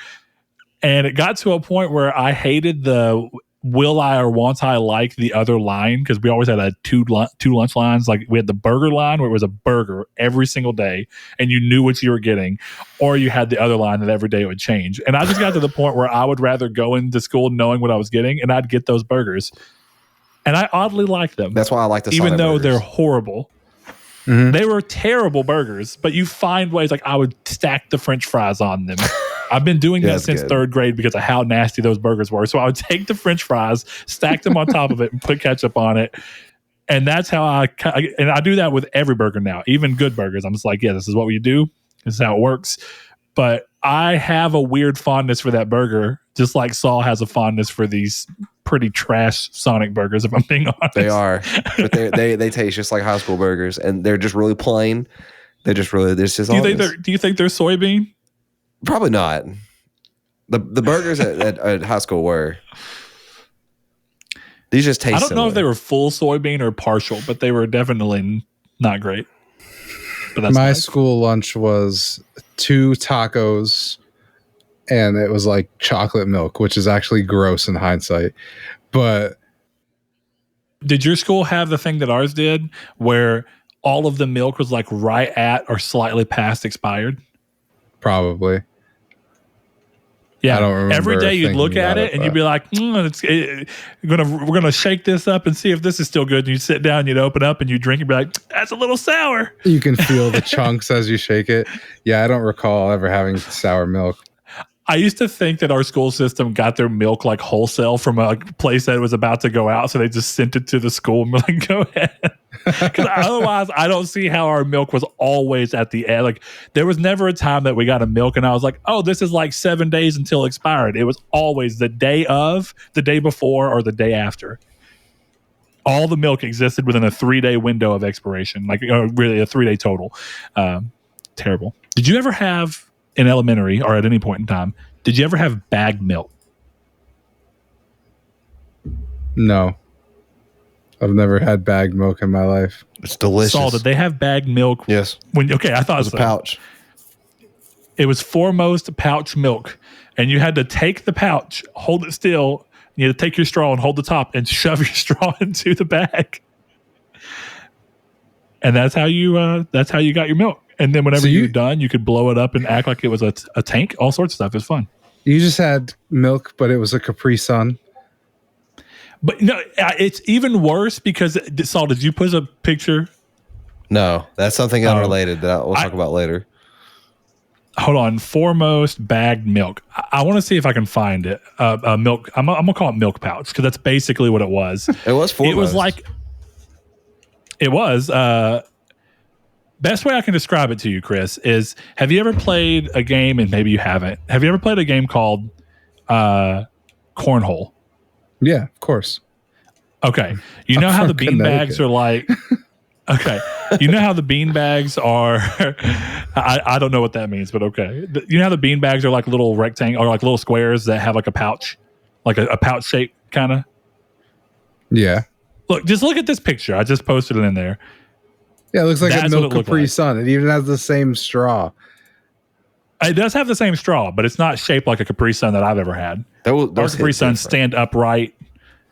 And it got to a point where I hated the will I or won't I like the other line, because we always had two lunch lines. Like we had the burger line where it was a burger every single day and you knew what you were getting, or you had the other line that every day it would change. And I just got to the point where I would rather go into school knowing what I was getting, and I'd get those burgers. And I oddly liked them. That's why I like the even Sonic though burgers. They're horrible. Mm-hmm. They were terrible burgers, but you find ways. Like I would stack the French fries on them. I've been doing that since 3rd grade because of how nasty those burgers were. So I would take the French fries, stack them on top of it, and put ketchup on it. And that's how I do that with every burger now, even good burgers. I'm just like, yeah, this is what we do. This is how it works. But I have a weird fondness for that burger, just like Saul has a fondness for these pretty trash Sonic burgers, if I'm being honest. They are. But they taste just like high school burgers, and they're just really plain. They're just really, do you think they're soybean? Probably not. The burgers at high school were. These just taste I don't know similar. if they were full soybean or partial, but they were definitely not great. But that's my school lunch was 2 tacos, and it was like chocolate milk, which is actually gross in hindsight. But did your school have the thing that ours did, where all of the milk was like right at or slightly past expired? Probably. Yeah, I don't remember. Every day you'd look at it and you'd be like, we're gonna shake this up and see if this is still good. And you'd sit down, you'd open up and you drink and be like, that's a little sour. You can feel the chunks as you shake it. Yeah, I don't recall ever having sour milk. I used to think that our school system got their milk like wholesale from a place that was about to go out, so they just sent it to the school and were like, go ahead. Because otherwise, I don't see how our milk was always at the end. Like, there was never a time that we got a milk and I was like, oh, this is like 7 days until expired. It was always the day of, the day before, or the day after. All the milk existed within a 3-day window of expiration, like really a 3-day total. Terrible. Did you ever have, in elementary or at any point in time, did you ever have bagged milk? No. I've never had bagged milk in my life. It's delicious. Saul, did they have bagged milk? Yes. I thought it was a pouch. It was foremost pouch milk, and you had to take the pouch, hold it still, You had to take your straw and hold the top and shove your straw into the bag. And that's how you got your milk. And then whenever you're done, you could blow it up and act like it was a tank. All sorts of stuff. It's fun. You just had milk, but it was a Capri Sun. But no, it's even worse because Saul, did you put a picture? No, that's something unrelated that we'll talk about later. Hold on. Foremost bagged milk. I want to see if I can find it. Milk. I'm gonna call it milk pouch because that's basically what it was. It was Foremost. It was like. It was. Best way I can describe it to you, Chris, is have you ever played a game, and maybe you haven't, have you ever played a game called Cornhole? Yeah, of course. Okay. You know how the bean bags are like, okay. You know how the bean bags are, I don't know what that means, but okay. You know how the bean bags are like little rectangles or like little squares that have like a pouch, like a pouch shape kind of? Yeah. Look, just look at this picture. I just posted it in there. Yeah, it looks like That's a milk Capri Sun. It even has the same straw. It does have the same straw, but it's not shaped like a Capri Sun that I've ever had. Our Capri Suns stand upright.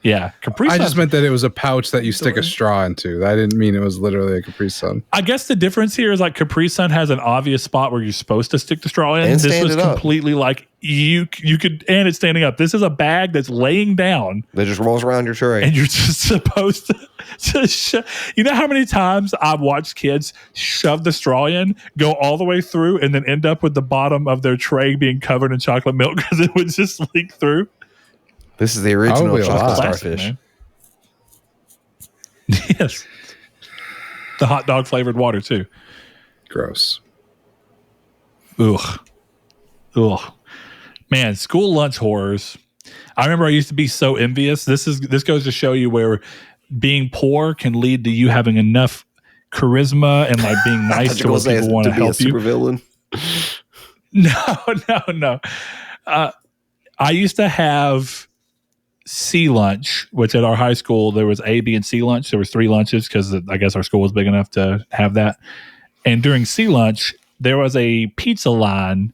Yeah, Capri Sun. I just meant that it was a pouch that you stick a straw into. I didn't mean it was literally a Capri Sun. I guess the difference here is like Capri Sun has an obvious spot where you're supposed to stick the straw in. And this was completely like you could, and it's standing up. This is a bag that's laying down. That just rolls around your tray. And you're just supposed to you know how many times I've watched kids shove the straw in, go all the way through, and then end up with the bottom of their tray being covered in chocolate milk because it would just leak through. This is the original chocolate starfish. Yes. The hot dog flavored water too. Gross. Ugh. Man, school lunch horrors. I remember I used to be so envious. This goes to show you where being poor can lead to you having enough charisma and like being nice to what people want to help you. Supervillain. No. I used to have C lunch, which at our high school there was A, B, and C lunch. There was 3 lunches because I guess our school was big enough to have that. And during C lunch, there was a pizza line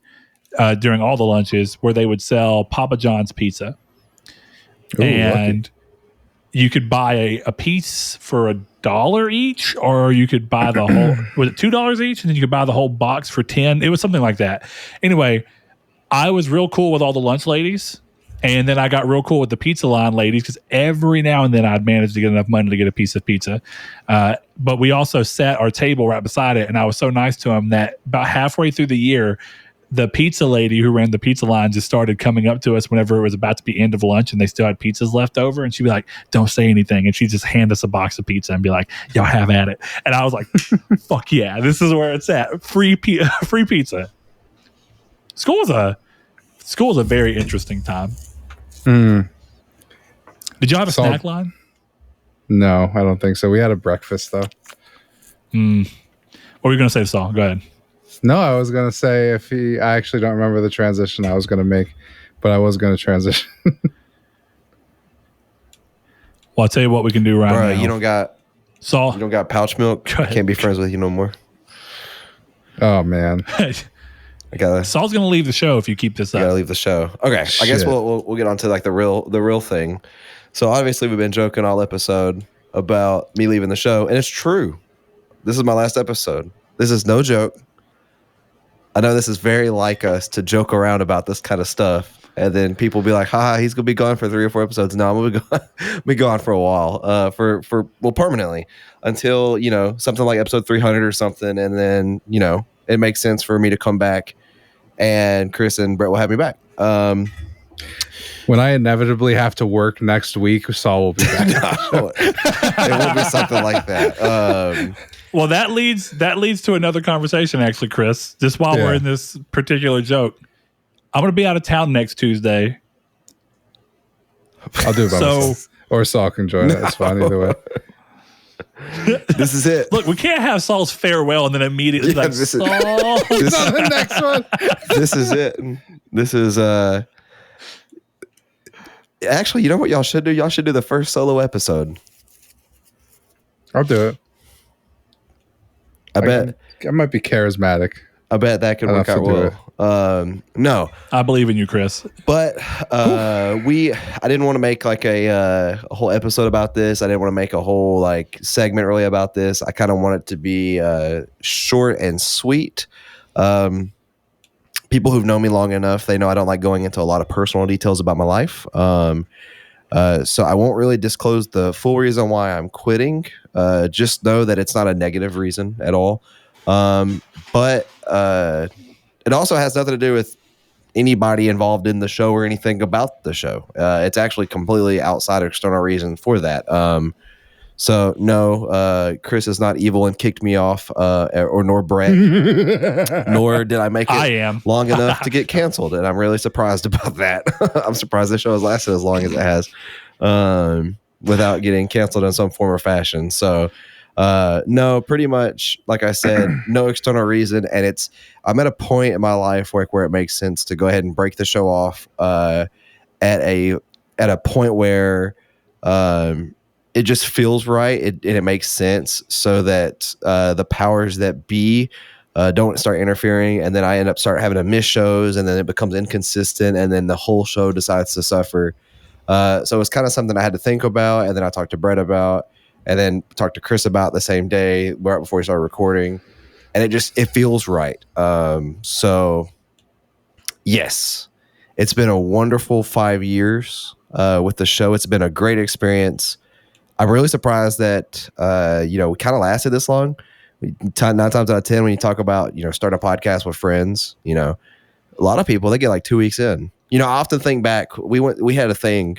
during all the lunches where they would sell Papa John's pizza. Ooh, and you could buy a piece for $1 each, or you could buy the whole, was it $2 each? And then you could buy the whole box for 10. It was something like that. Anyway, I was real cool with all the lunch ladies. And then I got real cool with the pizza line ladies because every now and then I'd manage to get enough money to get a piece of pizza. But we also set our table right beside it. And I was so nice to them that about halfway through the year, the pizza lady who ran the pizza line just started coming up to us whenever it was about to be end of lunch and they still had pizzas left over. And she'd be like, don't say anything. And she'd just hand us a box of pizza and be like, y'all have at it. And I was like, fuck yeah, this is where it's at. Free pizza. School is a very interesting time. Mm. Did y'all have a snack line? No, I don't think so. We had a breakfast though. What were you going to say, Saul? Go ahead. No, I was going to say I actually don't remember the transition I was going to make, but I was going to transition. Well, I'll tell you what we can do right now. You don't got Saul. You don't got pouch milk. Can't be friends with you no more. Oh man. Saul's gonna leave the show if you keep this up. Gotta leave the show. Okay, shit. I guess we'll get on to like the real thing. So obviously we've been joking all episode about me leaving the show, and it's true. This is my last episode. This is no joke. I know this is very like us to joke around about this kind of stuff, and then people be like, "Ha, he's gonna be gone for 3 or 4 episodes." No, I'm gonna be gone for a while, permanently until something like episode 300 or something, and then it makes sense for me to come back. And Chris and Brett will have me back. When I inevitably have to work next week, Saul will be back. No, it will be something like that. Well, that leads to another conversation, actually, Chris. Just while we're in this particular joke, I'm going to be out of town next Tuesday. I'll do it by myself. Or Saul can join it. It's fine either way. This is it. Look, we can't have Saul's farewell and then immediately Saul. This is the next one. This is it. This is actually, you know what y'all should do? Y'all should do the first solo episode. I'll do it. I bet I might be charismatic. I bet that could work out well. No, I believe in you, Chris. but I didn't want to make like a whole episode about this. I didn't want to make a whole like segment really about this. I kind of want it to be short and sweet. People who've known me long enough, they know I don't like going into a lot of personal details about my life. So I won't really disclose the full reason why I'm quitting. Just know that it's not a negative reason at all. But it also has nothing to do with anybody involved in the show or anything about the show. It's actually completely outside external reason for that. So no, Chris is not evil and kicked me off, or nor Brett, nor did I make it long enough to get canceled. And I'm really surprised about that. I'm surprised the show has lasted as long as it has, without getting canceled in some form or fashion. So, no, pretty much, like I said, no external reason. And I'm at a point in my life where it makes sense to go ahead and break the show off, at a point where, it just feels right, and it makes sense, so that the powers that be don't start interfering, and then I end up having to miss shows, and then it becomes inconsistent, and then the whole show decides to suffer. So it's kind of something I had to think about, and then I talked to Brett about, and then talked to Chris about the same day right before we started recording, and it feels right. So yes, it's been a wonderful 5 years with the show. It's been a great experience. I'm really surprised that, we kind of lasted this long. 9 times out of 10, when you talk about, starting a podcast with friends, a lot of people, they get like 2 weeks in. I often think back, we had a thing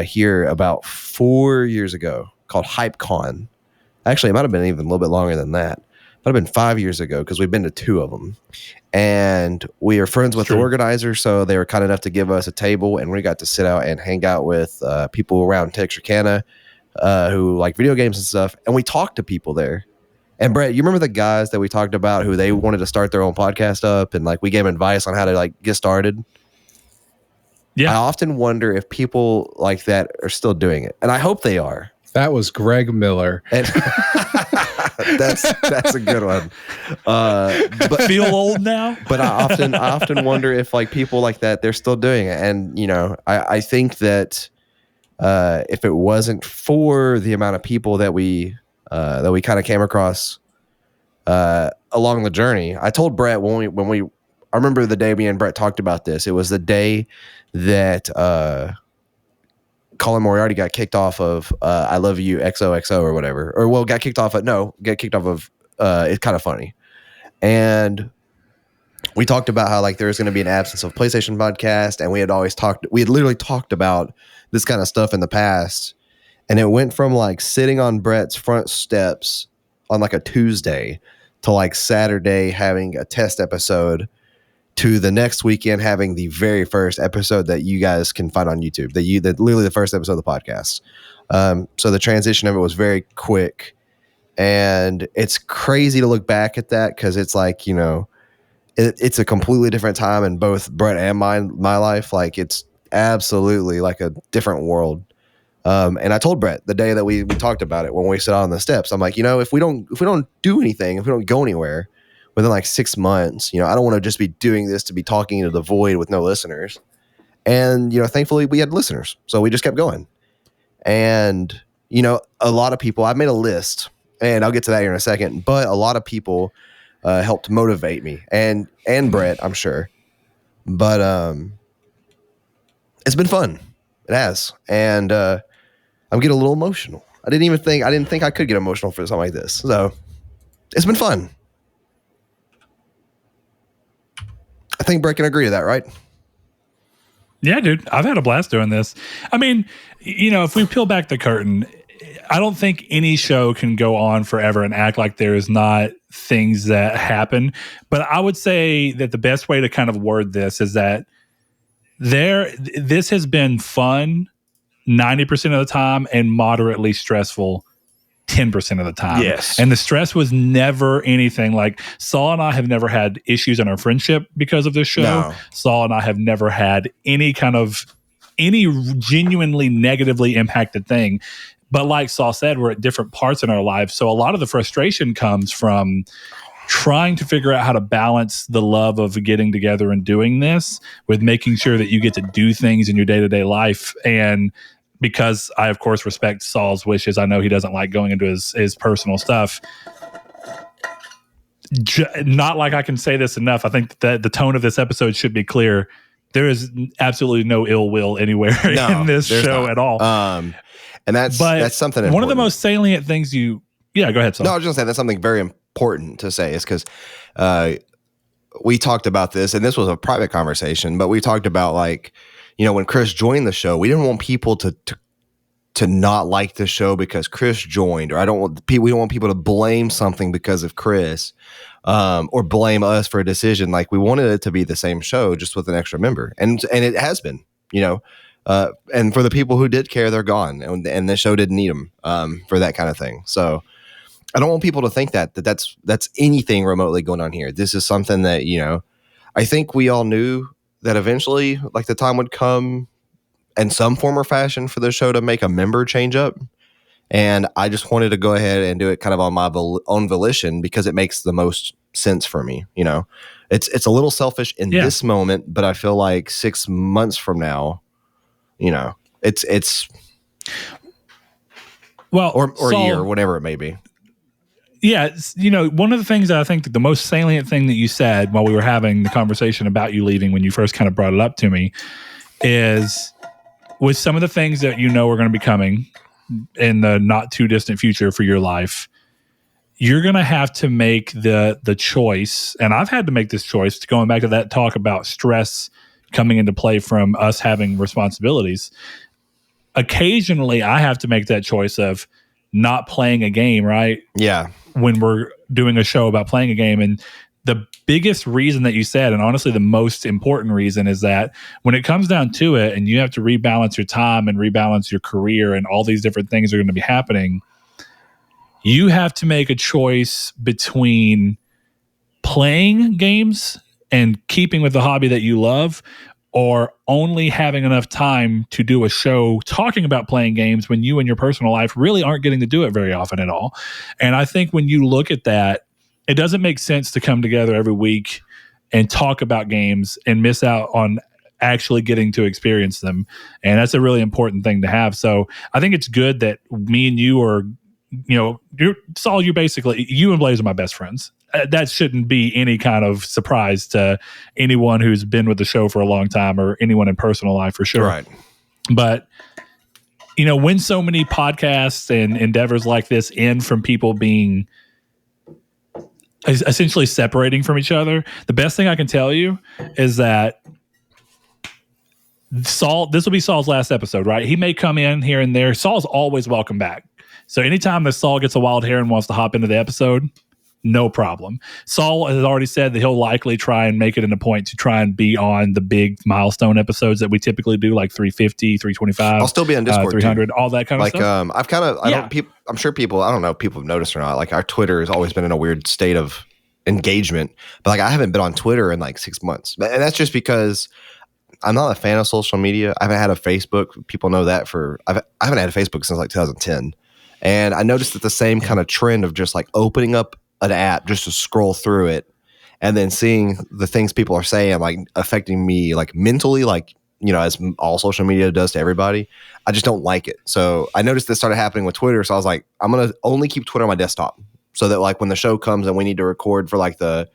here about 4 years ago called HypeCon. Actually, it might have been even a little bit longer than that. It might have been 5 years ago, because we've been to 2 of them. And we are friends with the organizer, so they were kind enough to give us a table, and we got to sit out and hang out with people around Texarkana, who like video games and stuff, and we talked to people there. And Brett, you remember the guys that we talked about who they wanted to start their own podcast up, and like we gave them advice on how to like get started? Yeah, I often wonder if people like that are still doing it, and I hope they are. That was Greg Miller. And that's a good one. But feel old now. But I often wonder if like people like that, they're still doing it. And I think that if it wasn't for the amount of people that we kind of came across along the journey, I told Brett I remember the day me and Brett talked about this. It was the day that Colin Moriarty got kicked off of I Love You XOXO or whatever, got kicked off of It's Kind of Funny. And we talked about how like there's going to be an absence of PlayStation podcast, and we had literally talked about this kind of stuff in the past, and it went from like sitting on Brett's front steps on like a Tuesday to like Saturday having a test episode, to the next weekend having the very first episode that you guys can find on YouTube, literally the first episode of the podcast. So the transition of it was very quick, and it's crazy to look back at that, because it's like, it's a completely different time in both Brett and my life. Like it's absolutely like a different world. And I told Brett the day that we talked about it, when we sat on the steps, I'm like, if we don't do anything, if we don't go anywhere within like 6 months, I don't want to just be doing this to be talking into the void with no listeners. And, thankfully we had listeners, so we just kept going. And, a lot of people, I've made a list, and I'll get to that here in a second, but a lot of people helped motivate me and Brett, I'm sure. But it's been fun. It has. And I'm getting a little emotional. I didn't think I could get emotional for something like this. So it's been fun. I think Brett can agree to that, right? Yeah, dude. I've had a blast doing this. I mean, if we peel back the curtain, I don't think any show can go on forever and act like there's not things that happen. But I would say that the best way to kind of word this is that this has been fun 90% of the time and moderately stressful 10% of the time. Yes. And the stress was never anything like Saul and I have never had issues in our friendship because of this show. No. Saul and I have never had any genuinely negatively impacted thing. But like Saul said, we're at different parts in our lives. So a lot of the frustration comes from trying to figure out how to balance the love of getting together and doing this with making sure that you get to do things in your day-to-day life. And because I, of course, respect Saul's wishes, I know he doesn't like going into his personal stuff. Not like I can say this enough. I think that the tone of this episode should be clear. There is absolutely no ill will anywhere in this show not. at all. And that's something important. One of the most salient things go ahead, Saul. No, I was just saying that's something very important to say is because we talked about this, and this was a private conversation, but we talked about, like, you know, when Chris joined the show, we didn't want people to not like the show because Chris joined, or we don't want people to blame something because of Chris, or blame us for a decision. Like, we wanted it to be the same show, just with an extra member, and it has been, you know. And for the people who did care, they're gone, and the show didn't need them for that kind of thing. So I don't want people to think that's anything remotely going on here. This is something that, you know, I think we all knew that eventually, like, the time would come in some form or fashion for the show to make a member change up. And I just wanted to go ahead and do it kind of on my own volition because it makes the most sense for me. You know, it's a little selfish in this moment, but I feel like 6 months from now, you know, it's well, or Saul, a year, whatever it may be. Yeah, you know, one of the things that I think that the most salient thing that you said while we were having the conversation about you leaving, when you first kind of brought it up to me, is with some of the things that you know are going to be coming in the not too distant future for your life, you're going to have to make the choice, and I've had to make this choice, going back to that talk about stress coming into play from us having responsibilities. Occasionally, I have to make that choice of not playing a game, right? Yeah. When we're doing a show about playing a game. And the biggest reason that you said, and honestly the most important reason, is that when it comes down to it and you have to rebalance your time and rebalance your career and all these different things are going to be happening, you have to make a choice between playing games and keeping with the hobby that you love, or only having enough time to do a show talking about playing games when you in your personal life really aren't getting to do it very often at all. And I think when you look at that, it doesn't make sense to come together every week and talk about games and miss out on actually getting to experience them. And that's a really important thing to have. So I think it's good that me and you are, you know, Saul, you and Blaze are my best friends. That shouldn't be any kind of surprise to anyone who's been with the show for a long time, or anyone in personal life for sure. Right. But, you know, when so many podcasts and endeavors like this end from people being essentially separating from each other, the best thing I can tell you is that Saul, this will be Saul's last episode, right? He may come in here and there. Saul's always welcome back. So anytime that Saul gets a wild hair and wants to hop into the episode, no problem. Saul has already said that he'll likely try and make it a point to try and be on the big milestone episodes that we typically do, like 350, 325. I'll still be on Discord, 300, all that kind of stuff. I've kind of, I'm sure people, I don't know if people have noticed or not, like, our Twitter has always been in a weird state of engagement, but like, I haven't been on Twitter in like 6 months. And that's just because I'm not a fan of social media. I haven't had a Facebook. People know that I haven't had a Facebook since like 2010. And I noticed that the same kind of trend of just like opening up an app just to scroll through it and then seeing the things people are saying, like, affecting me, like, mentally, like, you know, as all social media does to everybody. I just don't like it. So I noticed this started happening with Twitter. So I was like, I'm going to only keep Twitter on my desktop so that, like, when the show comes and we need to record for like the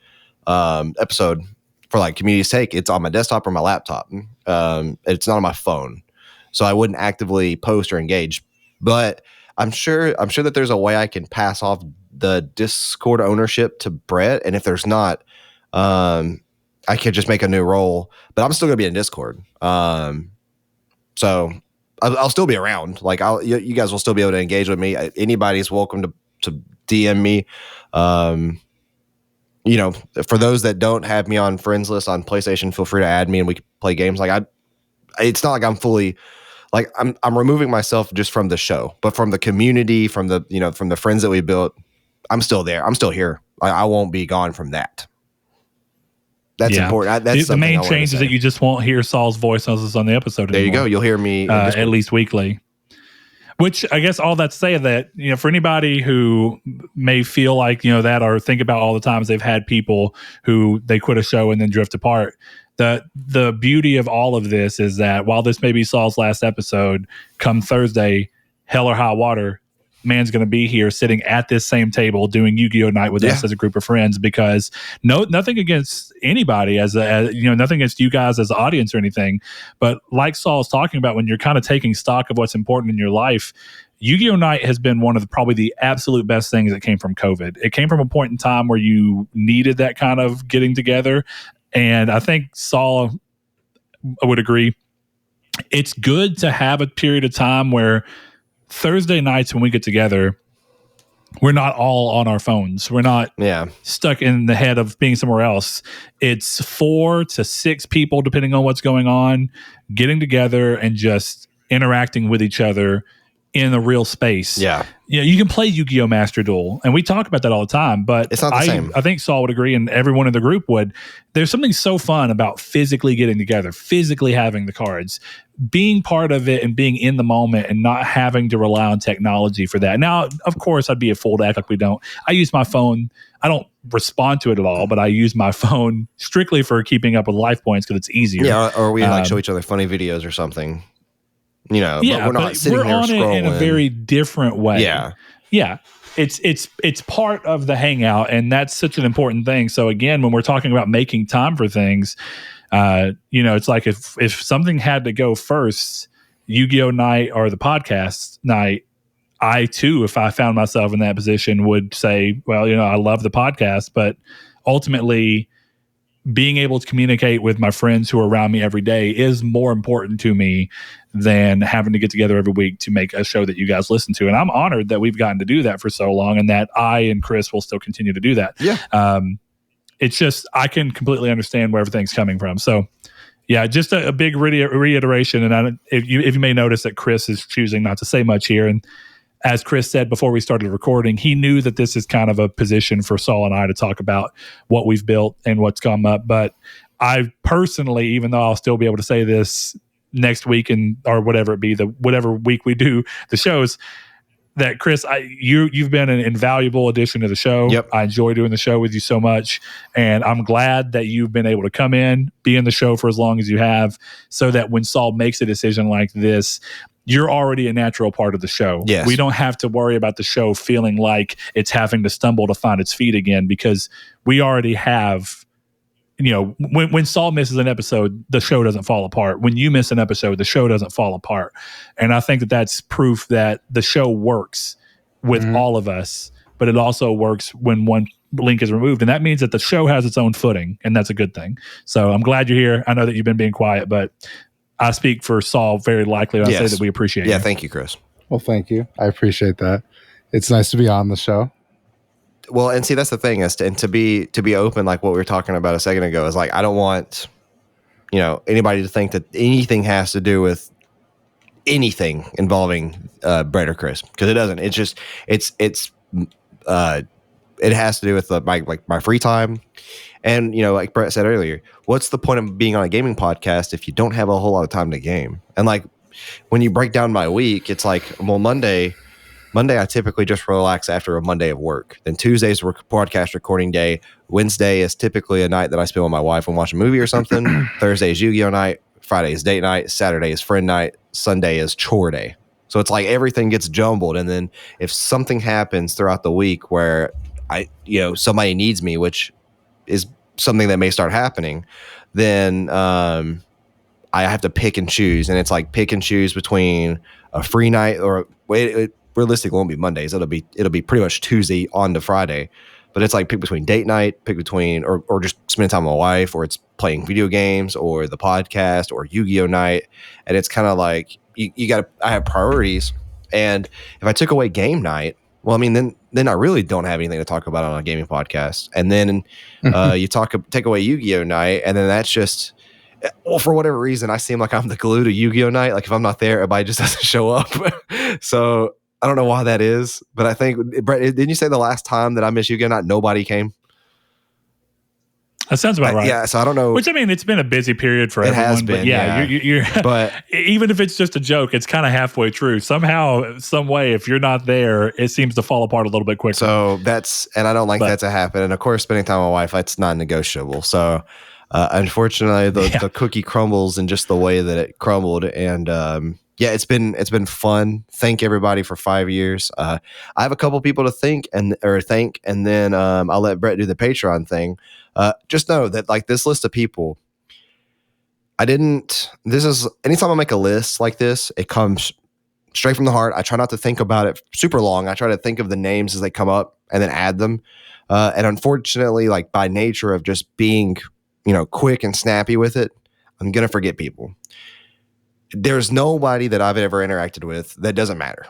episode for like Community's Take, it's on my desktop or my laptop. It's not on my phone. So I wouldn't actively post or engage, but I'm sure that there's a way I can pass off the Discord ownership to Brett, and if there's not, I could just make a new role. But I'm still gonna be in Discord, so I'll still be around. Like, you guys will still be able to engage with me. Anybody's welcome to DM me. You know, for those that don't have me on friends list on PlayStation, feel free to add me and we can play games. Like, it's not like I'm fully. Like, I'm removing myself just from the show, but from the community, from the, you know, from the friends that we built, I'm still there. I'm still here. I won't be gone from that. That's important. That's the main change is that you just won't hear Saul's voice on the episode anymore. There you go. You'll hear me at least weekly. Which I guess all that to say that, for anybody who may feel like, that, or think about all the times they've had people who they quit a show and then drift apart. The beauty of all of this is that while this may be Saul's last episode, come Thursday, hell or high water, man's going to be here sitting at this same table doing Yu-Gi-Oh! Night with us as a group of friends, because nothing against anybody nothing against you guys as the audience or anything. But like Saul's talking about, when you're kind of taking stock of what's important in your life, Yu-Gi-Oh! Night has been one of probably the absolute best things that came from COVID. It came from a point in time where you needed that kind of getting together. And I think Saul would agree. It's good to have a period of time where Thursday nights when we get together, we're not all on our phones. We're not stuck in the head of being somewhere else. It's 4 to 6 people, depending on what's going on, getting together and just interacting with each other in a real space. Yeah. You can play Yu-Gi-Oh! Master Duel, and we talk about that all the time, but it's not the same. I think Saul would agree, and everyone in the group would. There's something so fun about physically getting together, physically having the cards, being part of it and being in the moment and not having to rely on technology for that. Now, of course, I'd be a fool to act like we don't. I use my phone. I don't respond to it at all, but I use my phone strictly for keeping up with life points because it's easier. Yeah, or we show each other funny videos or something. But we're not sitting we're here on scrolling. it in a very different way. Yeah. It's part of the hangout, and that's such an important thing. So again, when we're talking about making time for things, it's like if something had to go first, Yu-Gi-Oh! Night or the podcast night, I too, if I found myself in that position, would say, well, I love the podcast, but ultimately being able to communicate with my friends who are around me every day is more important to me than having to get together every week to make a show that you guys listen to. And I'm honored that we've gotten to do that for so long, and that I and Chris will still continue to do that. Yeah. It's just, I can completely understand where everything's coming from. So yeah, just a big reiteration. And if you may notice that Chris is choosing not to say much here. And as Chris said before we started recording, he knew that this is kind of a position for Saul and I to talk about what we've built and what's come up. But I personally, even though I'll still be able to say this next week or whatever it be, whatever week we do the shows, that Chris, you've been an invaluable addition to the show. Yep. I enjoy doing the show with you so much, and I'm glad that you've been able to come in, be in the show for as long as you have, so that when Saul makes a decision like this, you're already a natural part of the show. Yes. We don't have to worry about the show feeling like it's having to stumble to find its feet again, because we already have, when Saul misses an episode, the show doesn't fall apart. When you miss an episode, the show doesn't fall apart. And I think that that's proof that the show works with all of us, but it also works when one link is removed. And that means that the show has its own footing, and that's a good thing. So I'm glad you're here. I know that you've been being quiet, but I speak for Saul very likely when I say that we appreciate you. Yeah, thank you, Chris. Well, thank you. I appreciate that. It's nice to be on the show. Well, and see, that's the thing is, to be open, like what we were talking about a second ago, is like, I don't want, anybody to think that anything has to do with anything involving Brett or Chris, because it doesn't. It's just, it has to do with my free time. And, like Brett said earlier, what's the point of being on a gaming podcast if you don't have a whole lot of time to game? And like, when you break down my week, it's like, well, Monday, I typically just relax after a Monday of work. Then Tuesday's podcast recording day. Wednesday is typically a night that I spend with my wife and watch a movie or something. Thursday is Yu-Gi-Oh! Night. Friday is date night. Saturday is friend night. Sunday is chore day. So it's like everything gets jumbled. And then if something happens throughout the week where somebody needs me, which is something that may start happening, then I have to pick and choose. And it's like pick and choose between a free night, or realistically, it won't be Mondays. It'll be pretty much Tuesday on to Friday. But it's like pick between date night, pick between or just spend time with my wife, or it's playing video games, or the podcast, or Yu-Gi-Oh! Night. And it's kind of like I have priorities. And if I took away game night, well, I mean, then I really don't have anything to talk about on a gaming podcast. And then you take away Yu-Gi-Oh! Night, and then that's just, well, for whatever reason, I seem like I'm the glue to Yu-Gi-Oh! Night. Like if I'm not there, everybody just doesn't show up. So I don't know why that is, but I think, Brett, didn't you say the last time that I missed Yu-Gi-Oh! Night, nobody came? That sounds about right. Yeah, so I don't know. Which, I mean, it's been a busy period for everyone. Has been, but yeah. You're but even if it's just a joke, it's kind of halfway true. Somehow, some way, if you're not there, it seems to fall apart a little bit quicker. So and I don't like that to happen. And of course, spending time with my wife, that's non-negotiable. So unfortunately, the cookie crumbles in just the way that it crumbled. And it's been fun. Thank everybody for 5 years. I have a couple people to thank, and then I'll let Brett do the Patreon thing. Just know that like this list of people, this is anytime I make a list like this, it comes straight from the heart. I try not to think about it super long. I try to think of the names as they come up and then add them. And unfortunately, like by nature of just being, quick and snappy with it, I'm going to forget people. There's nobody that I've ever interacted with that doesn't matter,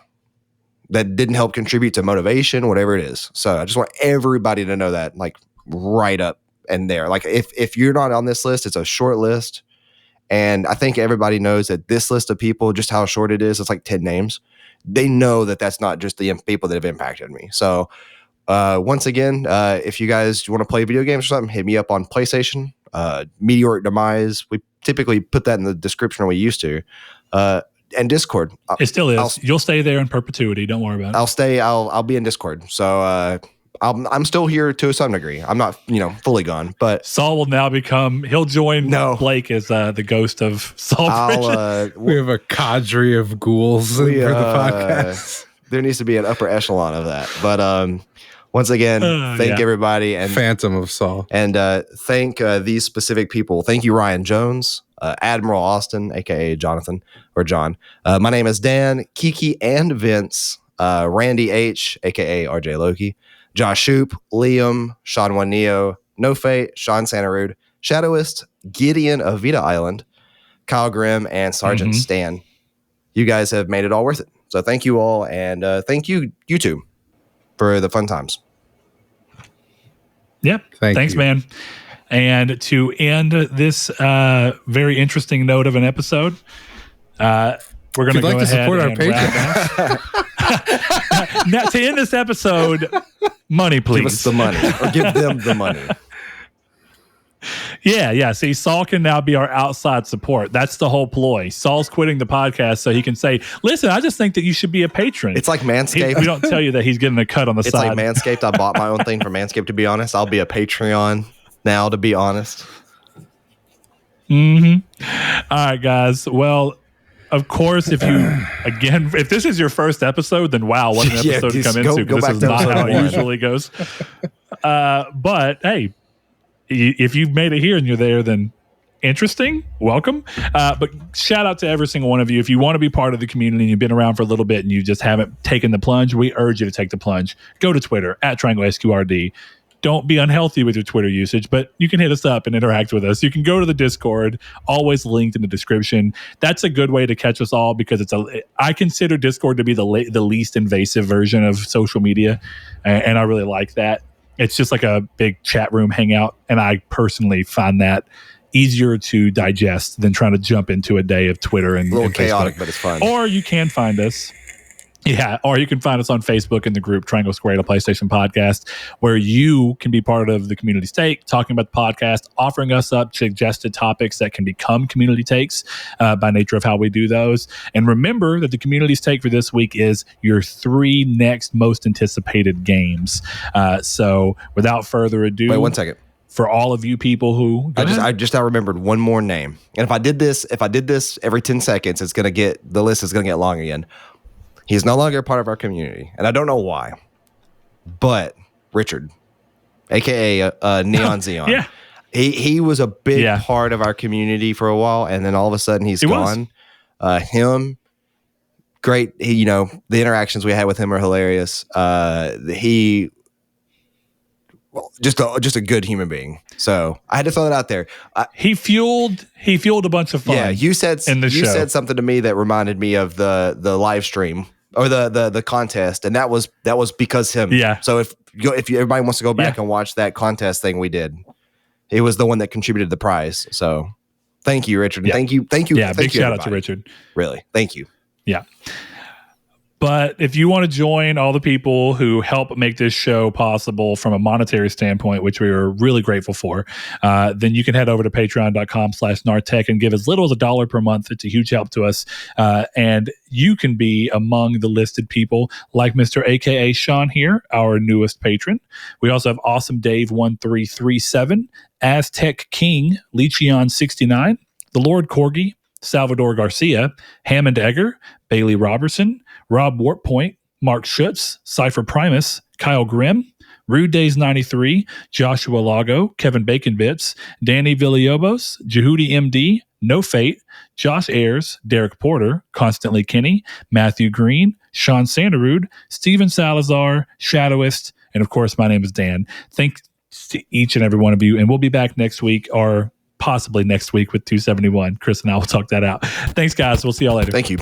that didn't help contribute to motivation, whatever it is. So I just want everybody to know that, like right up and there. Like if you're not on this list, it's a short list. And I think everybody knows that this list of people, just how short it is, it's like 10 names. They know that that's not just the people that have impacted me. So once again, if you guys want to play video games or something, hit me up on PlayStation, MeteoricDemise. We typically put that in the description, or we used to. And Discord. It still is. You'll stay there in perpetuity. Don't worry about it. I'll be in Discord. So I'm still here to some degree. I'm not, fully gone, but Saul will now he'll join Blake as the ghost of Saul. We have a cadre of ghouls for the podcast. There needs to be an upper echelon of that. But once again, thank everybody. And Phantom of Saul. And thank these specific people. Thank you, Ryan Jones, Admiral Austin, a.k.a. Jonathan or John. My name is Dan, Kiki, and Vince, Randy H., a.k.a. RJ Loki, Josh Shoop, Liam, Sean One Neo, No Fate, Sean Santarude, Shadowist, Gideon of Vita Island, Kyle Grimm, and Sergeant Stan. You guys have made it all worth it. So thank you all, and thank you, YouTube, for the fun times. Yep. Thanks, man. And to end this very interesting note of an episode, we're going to go ahead support our Patreon. Now, to end this episode, money, please. Give us the money, or give them the money. Yeah. See, Saul can now be our outside support. That's the whole ploy. Saul's quitting the podcast so he can say, listen, I just think that you should be a patron. It's like Manscaped. We don't tell you that he's getting a cut on the side. It's like Manscaped. I bought my own thing from Manscaped, to be honest. I'll be a Patreon now, to be honest. All right, guys. Well, of course, if this is your first episode, then wow, what an episode to come into, because this is not how it usually goes. But hey, if you've made it here and you're there, then interesting, welcome. But shout out to every single one of you. If you want to be part of the community and you've been around for a little bit and you just haven't taken the plunge, we urge you to take the plunge. Go to Twitter @TriangleSQRD. Don't be unhealthy with your Twitter usage, but you can hit us up and interact with us. You can go to the Discord, always linked in the description. That's a good way to catch us all, because I consider Discord to be the least invasive version of social media, and I really like that. It's just like a big chat room hangout, and I personally find that easier to digest than trying to jump into a day of Twitter and a little chaotic, Facebook. But it's fun. Or you can find us. Yeah, or you can find us on Facebook in the group Triangle Squared, a PlayStation podcast, where you can be part of the community take, talking about the podcast, offering us up suggested topics that can become community takes by nature of how we do those. And remember that the community's take for this week is your 3 next most anticipated games. So without further ado, wait 1 second. For all of you people who I just remembered one more name. And if I did this every 10 seconds, the list is gonna get long again. He's no longer a part of our community, and I don't know why. But Richard, aka Neon Xeon, yeah, he was a big part of our community for a while, and then all of a sudden he's gone. Him, great. The interactions we had with him are hilarious. Just a good human being. So I had to throw that out there. He fueled a bunch of fun. Yeah, you said said something to me that reminded me of the live stream or the contest, and that was because him. Yeah. So if everybody wants to go back and watch that contest thing we did, he was the one that contributed the prize. So thank you, Richard. Yeah. Thank you. Yeah, Thank big you, shout everybody. out to Richard. Really, thank you. Yeah. But if you want to join all the people who help make this show possible from a monetary standpoint, which we are really grateful for, then you can head over to patreon.com/nartech and give as little as $1 per month. It's a huge help to us. And you can be among the listed people like Mr. AKA Sean here, our newest patron. We also have Awesome Dave 1337, Aztec King, Lecheon69, the Lord Corgi, Salvador Garcia, Hammond Egger, Bailey Robertson, Rob Wartpoint, Mark Schutz, Cypher Primus, Kyle Grimm, Rude Days 93, Joshua Lago, Kevin Bacon Bits, Danny Villalobos, Jehudi MD, No Fate, Josh Ayers, Derek Porter, Constantly Kenny, Matthew Green, Sean Sanderud, Steven Salazar, Shadowist, and of course, my name is Dan. Thanks to each and every one of you, and we'll be back next week or possibly next week with 271. Chris and I will talk that out. Thanks, guys. We'll see y'all later. Thank you.